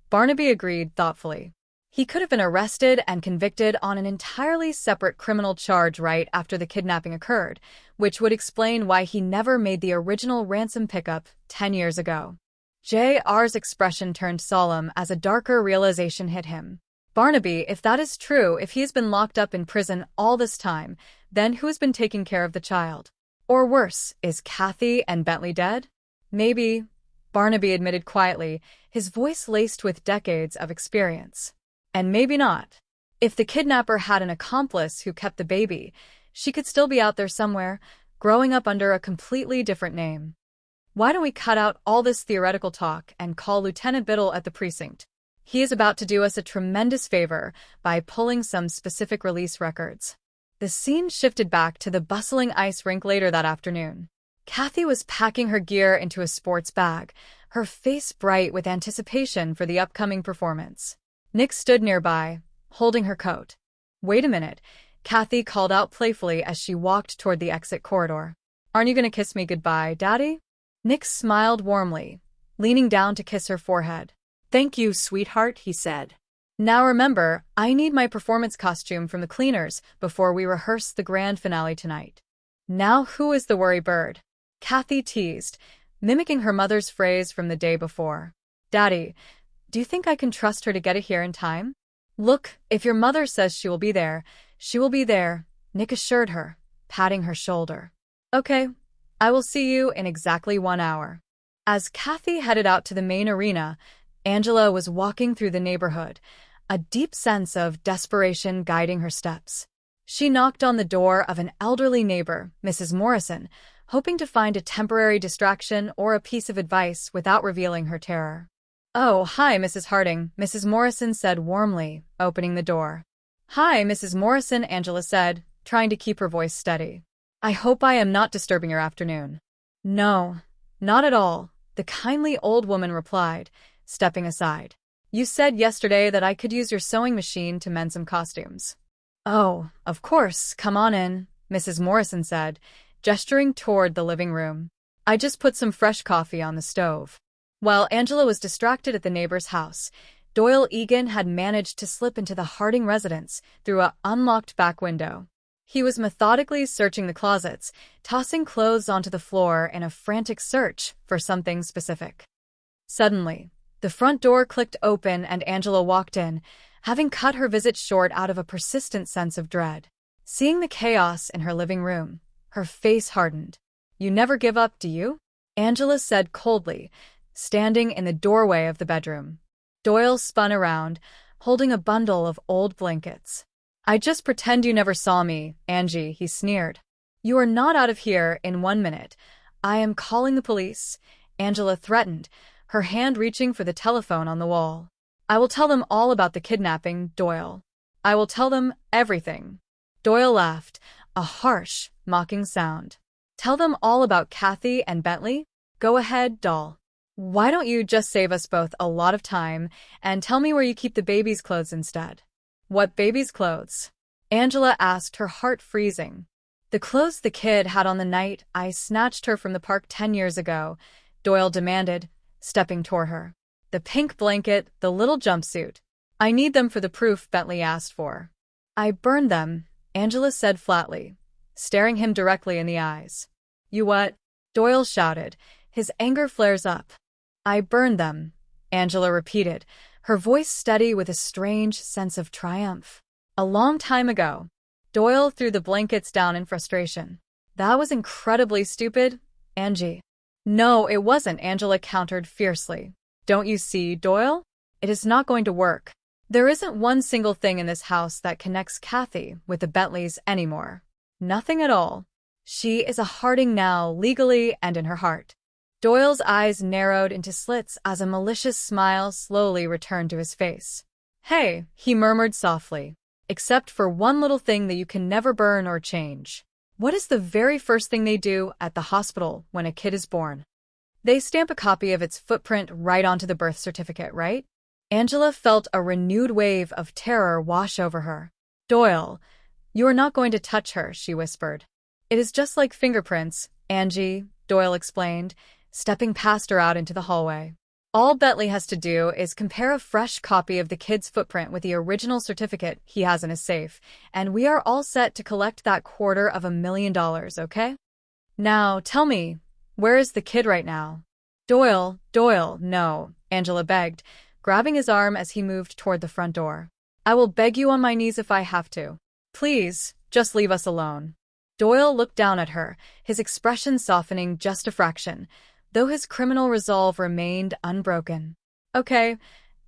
[SPEAKER 15] Barnaby agreed thoughtfully. He could have been arrested and convicted on an entirely separate criminal charge right after the kidnapping occurred, which would explain why he never made the original ransom pickup 10 years ago. J.R.'s expression turned solemn as a darker realization hit him. Barnaby, if that is true, if he has been locked up in prison all this time, then who has been taking care of the child? Or worse, is Kathy and Bentley dead? Maybe, Barnaby admitted quietly, his voice laced with decades of experience. And maybe not. If the kidnapper had an accomplice who kept the baby, she could still be out there somewhere, growing up under a completely different name. Why don't we cut out all this theoretical talk and call Lieutenant Biddle at the precinct? He is about to do us a tremendous favor by pulling some specific release records. The scene shifted back to the bustling ice rink later that afternoon. Kathy was packing her gear into a sports bag, her face bright with anticipation for the upcoming performance. Nick stood nearby, holding her coat. Wait a minute, Kathy called out playfully as she walked toward the exit corridor. Aren't you going to kiss me goodbye, Daddy? Nick smiled warmly, leaning down to kiss her forehead. Thank you, sweetheart, he said. Now remember, I need my performance costume from the cleaners before we rehearse the grand finale tonight. Now who is the worry bird? Kathy teased, mimicking her mother's phrase from the day before. Daddy, do you think I can trust her to get it here in time? Look, if your mother says she will be there, Nick assured her, patting her shoulder. Okay, I will see you in exactly 1 hour. As Kathy headed out to the main arena, Angela was walking through the neighborhood, a deep sense of desperation guiding her steps. She knocked on the door of an elderly neighbor, Mrs. Morrison, hoping to find a temporary distraction or a piece of advice without revealing her terror. Oh, hi, Mrs. Harding, Mrs. Morrison said warmly, opening the door. Hi, Mrs. Morrison, Angela said, trying to keep her voice steady. I hope I am not disturbing your afternoon. No, not at all, the kindly old woman replied, stepping aside. You said yesterday that I could use your sewing machine to mend some costumes. Oh, of course, come on in, Mrs. Morrison said, gesturing toward the living room. I just put some fresh coffee on the stove. While Angela was distracted at the neighbor's house, Doyle Egan had managed to slip into the Harding residence through an unlocked back window. He was methodically searching the closets, tossing clothes onto the floor in a frantic search for something specific. Suddenly, the front door clicked open and Angela walked in, having cut her visit short out of a persistent sense of dread. Seeing the chaos in her living room, her face hardened. "You never give up, do you?" Angela said coldly, standing in the doorway of the bedroom. Doyle spun around, holding a bundle of old blankets. "I just pretend you never saw me, Angie," he sneered. "You are not out of here in 1 minute. I am calling the police," Angela threatened, her hand reaching for the telephone on the wall. "I will tell them all about the kidnapping, Doyle. I will tell them everything." Doyle laughed, a harsh, mocking sound. "Tell them all about Kathy and Bentley? Go ahead, doll. Why don't you just save us both a lot of time and tell me where you keep the baby's clothes instead?" "What baby's clothes?" Angela asked, her heart freezing. "The clothes the kid had on the night I snatched her from the park 10 years ago," Doyle demanded, stepping toward her. "The pink blanket, the little jumpsuit. I need them for the proof Bentley asked for." "I burned them," Angela said flatly, staring him directly in the eyes. "You what?" Doyle shouted, his anger flares up. "I burned them," Angela repeated, her voice steady with a strange sense of triumph. "A long time ago." Doyle threw the blankets down in frustration. "That was incredibly stupid, Angie." "No, it wasn't," Angela countered fiercely. "Don't you see, Doyle? It is not going to work. There isn't one single thing in this house that connects Kathy with the Bentleys anymore. Nothing at all. She is a Harding now, legally and in her heart." Doyle's eyes narrowed into slits as a malicious smile slowly returned to his face. "Hey," he murmured softly, "except for one little thing that you can never burn or change. What is the very first thing they do at the hospital when a kid is born? They stamp a copy of its footprint right onto the birth certificate, right?" Angela felt a renewed wave of terror wash over her. "Doyle, you are not going to touch her," she whispered. "It is just like fingerprints, Angie," Doyle explained, stepping past her out into the hallway. "All Bentley has to do is compare a fresh copy of the kid's footprint with the original certificate he has in his safe, and we are all set to collect that $250,000, okay? Now, tell me, where is the kid right now?" Doyle, no," Angela begged, grabbing his arm as he moved toward the front door. "I will beg you on my knees if I have to. Please, just leave us alone." Doyle looked down at her, his expression softening just a fraction, though his criminal resolve remained unbroken. "Okay,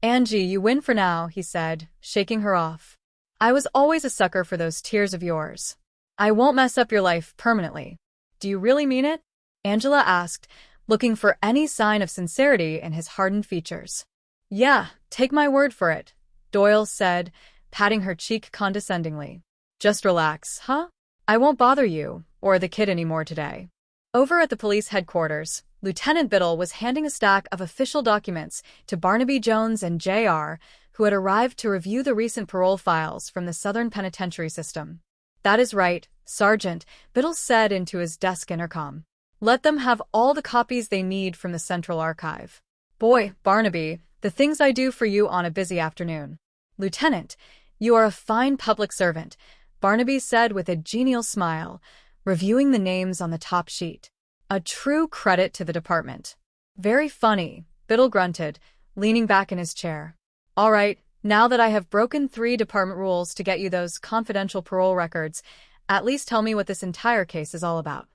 [SPEAKER 15] Angie, you win for now," he said, shaking her off. "I was always a sucker for those tears of yours. I won't mess up your life permanently." "Do you really mean it?" Angela asked, looking for any sign of sincerity in his hardened features. "Yeah, take my word for it," Doyle said, patting her cheek condescendingly. "Just relax, huh? I won't bother you or the kid anymore today." Over at the police headquarters, Lieutenant Biddle was handing a stack of official documents to Barnaby Jones and J.R., who had arrived to review the recent parole files from the Southern Penitentiary System. "That is right, Sergeant," Biddle said into his desk intercom. "Let them have all the copies they need from the Central Archive. Boy, Barnaby, the things I do for you on a busy afternoon." "Lieutenant, you are a fine public servant," Barnaby said with a genial smile, reviewing the names on the top sheet. "A true credit to the department." "Very funny," Biddle grunted, leaning back in his chair. "All right, now that I have broken 3 department rules to get you those confidential parole records, at least tell me what this entire case is all about."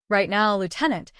[SPEAKER 15] "Right now, Lieutenant,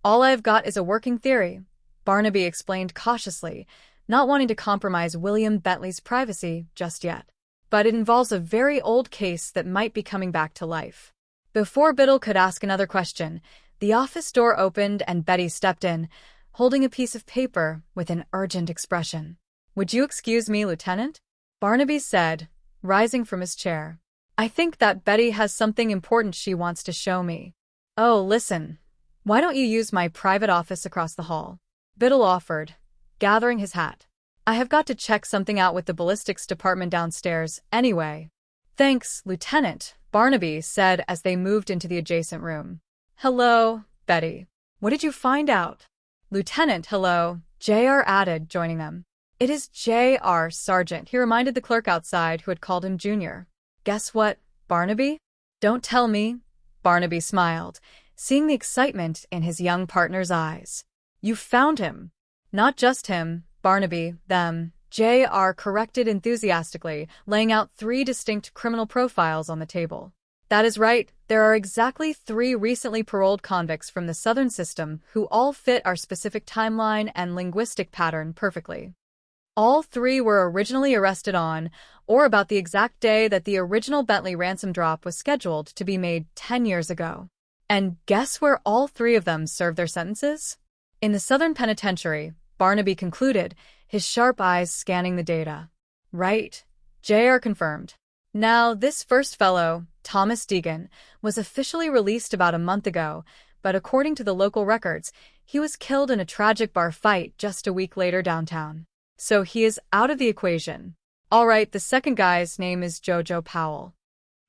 [SPEAKER 15] all I've got is a working theory," Barnaby explained cautiously, not wanting to compromise William Bentley's privacy just yet. "But it involves a very old case that might be coming back to life." Before Biddle could ask another question, the office door opened and Betty stepped in, holding a piece of paper with an urgent expression. "Would you excuse me, Lieutenant?" Barnaby said, rising from his chair. "I think that Betty has something important she wants to show me." "Oh, listen. Why don't you use my private office across the hall?" Biddle offered, gathering his hat. "I have got to check something out with the ballistics department downstairs, anyway." "Thanks, Lieutenant," Barnaby said as they moved into the adjacent room. "Hello, Betty. What did you find out?" "Lieutenant, hello," J.R. added, joining them. "It is J.R., Sergeant," he reminded the clerk outside who had called him Junior. "Guess what, Barnaby?" "Don't tell me," Barnaby smiled, seeing the excitement in his young partner's eyes. "You found him." "Not just him, Barnaby, them," J.R. corrected enthusiastically, laying out 3 distinct criminal profiles on the table. That is right, there are exactly 3 recently paroled convicts from the Southern system who all fit our specific timeline and linguistic pattern perfectly. All 3 were originally arrested on, or about the exact day that the original Bentley ransom drop was scheduled to be made 10 years ago. And guess where all 3 of them served their sentences? In the Southern Penitentiary, Barnaby concluded, his sharp eyes scanning the data. Right, J.R. confirmed. Now, this first fellow, Thomas Deegan, was officially released about a month ago, but according to the local records, he was killed in a tragic bar fight just a week later downtown. So he is out of the equation. All right, the second guy's name is Jojo Powell.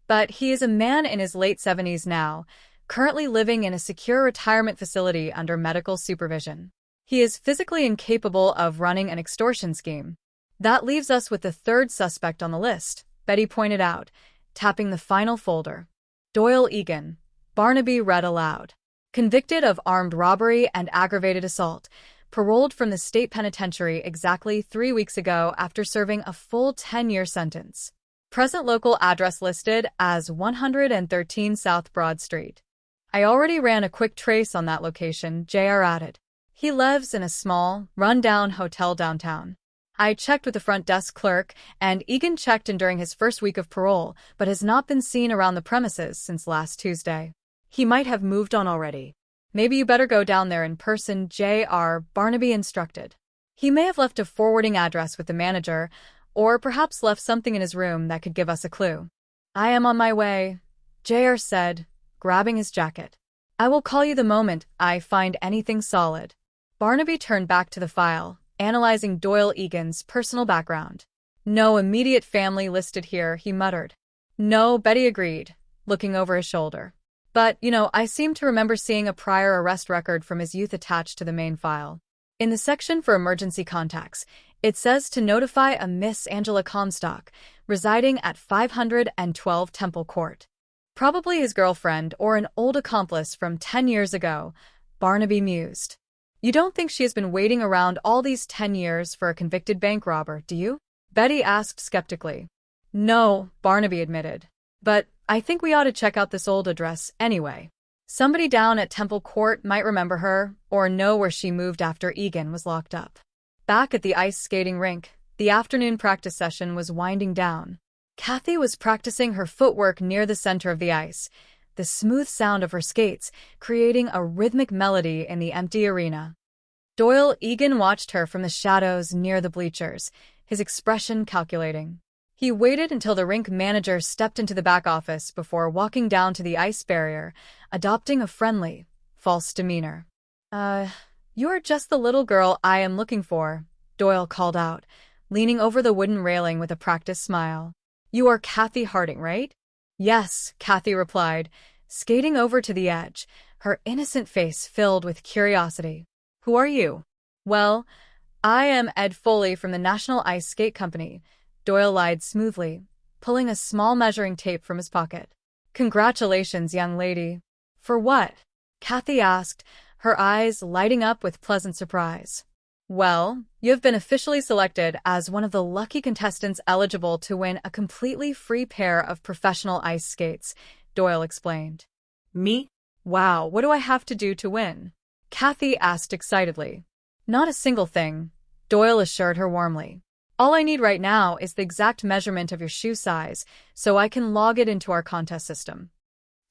[SPEAKER 15] But he is a man in his late 70s now, currently living in a secure retirement facility under medical supervision. He is physically incapable of running an extortion scheme. That leaves us with the third suspect on the list, Betty pointed out, tapping the final folder. Doyle Egan, Barnaby read aloud. Convicted of armed robbery and aggravated assault, paroled from the state penitentiary exactly 3 weeks ago after serving a full 10-year sentence. Present local address listed as 113 South Broad Street. I already ran a quick trace on that location, J.R. added. He lives in a small, run-down hotel downtown. I checked with the front desk clerk, and Egan checked in during his first week of parole, but has not been seen around the premises since last Tuesday. He might have moved on already. Maybe you better go down there in person, J.R. Barnaby instructed. He may have left a forwarding address with the manager, or perhaps left something in his room that could give us a clue. I am on my way, J.R. said, grabbing his jacket. I will call you the moment I find anything solid. Barnaby turned back to the file, analyzing Doyle Egan's personal background. No immediate family listed here, he muttered. No, Betty agreed, looking over his shoulder. But, I seem to remember seeing a prior arrest record from his youth attached to the main file. In the section for emergency contacts, it says to notify a Miss Angela Comstock, residing at 512 Temple Court. Probably his girlfriend or an old accomplice from 10 years ago, Barnaby mused. You don't think she has been waiting around all these 10 years for a convicted bank robber, do you? Betty asked skeptically. No, Barnaby admitted. But I think we ought to check out this old address anyway. Somebody down at Temple Court might remember her or know where she moved after Egan was locked up. Back at the ice skating rink, the afternoon practice session was winding down. Kathy was practicing her footwork near the center of the ice, the smooth sound of her skates creating a rhythmic melody in the empty arena. Doyle Egan watched her from the shadows near the bleachers, his expression calculating. He waited until the rink manager stepped into the back office before walking down to the ice barrier, adopting a friendly, false demeanor. You're just the little girl I am looking for, Doyle called out, leaning over the wooden railing with a practiced smile. You are Kathy Harding, right? Yes, Kathy replied, skating over to the edge, her innocent face filled with curiosity. Who are you? Well, I am Ed Foley from the National Ice Skate Company, Doyle lied smoothly, pulling a small measuring tape from his pocket. Congratulations, young lady. For what? Kathy asked, her eyes lighting up with pleasant surprise. Well, you have been officially selected as one of the lucky contestants eligible to win a completely free pair of professional ice skates, Doyle explained. Me? Wow, what do I have to do to win? Kathy asked excitedly. Not a single thing, Doyle assured her warmly. All I need right now is the exact measurement of your shoe size, so I can log it into our contest system.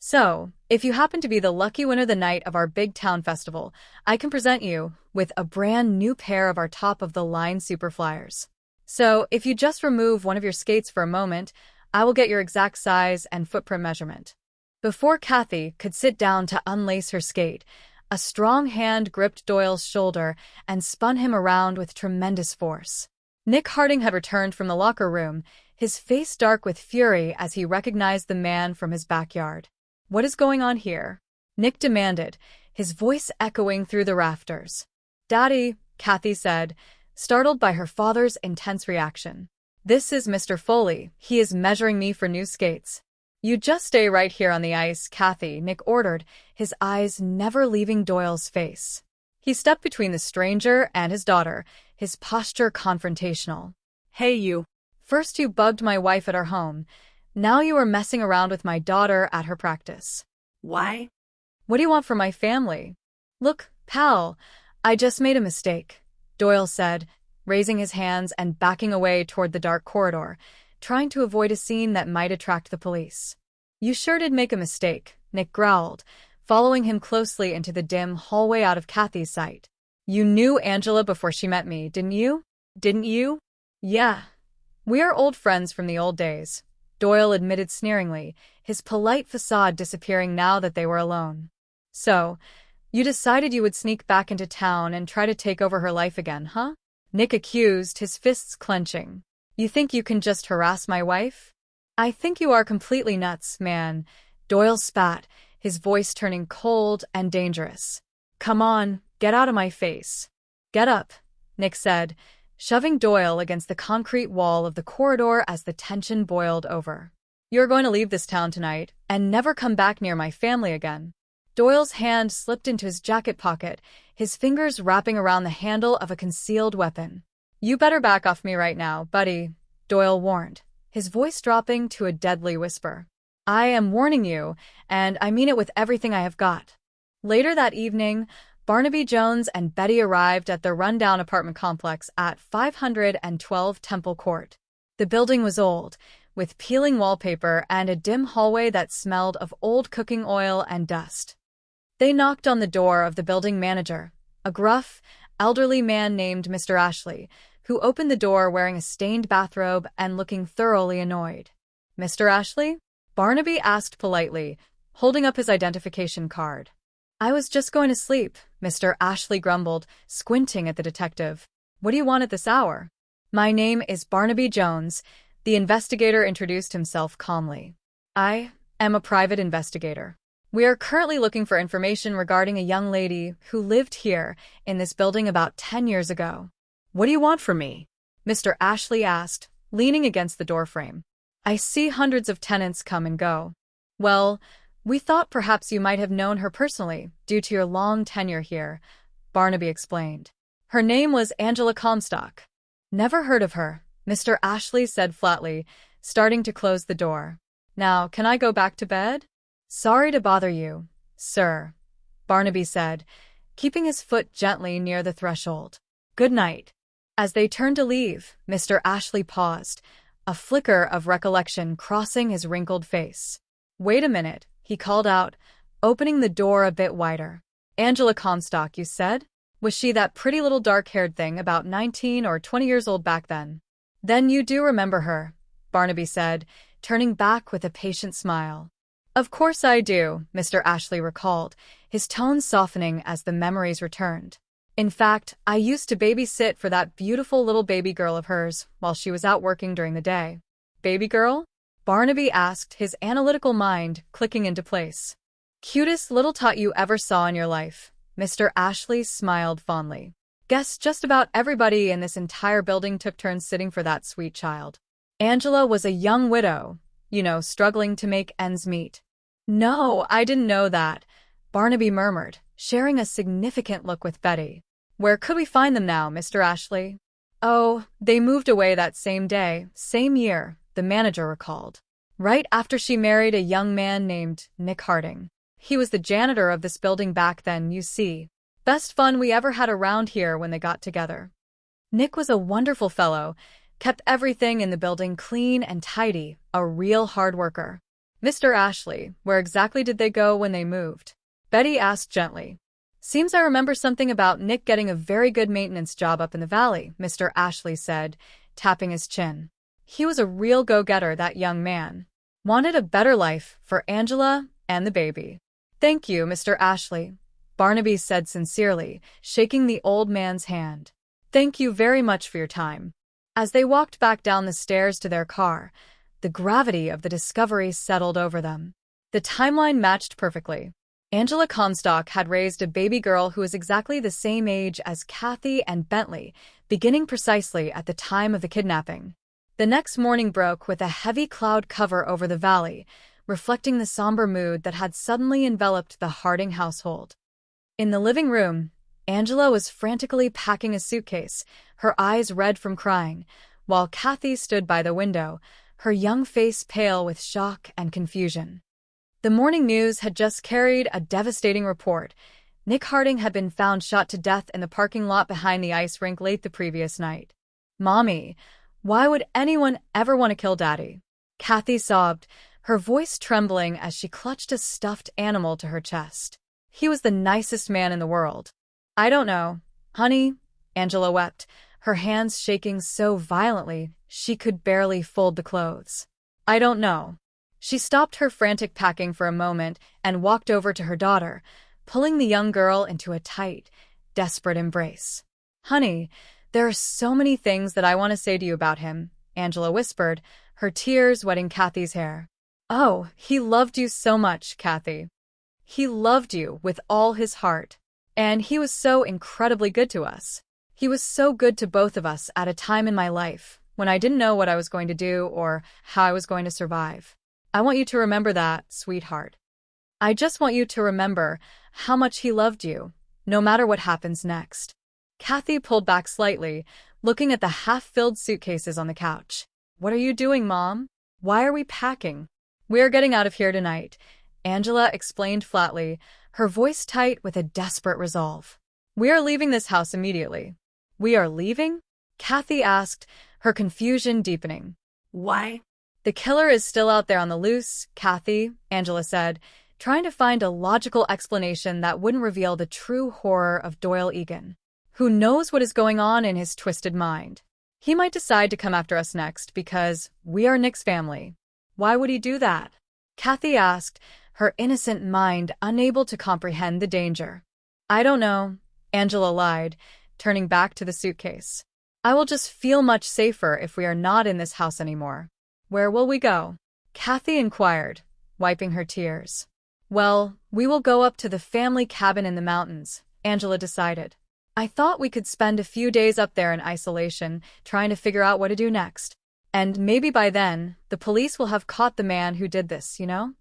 [SPEAKER 15] So, if you happen to be the lucky winner the night of our big town festival, I can present you with a brand new pair of our top-of-the-line Superflyers. So, if you just remove one of your skates for a moment, I will get your exact size and footprint measurement. Before Kathy could sit down to unlace her skate, a strong hand gripped Doyle's shoulder and spun him around with tremendous force. Nick Harding had returned from the locker room, his face dark with fury as he recognized the man from his backyard. What is going on here? Nick demanded, his voice echoing through the rafters. Daddy, Kathy said, startled by her father's intense reaction. This is Mr. Foley. He is measuring me for new skates. You just stay right here on the ice, Kathy, Nick ordered, his eyes never leaving Doyle's face. He stepped between the stranger and his daughter, his posture confrontational. Hey, you. First you bugged my wife at our home. Now you are messing around with my daughter at her practice.
[SPEAKER 14] Why?
[SPEAKER 15] What do you want from my family? Look, pal, I just made a mistake, Doyle said, raising his hands and backing away toward the dark corridor, trying to avoid a scene that might attract the police. You sure did make a mistake, Nick growled, following him closely into the dim hallway out of Kathy's sight. You knew Angela before she met me, didn't you? Didn't you? Yeah. We are old friends from the old days, Doyle admitted sneeringly, his polite facade disappearing now that they were alone. So, you decided you would sneak back into town and try to take over her life again, huh? Nick accused, his fists clenching. You think you can just harass my wife? I think you are completely nuts, man, Doyle spat, his voice turning cold and dangerous. Come on, get out of my face. Get up, Nick said, shoving Doyle against the concrete wall of the corridor as the tension boiled over. You're going to leave this town tonight and never come back near my family again. Doyle's hand slipped into his jacket pocket, his fingers wrapping around the handle of a concealed weapon. You better back off me right now, buddy, Doyle warned, his voice dropping to a deadly whisper. I am warning you, and I mean it with everything I have got. Later that evening, Barnaby Jones and Betty arrived at their rundown apartment complex at 512 Temple Court. The building was old, with peeling wallpaper and a dim hallway that smelled of old cooking oil and dust. They knocked on the door of the building manager, a gruff, elderly man named Mr. Ashley, who opened the door wearing a stained bathrobe and looking thoroughly annoyed. Mr. Ashley? Barnaby asked politely, holding up his identification card. I was just going to sleep, Mr. Ashley grumbled, squinting at the detective. What do you want at this hour? My name is Barnaby Jones, the investigator introduced himself calmly. I am a private investigator. We are currently looking for information regarding a young lady who lived here in this building about 10 years ago. What do you want from me? Mr. Ashley asked, leaning against the doorframe. I see hundreds of tenants come and go. Well, we thought perhaps you might have known her personally due to your long tenure here, Barnaby explained. Her name was Angela Comstock. Never heard of her, Mr. Ashley said flatly, starting to close the door. Now, can I go back to bed? Sorry to bother you, sir, Barnaby said, keeping his foot gently near the threshold. Good night. As they turned to leave, Mr. Ashley paused, a flicker of recollection crossing his wrinkled face. Wait a minute, he called out, opening the door a bit wider. Angela Comstock, you said? Was she that pretty little dark-haired thing about 19 or 20 years old back then? Then you do remember her, Barnaby said, turning back with a patient smile. Of course I do, Mr. Ashley recalled, his tone softening as the memories returned. In fact, I used to babysit for that beautiful little baby girl of hers while she was out working during the day. Baby girl? Barnaby asked, his analytical mind clicking into place. Cutest little tot you ever saw in your life, Mr. Ashley smiled fondly. Guess just about everybody in this entire building took turns sitting for that sweet child. Angela was a young widow, struggling to make ends meet. No, I didn't know that, Barnaby murmured, sharing a significant look with Betty. Where could we find them now, Mr. Ashley? Oh, they moved away that same day, same year, the manager recalled. Right after she married a young man named Nick Harding. He was the janitor of this building back then, you see. Best fun we ever had around here when they got together. Nick was a wonderful fellow, kept everything in the building clean and tidy, a real hard worker. Mr. Ashley, where exactly did they go when they moved? Betty asked gently. Seems I remember something about Nick getting a very good maintenance job up in the valley, Mr. Ashley said, tapping his chin. He was a real go-getter, that young man. Wanted a better life for Angela and the baby. Thank you, Mr. Ashley, Barnaby said sincerely, shaking the old man's hand. Thank you very much for your time. As they walked back down the stairs to their car, the gravity of the discovery settled over them. The timeline matched perfectly. Angela Comstock had raised a baby girl who was exactly the same age as Kathy and Bentley, beginning precisely at the time of the kidnapping. The next morning broke with a heavy cloud cover over the valley, reflecting the somber mood that had suddenly enveloped the Harding household. In the living room, Angela was frantically packing a suitcase, her eyes red from crying, while Kathy stood by the window, her young face pale with shock and confusion. The morning news had just carried a devastating report. Nick Harding had been found shot to death in the parking lot behind the ice rink late the previous night. "Mommy, why would anyone ever want to kill Daddy?" Kathy sobbed, her voice trembling as she clutched a stuffed animal to her chest. "He was the nicest man in the world." "I don't know, honey," Angela wept, her hands shaking so violently she could barely fold the clothes. "I don't know." She stopped her frantic packing for a moment and walked over to her daughter, pulling the young girl into a tight, desperate embrace. "Honey, there are so many things that I want to say to you about him," Angela whispered, her tears wetting Kathy's hair. "Oh, he loved you so much, Kathy. He loved you with all his heart. And he was so incredibly good to us. He was so good to both of us at a time in my life when I didn't know what I was going to do or how I was going to survive. I want you to remember that, sweetheart. I just want you to remember how much he loved you, no matter what happens next." Kathy pulled back slightly, looking at the half-filled suitcases on the couch. "What are you doing, Mom? Why are we packing?" "We're getting out of here tonight," Angela explained flatly, her voice tight with a desperate resolve. "We are leaving this house immediately." "We are leaving?" Kathy asked, her confusion deepening. "Why?" "The killer is still out there on the loose, Kathy," Angela said, trying to find a logical explanation that wouldn't reveal the true horror of Doyle Egan. "Who knows what is going on in his twisted mind? He might decide to come after us next because we are Nick's family." "Why would he do that?" Kathy asked, her innocent mind unable to comprehend the danger. "I don't know," Angela lied, turning back to the suitcase. "I will just feel much safer if we are not in this house anymore." "Where will we go?" Kathy inquired, wiping her tears. "Well, we will go up to the family cabin in the mountains," Angela decided. "I thought we could spend a few days up there in isolation, trying to figure out what to do next. And maybe by then, the police will have caught the man who did this, you know?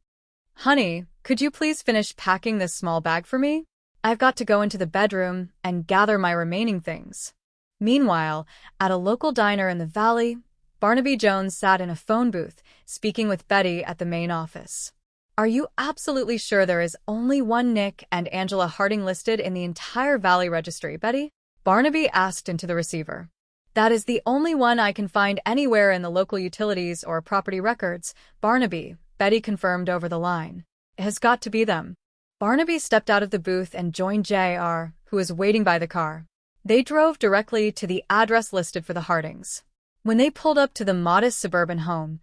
[SPEAKER 15] Honey, could you please finish packing this small bag for me? I've got to go into the bedroom and gather my remaining things." Meanwhile, at a local diner in the valley, Barnaby Jones sat in a phone booth, speaking with Betty at the main office. "Are you absolutely sure there is only one Nick and Angela Harding listed in the entire Valley Registry, Betty?" Barnaby asked into the receiver. "That is the only one I can find anywhere in the local utilities or property records, Barnaby," Betty confirmed over the line. "It has got to be them." Barnaby stepped out of the booth and joined J.R., who was waiting by the car. They drove directly to the address listed for the Hardings. When they pulled up to the modest suburban home,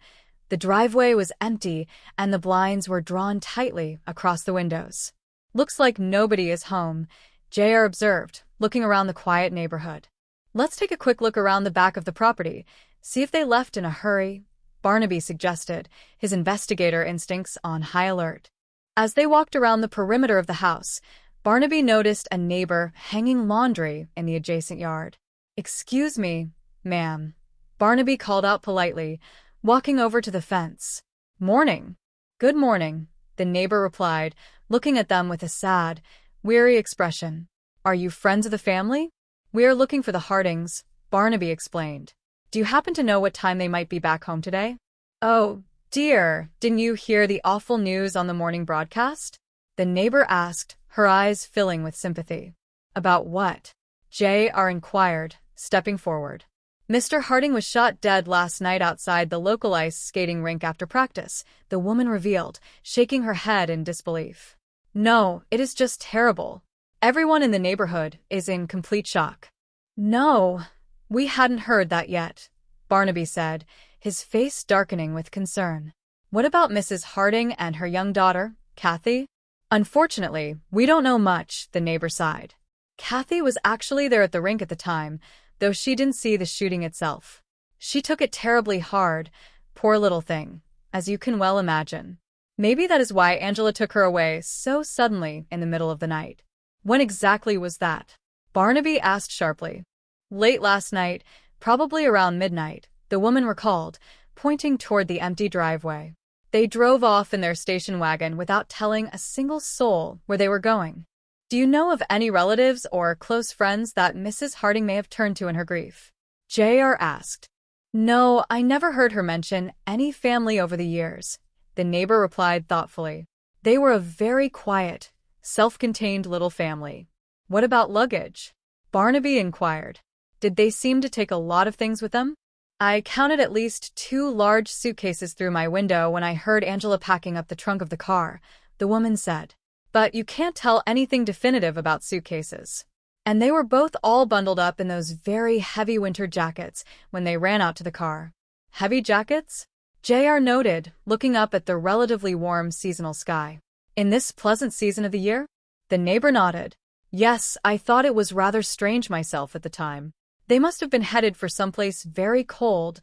[SPEAKER 15] the driveway was empty and the blinds were drawn tightly across the windows. "Looks like nobody is home," J.R. observed, looking around the quiet neighborhood. "Let's take a quick look around the back of the property, see if they left in a hurry," Barnaby suggested, his investigator instincts on high alert. As they walked around the perimeter of the house, Barnaby noticed a neighbor hanging laundry in the adjacent yard. "Excuse me, ma'am," Barnaby called out politely, walking over to the fence. "Morning." "Good morning," the neighbor replied, looking at them with a sad, weary expression. "Are you friends of the family?" "We are looking for the Hardings," Barnaby explained. "Do you happen to know what time they might be back home today?" "Oh, dear, didn't you hear the awful news on the morning broadcast?" the neighbor asked, her eyes filling with sympathy. "About what?" J.R. inquired, stepping forward. "Mr. Harding was shot dead last night outside the local ice skating rink after practice," the woman revealed, shaking her head in disbelief. "No, it is just terrible. Everyone in the neighborhood is in complete shock." "No, we hadn't heard that yet," Barnaby said, his face darkening with concern. "What about Mrs. Harding and her young daughter, Kathy?" "Unfortunately, we don't know much," the neighbor sighed. "Kathy was actually there at the rink at the time, though she didn't see the shooting itself. She took it terribly hard, poor little thing, as you can well imagine. Maybe that is why Angela took her away so suddenly in the middle of the night." "When exactly was that?" Barnaby asked sharply. "Late last night, probably around midnight," the woman recalled, pointing toward the empty driveway. "They drove off in their station wagon without telling a single soul where they were going." "Do you know of any relatives or close friends that Mrs. Harding may have turned to in her grief?" J.R. asked. No, I never heard her mention any family over the years, the neighbor replied thoughtfully. They were a very quiet, self-contained little family. What about luggage? Barnaby inquired. Did they seem to take a lot of things with them? I counted at least 2 large suitcases through my window when I heard Angela packing up the trunk of the car, the woman said. But you can't tell anything definitive about suitcases. And they were both all bundled up in those very heavy winter jackets when they ran out to the car. Heavy jackets? JR noted, looking up at the relatively warm seasonal sky. In this pleasant season of the year? The neighbor nodded. Yes, I thought it was rather strange myself at the time. They must have been headed for someplace very cold,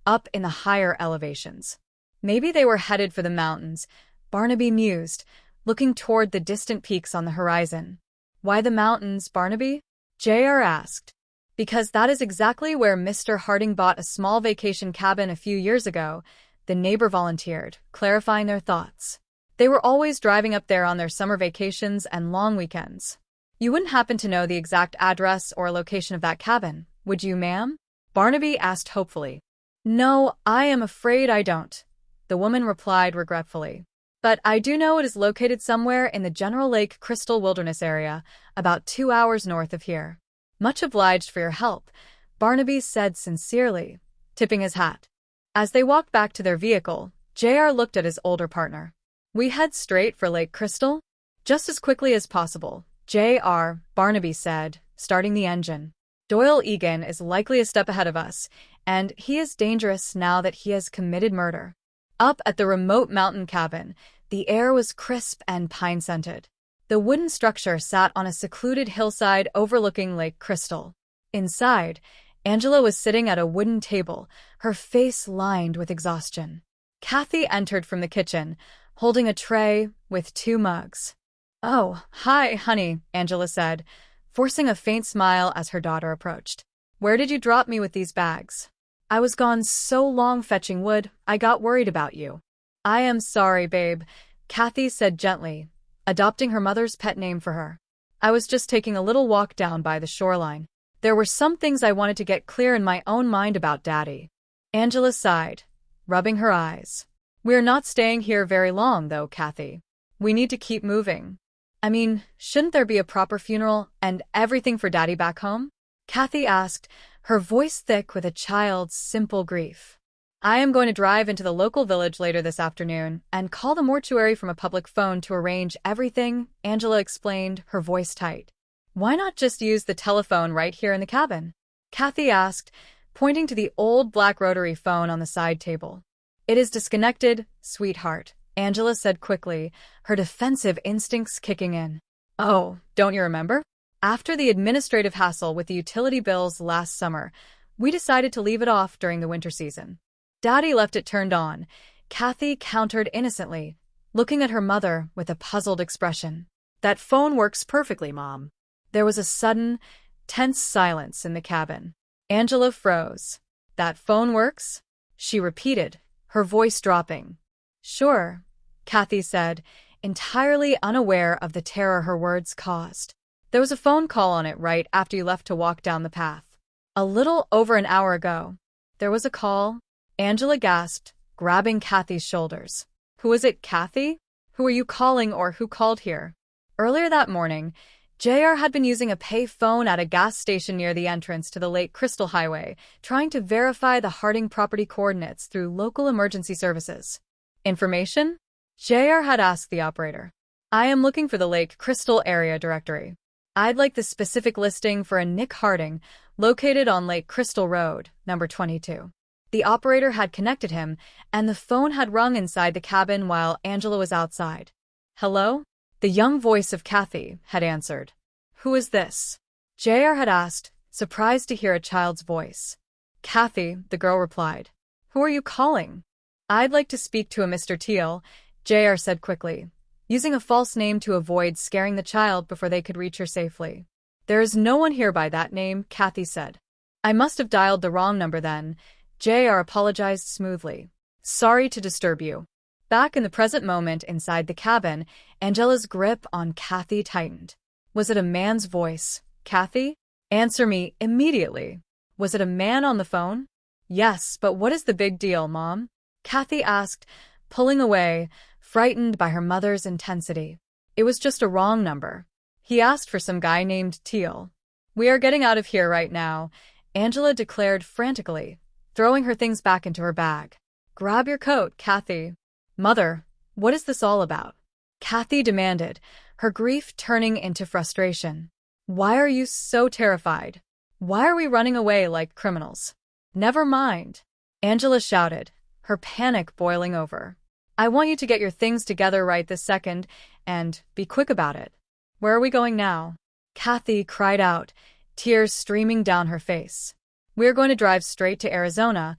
[SPEAKER 15] up in the higher elevations. Maybe they were headed for the mountains, Barnaby mused, looking toward the distant peaks on the horizon. Why the mountains, Barnaby? JR asked. Because that is exactly where Mr. Harding bought a small vacation cabin a few years ago, the neighbor volunteered, clarifying their thoughts. They were always driving up there on their summer vacations and long weekends. You wouldn't happen to know the exact address or location of that cabin, would you, ma'am? Barnaby asked hopefully. No, I am afraid I don't, the woman replied regretfully. But I do know it is located somewhere in the General Lake Crystal Wilderness area, about 2 hours north of here. Much obliged for your help, Barnaby said sincerely, tipping his hat. As they walked back to their vehicle, JR looked at his older partner. We head straight for Lake Crystal? Just as quickly as possible, JR, Barnaby said, starting the engine. Doyle Egan is likely a step ahead of us, and he is dangerous now that he has committed murder. Up at the remote mountain cabin, the air was crisp and pine-scented. The wooden structure sat on a secluded hillside overlooking Lake Crystal. Inside, Angela was sitting at a wooden table, her face lined with exhaustion. Kathy entered from the kitchen, holding a tray with 2 mugs. Oh, hi, honey, Angela said, forcing a faint smile as her daughter approached. Where did you drop me with these bags? I was gone so long fetching wood, I got worried about you. I am sorry, babe, Kathy said gently, adopting her mother's pet name for her. I was just taking a little walk down by the shoreline. There were some things I wanted to get clear in my own mind about Daddy. Angela sighed, rubbing her eyes. We're not staying here very long, though, Kathy. We need to keep moving. I mean, shouldn't there be a proper funeral and everything for Daddy back home? Kathy asked, her voice thick with a child's simple grief. I am going to drive into the local village later this afternoon and call the mortuary from a public phone to arrange everything, Angela explained, her voice tight. Why not just use the telephone right here in the cabin? Kathy asked, pointing to the old black rotary phone on the side table. It is disconnected, sweetheart, Angela said quickly, her defensive instincts kicking in. Oh, don't you remember? After the administrative hassle with the utility bills last summer, we decided to leave it off during the winter season. Daddy left it turned on, Kathy countered innocently, looking at her mother with a puzzled expression. That phone works perfectly, Mom. There was a sudden, tense silence in the cabin. Angela froze. That phone works? She repeated, her voice dropping. Sure, Kathy said, entirely unaware of the terror her words caused. There was a phone call on it right after you left to walk down the path. A little over an hour ago. There was a call. Angela gasped, grabbing Kathy's shoulders. Who was it, Kathy? Who are you calling or who called here? Earlier that morning, JR had been using a pay phone at a gas station near the entrance to the Lake Crystal Highway, trying to verify the Harding property coordinates through local emergency services. Information? JR had asked the operator. I am looking for the Lake Crystal area directory. I'd like the specific listing for a Nick Harding, located on Lake Crystal Road, number 22. The operator had connected him, and the phone had rung inside the cabin while Angela was outside. Hello? The young voice of Kathy had answered. Who is this? JR had asked, surprised to hear a child's voice. Kathy, the girl replied. Who are you calling? I'd like to speak to a Mr. Teal, JR said quickly, using a false name to avoid scaring the child before they could reach her safely. There is no one here by that name, Kathy said. I must have dialed the wrong number then. JR apologized smoothly. Sorry to disturb you. Back in the present moment inside the cabin, Angela's grip on Kathy tightened. Was it a man's voice? Kathy? Answer me immediately. Was it a man on the phone? Yes, but what is the big deal, Mom? Kathy asked, pulling away, frightened by her mother's intensity. It was just a wrong number. He asked for some guy named Teal. We are getting out of here right now, Angela declared frantically, throwing her things back into her bag. Grab your coat, Kathy. Mother, what is this all about? Kathy demanded, her grief turning into frustration. Why are you so terrified? Why are we running away like criminals? Never mind, Angela shouted, her panic boiling over. I want you to get your things together right this second, and be quick about it. Where are we going now? Kathy cried out, tears streaming down her face. We're going to drive straight to Arizona,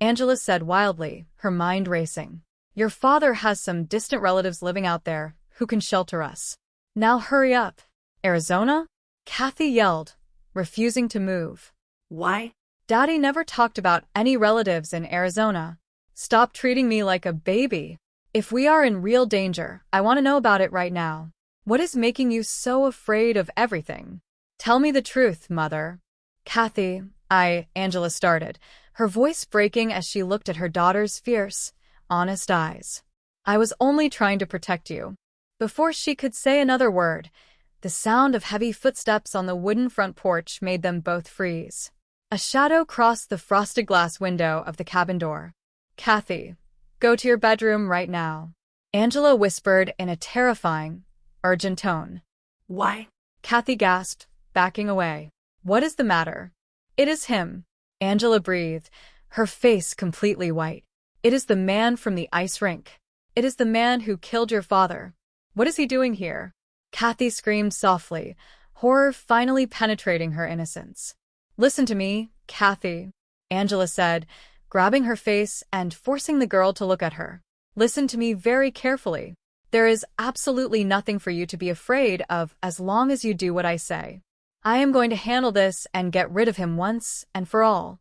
[SPEAKER 15] Angela said wildly, her mind racing. Your father has some distant relatives living out there who can shelter us. Now hurry up. Arizona? Kathy yelled, refusing to move.
[SPEAKER 14] Why?
[SPEAKER 15] Daddy never talked about any relatives in Arizona. Stop treating me like a baby. If we are in real danger, I want to know about it right now. What is making you so afraid of everything? Tell me the truth, Mother. Kathy, Angela started, her voice breaking as she looked at her daughter's fierce, honest eyes. I was only trying to protect you. Before she could say another word, the sound of heavy footsteps on the wooden front porch made them both freeze. A shadow crossed the frosted glass window of the cabin door. Kathy, go to your bedroom right now, Angela whispered in a terrifying, urgent tone.
[SPEAKER 14] Why?
[SPEAKER 15] Kathy gasped, backing away. What is the matter? It is him, Angela breathed, her face completely white. It is the man from the ice rink. It is the man who killed your father. What is he doing here? Kathy screamed softly, horror finally penetrating her innocence. Listen to me, Kathy, Angela said, grabbing her face and forcing the girl to look at her. Listen to me very carefully. There is absolutely nothing for you to be afraid of as long as you do what I say. I am going to handle this and get rid of him once and for all.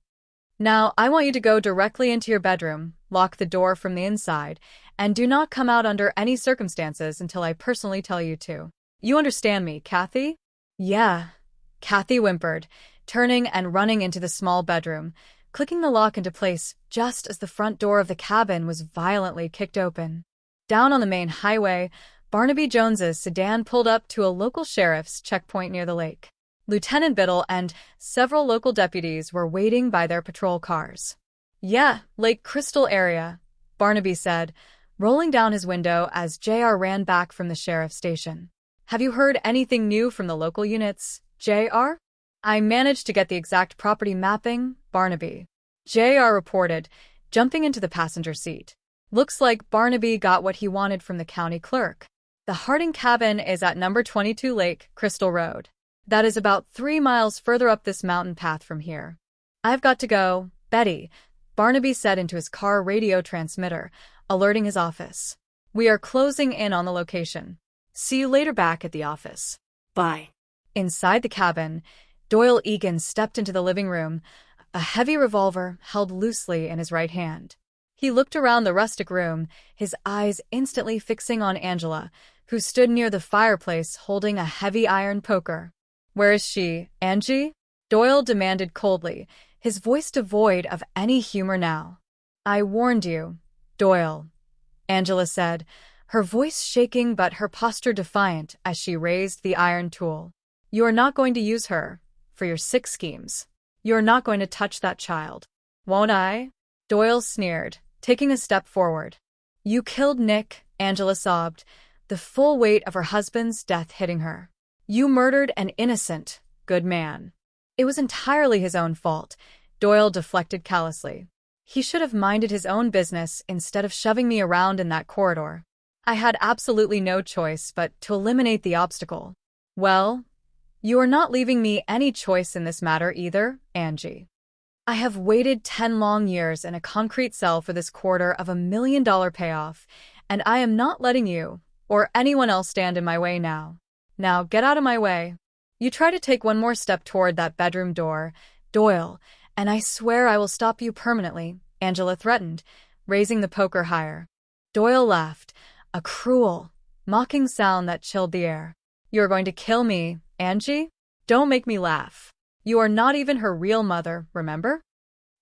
[SPEAKER 15] Now, I want you to go directly into your bedroom, lock the door from the inside, and do not come out under any circumstances until I personally tell you to. You understand me, Kathy? Yeah, Kathy whimpered, turning and running into the small bedroom, clicking the lock into place just as the front door of the cabin was violently kicked open. Down on the main highway, Barnaby Jones's sedan pulled up to a local sheriff's checkpoint near the lake. Lieutenant Biddle and several local deputies were waiting by their patrol cars. Yeah, Lake Crystal area, Barnaby said, rolling down his window as JR ran back from the sheriff's station. Have you heard anything new from the local units, JR? I managed to get the exact property mapping, Barnaby. JR reported, jumping into the passenger seat. Looks like Barnaby got what he wanted from the county clerk. The Harding cabin is at number 22 Lake Crystal Road. That is about 3 miles further up this mountain path from here. I've got to go, Betty, Barnaby said into his car radio transmitter, alerting his office. We are closing in on the location. See you later back at the office.
[SPEAKER 14] Bye.
[SPEAKER 15] Inside the cabin, Doyle Egan stepped into the living room, a heavy revolver held loosely in his right hand. He looked around the rustic room, his eyes instantly fixing on Angela, who stood near the fireplace holding a heavy iron poker. Where is she, Angie? Doyle demanded coldly, his voice devoid of any humor now. I warned you, Doyle, Angela said, her voice shaking but her posture defiant as she raised the iron tool. You are not going to use her for your sick schemes. You are not going to touch that child. Won't I? Doyle sneered, taking a step forward. You killed Nick, Angela sobbed, the full weight of her husband's death hitting her. You murdered an innocent, good man. It was entirely his own fault, Doyle deflected callously. He should have minded his own business instead of shoving me around in that corridor. I had absolutely no choice but to eliminate the obstacle. Well, you are not leaving me any choice in this matter either, Angie. I have waited 10 long years in a concrete cell for this $250,000 payoff, and I am not letting you or anyone else stand in my way now. Now get out of my way. You try to take one more step toward that bedroom door, Doyle, and I swear I will stop you permanently, Angela threatened, raising the poker higher. Doyle laughed, a cruel, mocking sound that chilled the air. You are going to kill me, Angie? Don't make me laugh. You are not even her real mother, remember?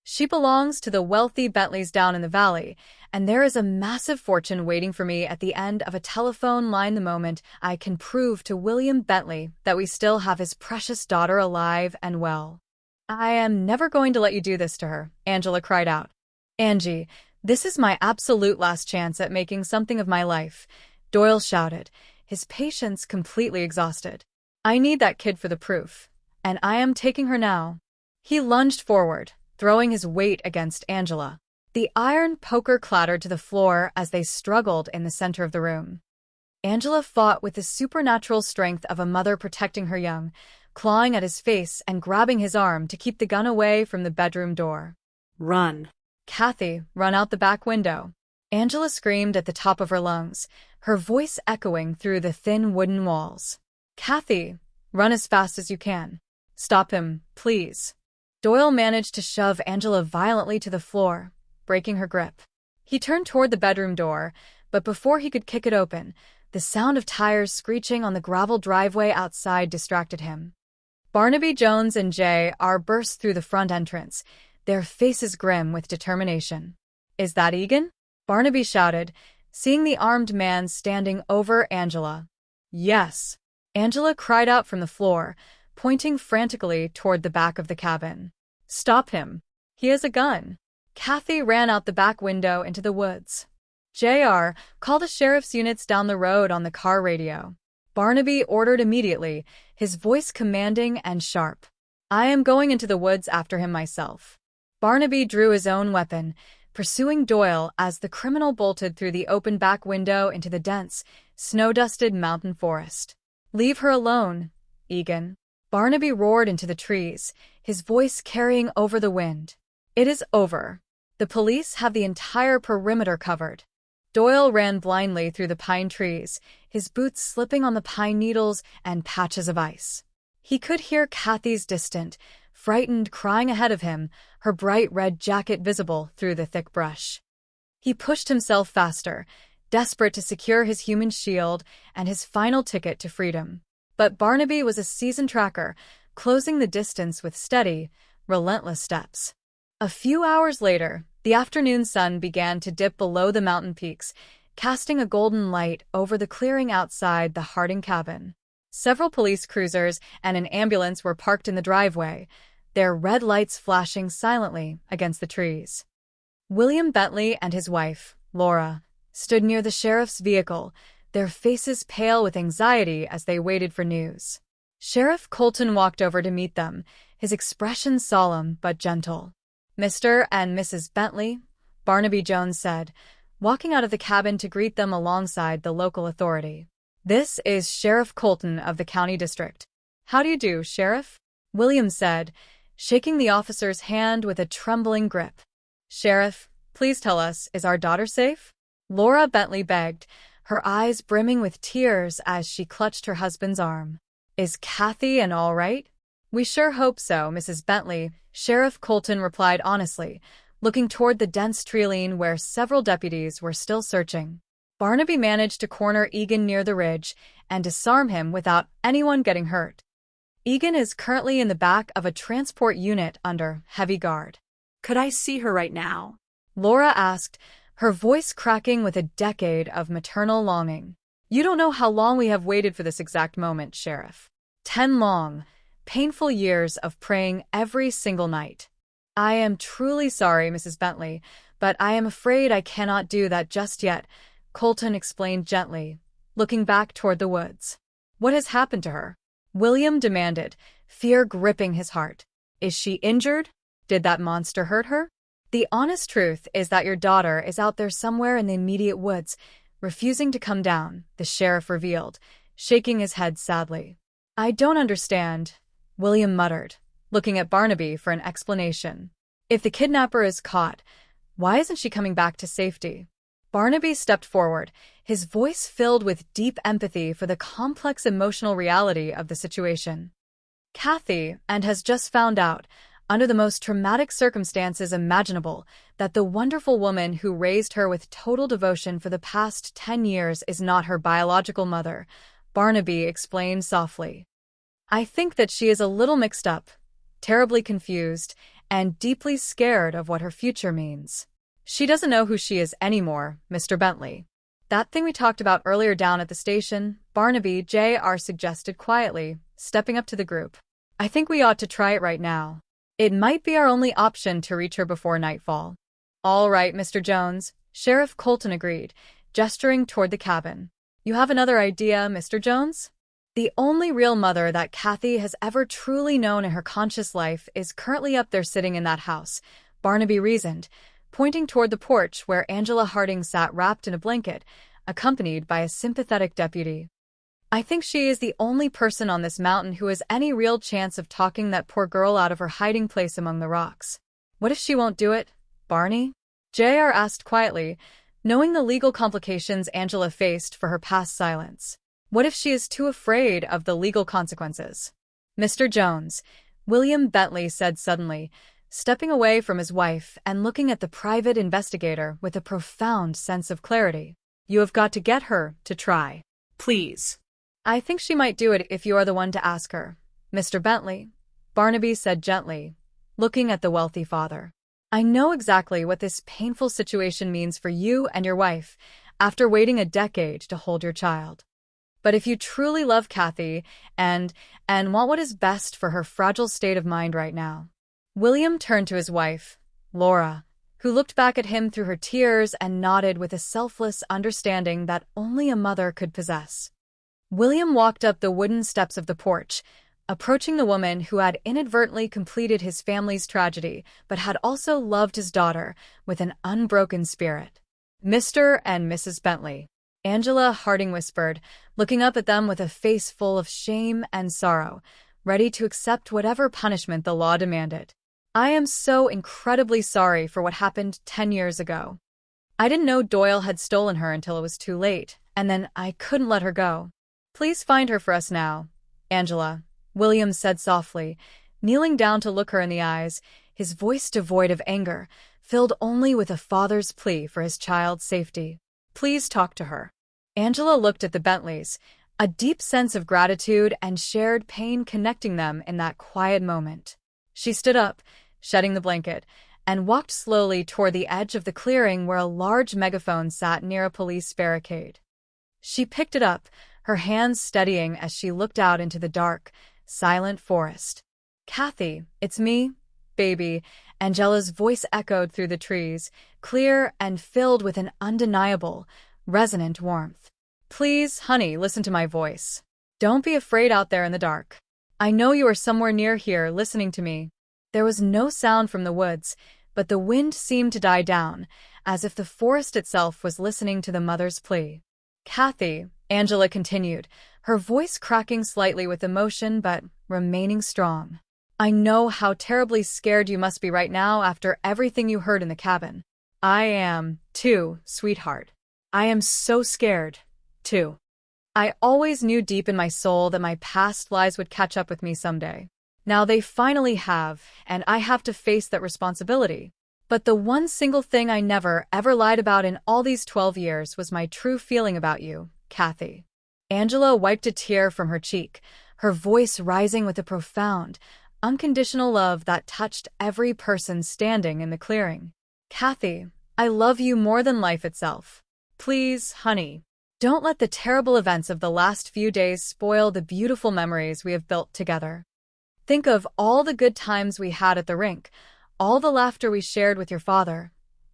[SPEAKER 15] She belongs to the wealthy Bentleys down in the valley, and there is a massive fortune waiting for me at the end of a telephone line the moment I can prove to William Bentley that we still have his precious daughter alive and well. I am never going to let you do this to her, Angela cried out. Angie, this is my absolute last chance at making something of my life, Doyle shouted, his patience completely exhausted. I need that kid for the proof, and I am taking her now. He lunged forward, throwing his weight against Angela. The iron poker clattered to the floor as they struggled in the center of the room. Angela fought with the supernatural strength of a mother protecting her young, clawing at his face and grabbing his arm to keep the gun away from the bedroom door.
[SPEAKER 7] Run.
[SPEAKER 15] Kathy, run out the back window. Angela screamed at the top of her lungs, her voice echoing through the thin wooden walls. Kathy, run as fast as you can. Stop him, please. Doyle managed to shove Angela violently to the floor, breaking her grip. He turned toward the bedroom door, but before he could kick it open, the sound of tires screeching on the gravel driveway outside distracted him. Barnaby, Jones, and J.R. burst through the front entrance, their faces grim with determination. Is that Egan? Barnaby shouted, seeing the armed man standing over Angela. Yes. Angela cried out from the floor, pointing frantically toward the back of the cabin. Stop him. He has a gun. Kathy ran out the back window into the woods. J.R. called the sheriff's units down the road on the car radio. Barnaby ordered immediately, his voice commanding and sharp. I am going into the woods after him myself. Barnaby drew his own weapon, pursuing Doyle as the criminal bolted through the open back window into the dense, snow-dusted mountain forest. Leave her alone, Egan. Barnaby roared into the trees, his voice carrying over the wind. It is over. The police have the entire perimeter covered. Doyle ran blindly through the pine trees, his boots slipping on the pine needles and patches of ice. He could hear Kathy's distant, frightened crying ahead of him, her bright red jacket visible through the thick brush. He pushed himself faster, desperate to secure his human shield and his final ticket to freedom. But Barnaby was a seasoned tracker, closing the distance with steady, relentless steps. A few hours later, the afternoon sun began to dip below the mountain peaks, casting a golden light over the clearing outside the Harding cabin. Several police cruisers and an ambulance were parked in the driveway, their red lights flashing silently against the trees. William Bentley and his wife, Laura, stood near the sheriff's vehicle, their faces pale with anxiety as they waited for news. Sheriff Colton walked over to meet them, his expression solemn but gentle. Mr. and Mrs. Bentley, Barnaby Jones said, walking out of the cabin to greet them alongside the local authority. This is Sheriff Colton of the county district. How do you do, Sheriff? William said, shaking the officer's hand with a trembling grip. Sheriff, please tell us, is our daughter safe? Laura Bentley begged, her eyes brimming with tears as she clutched her husband's arm. Is Kathy and all right? We sure hope so, Mrs. Bentley, Sheriff Colton replied honestly, looking toward the dense treeline where several deputies were still searching. Barnaby managed to corner Egan near the ridge and disarm him without anyone getting hurt. Egan is currently in the back of a transport unit under heavy guard.
[SPEAKER 7] Could I see her right now?
[SPEAKER 15] Laura asked, her voice cracking with a decade of maternal longing. You don't know how long we have waited for this exact moment, Sheriff. 10 long, painful years of praying every single night. I am truly sorry, Mrs. Bentley, but I am afraid I cannot do that just yet, Colton explained gently, looking back toward the woods. What has happened to her? William demanded, fear gripping his heart. Is she injured? Did that monster hurt her? The honest truth is that your daughter is out there somewhere in the immediate woods, refusing to come down, the sheriff revealed, shaking his head sadly. I don't understand, William muttered, looking at Barnaby for an explanation. If the kidnapper is caught, why isn't she coming back to safety? Barnaby stepped forward, his voice filled with deep empathy for the complex emotional reality of the situation. Kathy, and has just found out, under the most traumatic circumstances imaginable, that the wonderful woman who raised her with total devotion for the past 10 years is not her biological mother, Barnaby explained softly. I think that she is a little mixed up, terribly confused, and deeply scared of what her future means. She doesn't know who she is anymore, Mr. Bentley. That thing we talked about earlier down at the station, Barnaby, J.R. suggested quietly, stepping up to the group. I think we ought to try it right now. It might be our only option to reach her before nightfall. All right, Mr. Jones, Sheriff Colton agreed, gesturing toward the cabin. You have another idea, Mr. Jones? The only real mother that Kathy has ever truly known in her conscious life is currently up there sitting in that house, Barnaby reasoned, pointing toward the porch where Angela Harding sat wrapped in a blanket, accompanied by a sympathetic deputy. I think she is the only person on this mountain who has any real chance of talking that poor girl out of her hiding place among the rocks. What if she won't do it, Barney? J.R. asked quietly, knowing the legal complications Angela faced for her past silence. What if she is too afraid of the legal consequences? Mr. Jones, William Bentley said suddenly, stepping away from his wife and looking at the private investigator with a profound sense of clarity. You have got to get her to try.
[SPEAKER 7] Please.
[SPEAKER 15] I think she might do it if you are the one to ask her, Mr. Bentley, Barnaby said gently, looking at the wealthy father. I know exactly what this painful situation means for you and your wife after waiting a decade to hold your child. But if you truly love Kathy and want what is best for her fragile state of mind right now. William turned to his wife, Laura, who looked back at him through her tears and nodded with a selfless understanding that only a mother could possess. William walked up the wooden steps of the porch, approaching the woman who had inadvertently completed his family's tragedy but had also loved his daughter with an unbroken spirit. Mr. and Mrs. Bentley, Angela Harding whispered, looking up at them with a face full of shame and sorrow, ready to accept whatever punishment the law demanded. I am so incredibly sorry for what happened 10 years ago. I didn't know Doyle had stolen her until it was too late, and then I couldn't let her go. Please find her for us now, Angela, William said softly, kneeling down to look her in the eyes, his voice devoid of anger, filled only with a father's plea for his child's safety. Please talk to her. Angela looked at the Bentleys, a deep sense of gratitude and shared pain connecting them in that quiet moment. She stood up, shedding the blanket, and walked slowly toward the edge of the clearing where a large megaphone sat near a police barricade. She picked it up, her hands steadying as she looked out into the dark, silent forest. Kathy, it's me, baby, Angela's voice echoed through the trees, clear and filled with an undeniable, resonant warmth. Please, honey, listen to my voice. Don't be afraid out there in the dark. I know you are somewhere near here listening to me. There was no sound from the woods, but the wind seemed to die down, as if the forest itself was listening to the mother's plea. Kathy, Angela continued, her voice cracking slightly with emotion but remaining strong. I know how terribly scared you must be right now after everything you heard in the cabin. I am, too, sweetheart. I am so scared, too. I always knew deep in my soul that my past lies would catch up with me someday. Now they finally have, and I have to face that responsibility. But the one single thing I never, ever lied about in all these 12 years was my true feeling about you, Kathy. Angela wiped a tear from her cheek, her voice rising with a profound, unconditional love that touched every person standing in the clearing. Kathy, I love you more than life itself. Please, honey, don't let the terrible events of the last few days spoil the beautiful memories we have built together. Think of all the good times we had at the rink, all the laughter we shared with your father,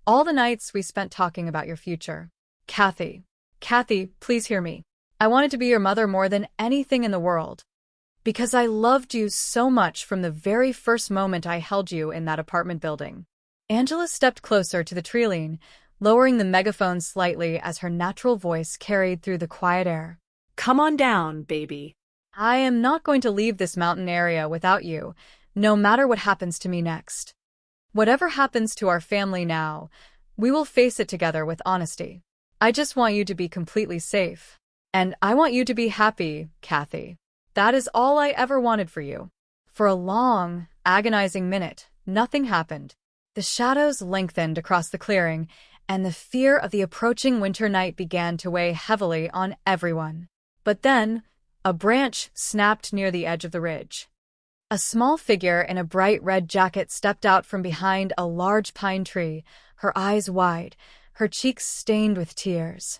[SPEAKER 15] all the nights we spent talking about your future. Kathy, please hear me. I wanted to be your mother more than anything in the world. Because I loved you so much from the very first moment I held you in that apartment building. Angela stepped closer to the treeline, lowering the megaphone slightly as her natural voice carried through the quiet air.
[SPEAKER 7] Come on down, baby.
[SPEAKER 15] I am not going to leave this mountain area without you, no matter what happens to me next. Whatever happens to our family now, we will face it together with honesty. I just want you to be completely safe. And I want you to be happy, Kathy. That is all I ever wanted for you. For a long, agonizing minute, nothing happened. The shadows lengthened across the clearing, and the fear of the approaching winter night began to weigh heavily on everyone. But then, a branch snapped near the edge of the ridge. A small figure in a bright red jacket stepped out from behind a large pine tree, her eyes wide, her cheeks stained with tears.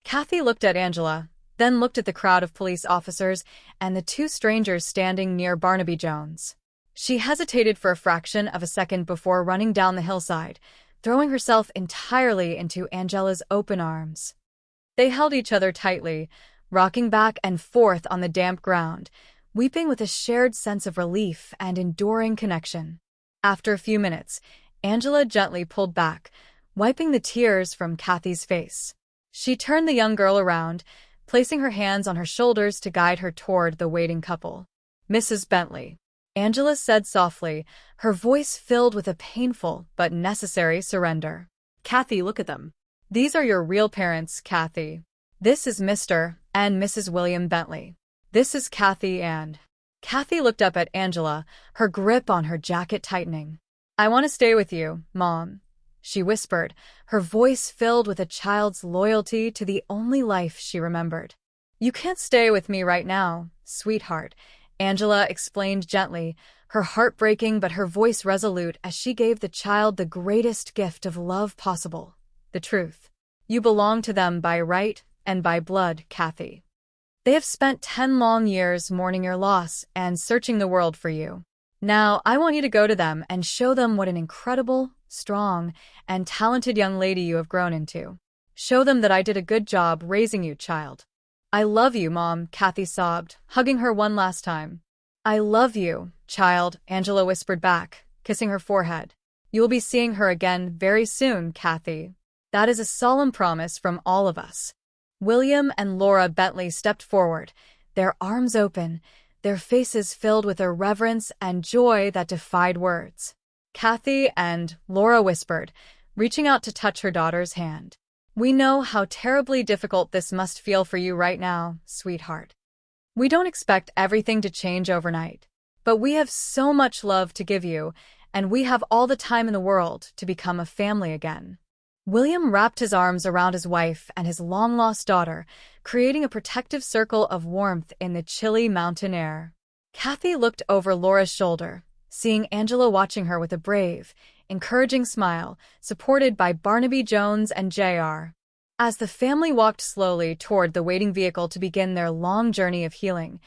[SPEAKER 15] Kathy looked at Angela, then looked at the crowd of police officers and the two strangers standing near Barnaby Jones. She hesitated for a fraction of a second before running down the hillside, throwing herself entirely into Angela's open arms. They held each other tightly, rocking back and forth on the damp ground, weeping with a shared sense of relief and enduring connection. After a few minutes, Angela gently pulled back, wiping the tears from Kathy's face. She turned the young girl around, placing her hands on her shoulders to guide her toward the waiting couple. "Mrs. Bentley," Angela said softly, her voice filled with a painful but necessary surrender.
[SPEAKER 7] Kathy, look at them.
[SPEAKER 15] "These are your real parents, Kathy. This is Mr. and Mrs. William Bentley. This is Kathy and..." Kathy looked up at Angela, her grip on her jacket tightening. "I want to stay with you, Mom," she whispered, her voice filled with a child's loyalty to the only life she remembered. "You can't stay with me right now, sweetheart," Angela explained gently, her heart breaking but her voice resolute as she gave the child the greatest gift of love possible, the truth. "You belong to them by right and by blood, Kathy. They have spent 10 long years mourning your loss and searching the world for you. Now, I want you to go to them and show them what an incredible, strong, and talented young lady you have grown into. Show them that I did a good job raising you, child." "I love you, Mom," Kathy sobbed, hugging her one last time. "I love you, child," Angela whispered back, kissing her forehead. "You will be seeing her again very soon, Kathy. That is a solemn promise from all of us." William and Laura Bentley stepped forward, their arms open, their faces filled with a reverence and joy that defied words. "Kathy and..." Laura whispered, reaching out to touch her daughter's hand. "We know how terribly difficult this must feel for you right now, sweetheart. We don't expect everything to change overnight, but we have so much love to give you, and we have all the time in the world to become a family again." William wrapped his arms around his wife and his long-lost daughter, creating a protective circle of warmth in the chilly mountain air. Kathy looked over Laura's shoulder, seeing Angela watching her with a brave, encouraging smile, supported by Barnaby Jones and J.R. As the family walked slowly toward the waiting vehicle to begin their long journey of healing,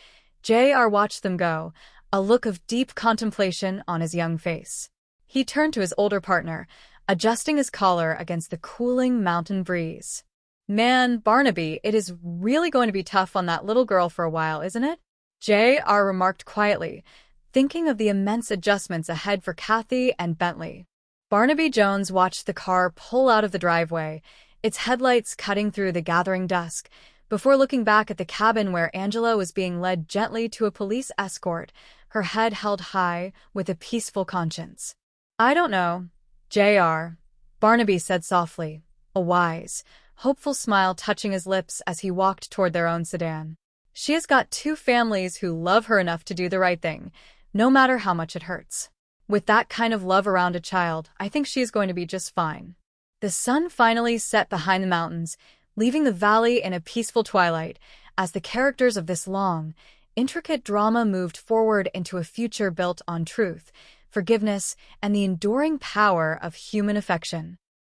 [SPEAKER 15] J.R. watched them go, a look of deep contemplation on his young face. He turned to his older partner, adjusting his collar against the cooling mountain breeze. "Man, Barnaby, it is really going to be tough on that little girl for a while, isn't it?" J.R. remarked quietly, thinking of the immense adjustments ahead for Kathy and Bentley. Barnaby Jones watched the car pull out of the driveway, its headlights cutting through the gathering dusk, before looking back at the cabin where Angela was being led gently to a police escort, her head held high with a peaceful conscience. "I don't know, J.R.," Barnaby said softly, a wise, hopeful smile touching his lips as he walked toward their own sedan. "She has got two families who love her enough to do the right thing, no matter how much it hurts. With that kind of love around a child, I think she is going to be just fine." The sun finally set behind the mountains, leaving the valley in a peaceful twilight, as the characters of this long, intricate drama moved forward into a future built on truth, forgiveness, and the enduring power of human affection.